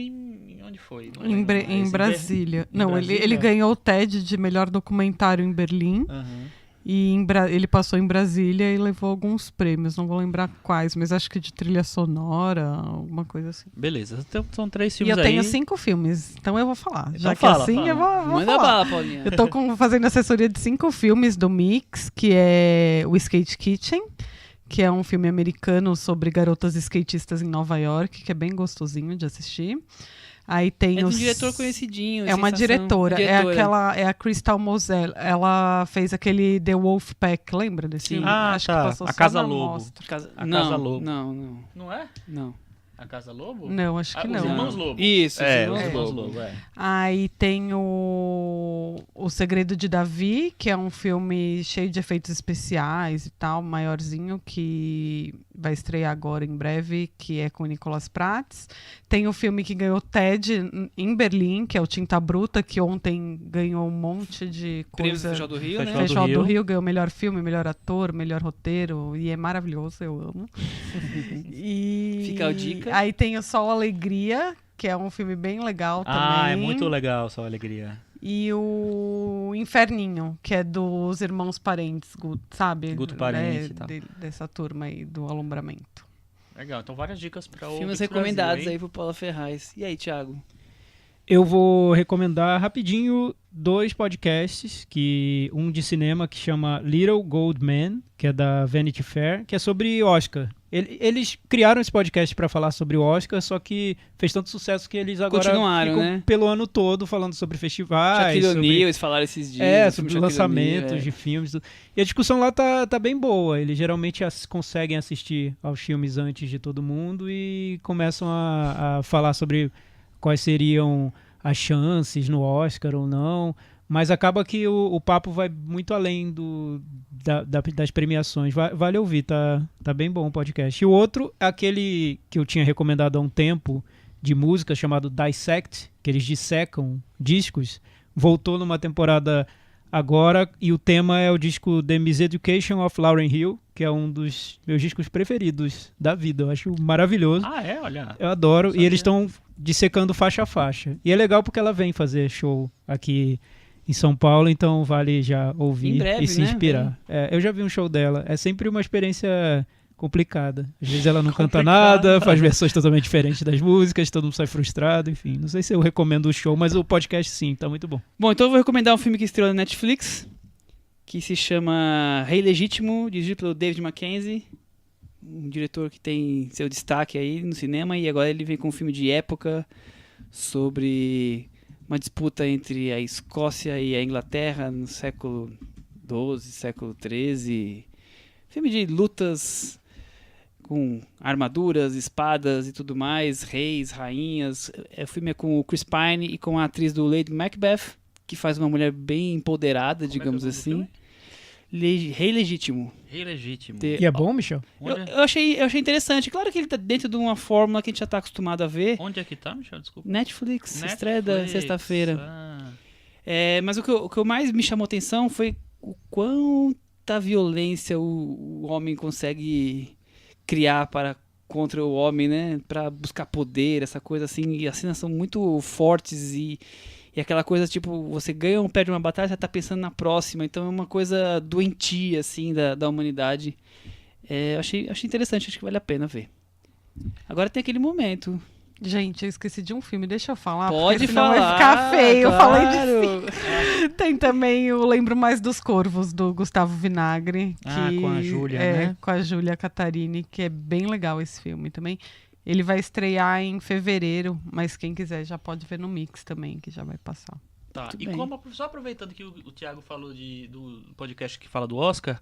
onde foi? Em Brasília. Não, Brasília? ele ganhou o TED de melhor documentário em Berlim. E ele passou em Brasília e levou alguns prêmios, não vou lembrar quais, mas acho que de trilha sonora, alguma coisa assim. Beleza, então são 3 E filmes eu aí. tenho 5 filmes, então eu vou falar. Então Já fala, que assim, fala. eu vou Manda falar. bala, Paulinha. Eu tô fazendo assessoria de 5 filmes do Mix, que é o Skate Kitchen, que é um filme americano sobre garotas skatistas em Nova York, que é bem gostosinho de assistir. Aí tem É de um diretor conhecidinho. É uma diretora. Diretora. É a Crystal Moselle. Ela fez aquele The Wolfpack, lembra desse Sim. filme? Acho que passou A Casa Lobo. Mostra. A Casa Lobo. Não. Não é? Não. A Casa Lobo? Não, acho que não. Os Irmãos Lobo. Isso, Os os Irmãos Irmãos Lobo. Aí tem o Segredo de Davi, que é um filme cheio de efeitos especiais e tal, maiorzinho, que vai estrear agora em breve, que é com o Nicolas Prats. Tem o filme que ganhou TED em Berlim, que é o Tinta Bruta, que ontem ganhou um monte de Prêmios do coisa. Festival do Rio, né? Festival do Rio ganhou melhor filme, melhor ator, melhor roteiro, e é maravilhoso, eu amo. Fica a dica. Aí tem o Sol Alegria, que é um filme bem legal também. É muito legal, Só Alegria. E o Inferninho, que é dos Irmãos Parentes, sabe? Guto Parente e tal. Dessa turma aí do Alumbramento. Legal, então várias dicas para o Filmes Mix recomendados Brasil, aí pro Paula Ferraz. E aí, Thiago? Eu vou recomendar rapidinho 2 podcasts, um de cinema que chama Little Gold Man, que é da Vanity Fair, que é sobre Oscar. Eles criaram esse podcast para falar sobre o Oscar, só que fez tanto sucesso que eles agora Continuaram, ficam né? pelo ano todo falando sobre festivais, Shaquille sobre... O'Neal, eles falaram esses dias. sobre Shaquille lançamentos O'Neal, de filmes. E a discussão lá tá bem boa. Eles geralmente conseguem assistir aos filmes antes de todo mundo e começam a falar sobre quais seriam as chances no Oscar ou não. Mas acaba que o papo vai muito além das premiações. Vale ouvir, tá bem bom o podcast. E o outro, aquele que eu tinha recomendado há um tempo, de música, chamado Dissect, que eles dissecam discos, voltou numa temporada agora, e o tema é o disco The Miseducation of Lauryn Hill, que é um dos meus discos preferidos da vida. Eu acho maravilhoso. Olha. Eu adoro. E eles estão dissecando faixa a faixa. E é legal porque ela vem fazer show aqui em São Paulo, então vale já ouvir em breve, e se né? inspirar. Eu já vi um show dela. É sempre uma experiência complicada. Às vezes ela não canta nada, faz versões totalmente diferentes das músicas, todo mundo sai frustrado, enfim. Não sei se eu recomendo o show, mas o podcast sim, tá muito bom. Bom, então eu vou recomendar um filme que estreou na Netflix, que se chama Rei Legítimo, dirigido pelo David Mackenzie, um diretor que tem seu destaque aí no cinema, e agora ele vem com um filme de época sobre uma disputa entre a Escócia e a Inglaterra no século XII, século XIII. Filme de lutas com armaduras, espadas e tudo mais, reis, rainhas. O filme é com o Chris Pine e com a atriz do Lady Macbeth, que faz uma mulher bem empoderada, digamos assim. Rei Legítimo. Rei Legítimo. E é bom, Michel? Eu achei interessante. Claro que ele tá dentro de uma fórmula que a gente já tá acostumado a ver. Onde é que tá, Michel? Desculpa. Netflix. Estreia da sexta-feira. Ah. Mas o que mais me chamou atenção foi o quanta violência o homem consegue criar contra o homem, né? Para buscar poder, essa coisa assim. E as cenas são muito fortes e aquela coisa, tipo, você ganha ou perde uma batalha, você tá pensando na próxima. Então é uma coisa doentia, assim, da humanidade. Eu achei interessante, acho que vale a pena ver. Agora tem aquele momento. Gente, eu esqueci de um filme, deixa eu falar. Pode senão falar. Vai ficar feio. Claro. Eu falei de filme. Tem também, eu lembro mais dos Corvos, do Gustavo Vinagre. Com a Júlia, né? Com a Júlia Catarini, que é bem legal esse filme também. Ele vai estrear em fevereiro, mas quem quiser já pode ver no Mix também, que já vai passar. Tá, Muito e bem. só aproveitando que o Thiago falou do podcast que fala do Oscar,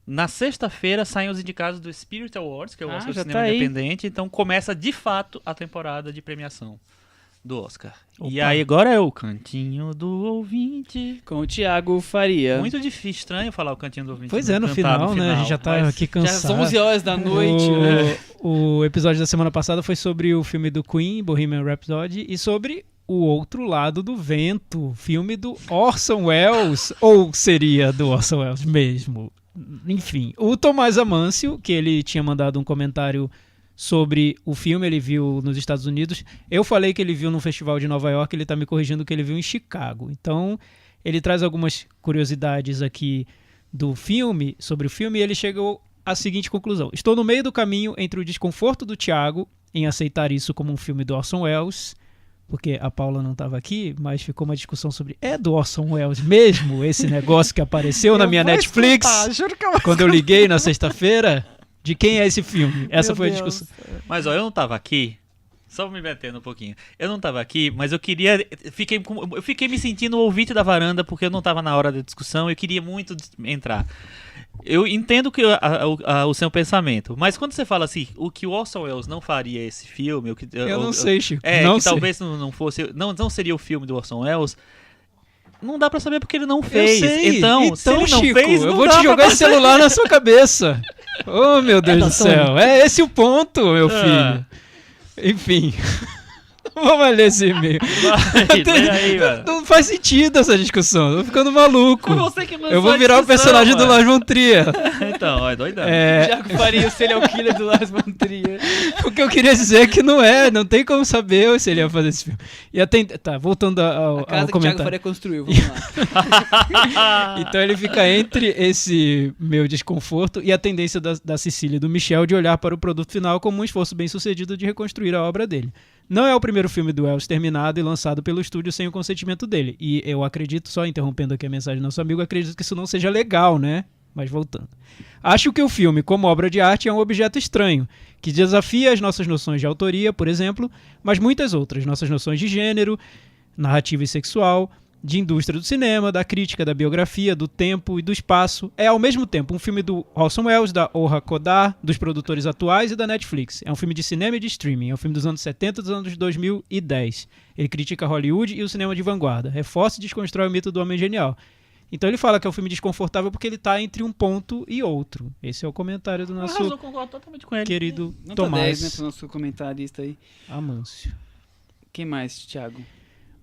na sexta-feira saem os indicados do Spirit Awards, que é o Oscar de já Cinema tá aí. Independente, então começa de fato a temporada de premiação do Oscar. E Opa. aí agora é o Cantinho do Ouvinte. Com o Thiago Faria. Muito difícil, estranho falar o Cantinho do Ouvinte. Pois é, no cantar final, né? A gente já tá mas aqui Já cansado. são 11 horas da noite. Né? O episódio da semana passada foi sobre o filme do Queen, Bohemian Rhapsody, e sobre O Outro Lado do Vento, filme do Orson Welles, ou seria do Orson Welles mesmo? Enfim, o Tomás Amâncio, que ele tinha mandado um comentário sobre o filme, ele viu nos Estados Unidos. Eu falei que ele viu no Festival de Nova York, ele está me corrigindo que ele viu em Chicago. Então, ele traz algumas curiosidades aqui do filme, sobre o filme, e ele chegou à seguinte conclusão. Estou no meio do caminho entre o desconforto do Thiago em aceitar isso como um filme do Orson Welles, porque a Paula não estava aqui, mas ficou uma discussão sobre é do Orson Welles mesmo esse negócio que apareceu na minha Netflix juro que eu vou quando eu liguei na sexta-feira? De quem é esse filme? Essa foi a discussão. Mas ó, eu não tava aqui, só me metendo um pouquinho. Eu não tava aqui, mas eu fiquei me sentindo o ouvinte da varanda porque eu não tava na hora da discussão e eu queria muito entrar. Eu entendo que o seu pensamento, mas quando você fala assim, o que o Orson Welles não faria esse filme, eu não sei, Chico. Não sei. Talvez não fosse, não seria o filme do Orson Welles. Não dá pra saber porque ele não fez. Eu sei. Então, se ele não Chico, fez, eu vou te jogar esse celular na sua cabeça. Oh, meu Deus do céu. É esse o ponto, meu filho. Enfim. Vamos ler esse e-mail. Não faz sentido essa discussão. Eu tô ficando maluco. Foi você que lançou eu vou virar o personagem do Lars von Trier. Então, é doidão. Thiago Faria, o serial killer do Lars von Trier. O que eu queria dizer é que não tem como saber se ele ia fazer esse filme. Tá, voltando ao casa que o Thiago comentário. Faria construiu, vamos lá. Então ele fica entre esse meu desconforto e a tendência da Cecília e do Michel de olhar para o produto final como um esforço bem sucedido de reconstruir a obra dele. Não é o primeiro filme do Welles terminado e lançado pelo estúdio sem o consentimento dele. E eu acredito, só interrompendo aqui a mensagem do nosso amigo, acredito que isso não seja legal, né? Mas voltando. Acho que o filme, como obra de arte, é um objeto estranho, que desafia as nossas noções de autoria, por exemplo, mas muitas outras, nossas noções de gênero, narrativa e sexual, de indústria do cinema, da crítica, da biografia, do tempo e do espaço. É, ao mesmo tempo, um filme do Orson Welles, da Orra Kodar, dos produtores atuais e da Netflix. É um filme de cinema e de streaming. É um filme dos anos 70 e dos anos 2010. Ele critica Hollywood e o cinema de vanguarda. Reforça e desconstrói o mito do homem genial. Então ele fala que é um filme desconfortável porque ele está entre um ponto e outro. Esse é o comentário do nosso Eu concordo totalmente com ele. querido Nota Tomás 10, né, pro nosso comentarista aí. Amâncio. Quem mais, Thiago?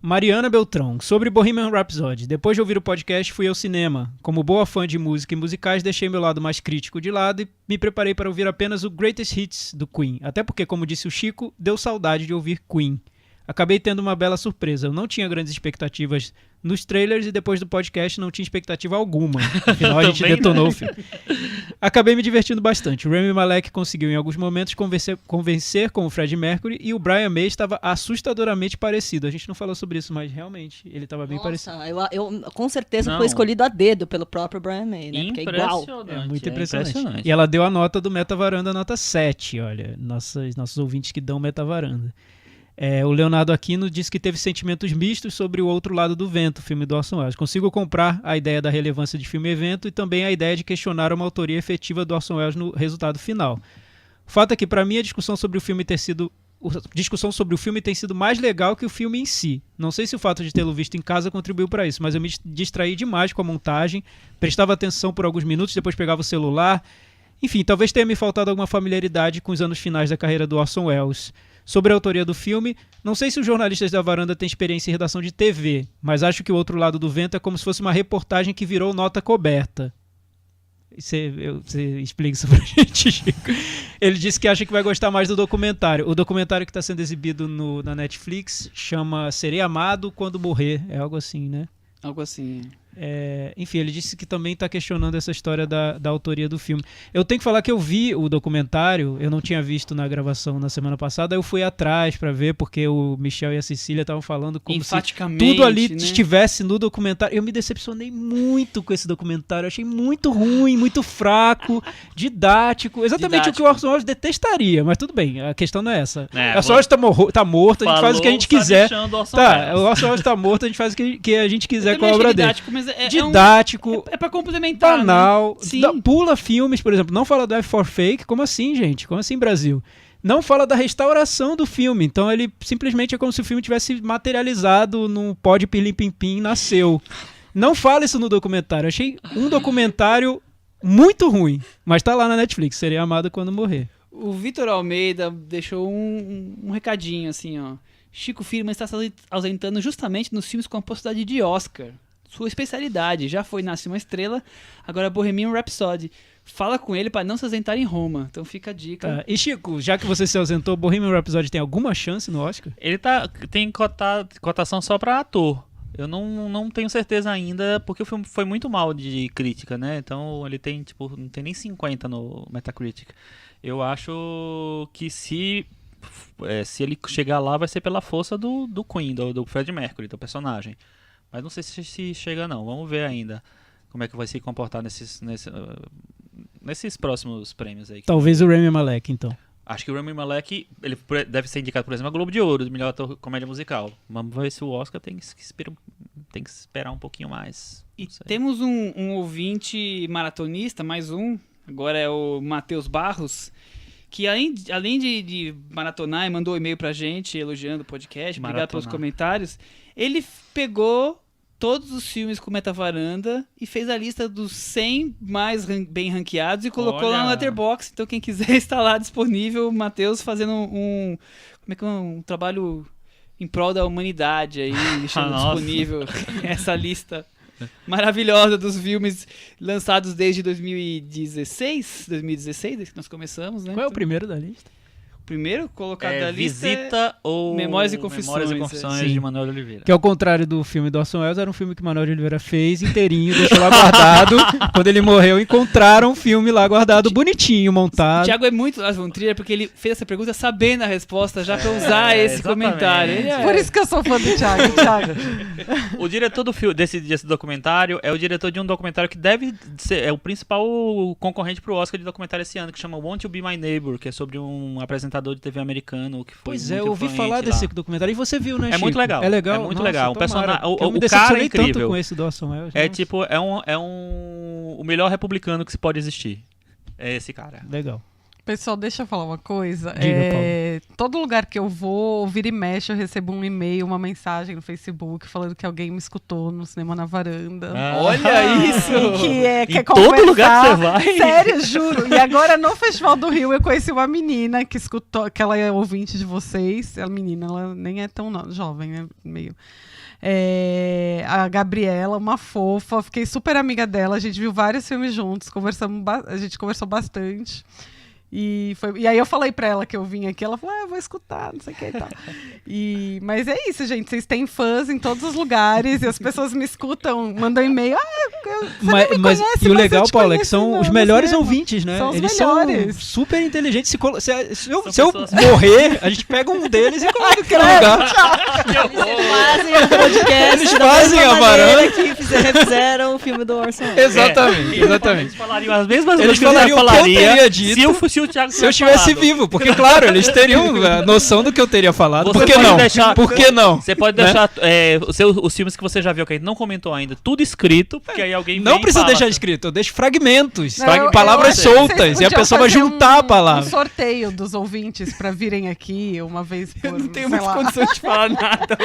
Mariana Beltrão, sobre Bohemian Rhapsody. Depois de ouvir o podcast, fui ao cinema. Como boa fã de música e musicais, deixei meu lado mais crítico de lado e me preparei para ouvir apenas o Greatest Hits do Queen. Até porque, como disse o Chico, deu saudade de ouvir Queen. Acabei tendo uma bela surpresa. Eu não tinha grandes expectativas nos trailers e depois do podcast não tinha expectativa alguma. Afinal, a gente detonou o filme. Acabei me divertindo bastante. O Rami Malek conseguiu em alguns momentos convencer com o Freddie Mercury e o Brian May estava assustadoramente parecido. A gente não falou sobre isso, mas realmente ele estava bem parecido. Eu com certeza foi escolhido a dedo pelo próprio Brian May, né? Porque é igual. É muito impressionante. E ela deu a nota do Meta Varanda, nota 7, olha. Nossos ouvintes que dão Meta Varanda. O Leonardo Aquino disse que teve sentimentos mistos sobre O Outro Lado do Vento, filme do Orson Welles. Consigo comprar a ideia da relevância de filme e evento e também a ideia de questionar uma autoria efetiva do Orson Welles no resultado final. O fato é que, para mim, a discussão sobre o filme tem sido mais legal que o filme em si. Não sei se o fato de tê-lo visto em casa contribuiu para isso, mas eu me distraí demais com a montagem, prestava atenção por alguns minutos, depois pegava o celular. Enfim, talvez tenha me faltado alguma familiaridade com os anos finais da carreira do Orson Welles. Sobre a autoria do filme, não sei se os jornalistas da varanda têm experiência em redação de TV, mas acho que O Outro Lado do Vento é como se fosse uma reportagem que virou nota coberta. Você explica isso pra gente, Chico. Ele disse que acha que vai gostar mais do documentário. O documentário que está sendo exibido na Netflix chama Serei Amado Quando Morrer. É algo assim, né? Algo assim. Enfim, ele disse que também está questionando essa história da autoria do filme. Eu tenho que falar que eu vi o documentário, eu não tinha visto na gravação na semana passada, eu fui atrás para ver, porque o Michel e a Cecília estavam falando como se tudo ali estivesse no documentário. Eu me decepcionei muito com esse documentário, eu achei muito ruim, muito fraco, didático, exatamente o que o Orson Welles detestaria, mas tudo bem, a questão não é essa. O Orson Welles tá morto, a gente faz o que a gente quiser. O Orson Welles tá morto, a gente faz o que a gente quiser com a obra dele. Mas didático, é pra complementar, banal, né? Pula filmes, por exemplo, não fala do F for Fake, como assim, gente? Como assim, Brasil? Não fala da restauração do filme, então ele simplesmente é como se o filme tivesse materializado num pó de pilim-pim-pim, nasceu. Não fala isso no documentário, achei um documentário muito ruim, mas tá lá na Netflix, Serei Amado Quando Morrer. O Vitor Almeida deixou um recadinho assim, ó. Chico Firman está se ausentando justamente nos filmes com a possibilidade de Oscar. Sua especialidade, já foi Nasce uma Estrela, agora Bohemian Rhapsody. Fala com ele para não se ausentar em Roma. Então fica a dica. E Chico, já que você se ausentou, Bohemian Rhapsody tem alguma chance no Oscar? Ele tem cotação só pra ator. Eu não tenho certeza ainda, porque o filme foi muito mal de crítica, né? Então ele tem, tipo, não tem nem 50 no Metacritic. Eu acho que se ele chegar lá, vai ser pela força do Queen, do Freddie Mercury, do personagem. Mas não sei se chega não. Vamos ver ainda como é que vai se comportar nesses próximos prêmios aí. Talvez o Rami Malek, então. Acho que o Rami Malek ele deve ser indicado, por exemplo, a Globo de Ouro, de melhor ator comédia musical. Vamos ver se o Oscar tem que esperar um pouquinho mais. E temos um ouvinte maratonista, mais um, agora é o Matheus Barros, que além de maratonar e mandou um e-mail pra gente elogiando o podcast, obrigado pelos comentários, ele pegou todos os filmes com Metavaranda e fez a lista dos 100 mais bem ranqueados e colocou lá no Letterboxd. Então quem quiser está lá disponível. O Matheus fazendo um trabalho em prol da humanidade aí, deixando disponível essa lista maravilhosa dos filmes lançados desde 2016, que nós começamos, né? Qual é o primeiro da lista? Primeiro colocado da lista Visita ou Memórias e Confissões de Manuel Oliveira. Que ao contrário do filme do Orson Welles, era um filme que Manuel Oliveira fez inteirinho, deixou lá guardado. Quando ele morreu, encontraram um filme lá guardado, bonitinho, montado. O Thiago é muito Lars von Trier porque ele fez essa pergunta sabendo a resposta já pra usar esse comentário. Por isso que eu sou fã do Thiago. O diretor desse documentário é o diretor de um documentário que deve ser o principal concorrente pro Oscar de documentário esse ano, que chama Won't You Be My Neighbor, que é sobre um apresentador de TV americano que foi Pois muito eu ouvi falar desse documentário e você viu, né, Chico? muito legal. É legal. É muito Nossa, legal. Eu me cara é incrível. incrível. Com esse do Orson Welles. O melhor republicano que se pode existir. É esse cara. Legal. Pessoal, deixa eu falar uma coisa. Diga, todo lugar que eu vou, vira e mexe, eu recebo um e-mail, uma mensagem no Facebook falando que alguém me escutou no Cinema na Varanda. Olha isso! Quer todo lugar que você vai. Sério, juro. E agora no Festival do Rio eu conheci uma menina que escutou, que ela é ouvinte de vocês. A menina, ela nem é tão jovem, né? Meio. A Gabriela, uma fofa. Fiquei super amiga dela. A gente viu vários filmes juntos, a gente conversou bastante. E aí eu falei pra ela que eu vim aqui, ela falou, eu vou escutar, não sei o que e tal. Mas é isso, gente, vocês têm fãs em todos os lugares e as pessoas me escutam, mandam e-mail, mas e o legal, Paulo, é que são os melhores ouvintes, né? São os Eles melhores. são super inteligentes. Se eu morrer, a gente pega um deles e coloca aqui no lugar. Eles fazem o podcast Eles fazem a varanda que refizeram o filme do Orson Welles. Exatamente. Eles falariam as mesmas Eles coisas que falariam eu o que eu falaria teria dito se eu estivesse vivo, porque claro, eles teriam a noção do que eu teria falado. Você Por que pode não? deixar- Por que não? Você pode deixar os filmes que você já viu, que a gente não comentou ainda, tudo escrito, porque aí alguém Não vem e precisa fala, deixar escrito, eu deixo fragmentos, Não, palavras eu acho que soltas, vocês e a podiam pessoa vai fazer juntar a palavra. um sorteio dos ouvintes pra virem aqui uma vez por, Eu não tenho sei muita lá, condição de falar nada.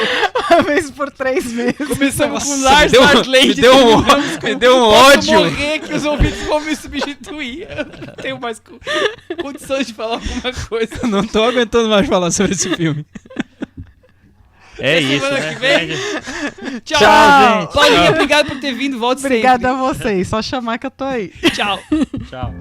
uma vez por 3 meses. Começamos com Nossa, Lars Lady. me deu um ódio. morrer que os ouvintes vão me substituir. Eu não tenho mais condições de falar alguma coisa. Não tô aguentando mais falar sobre esse filme. É isso, Semana né? que vem. Tchau, Tchau, gente. Paulinha, obrigado por ter vindo. Volte Obrigada sempre. a vocês. Só chamar que eu tô aí. Tchau. Tchau.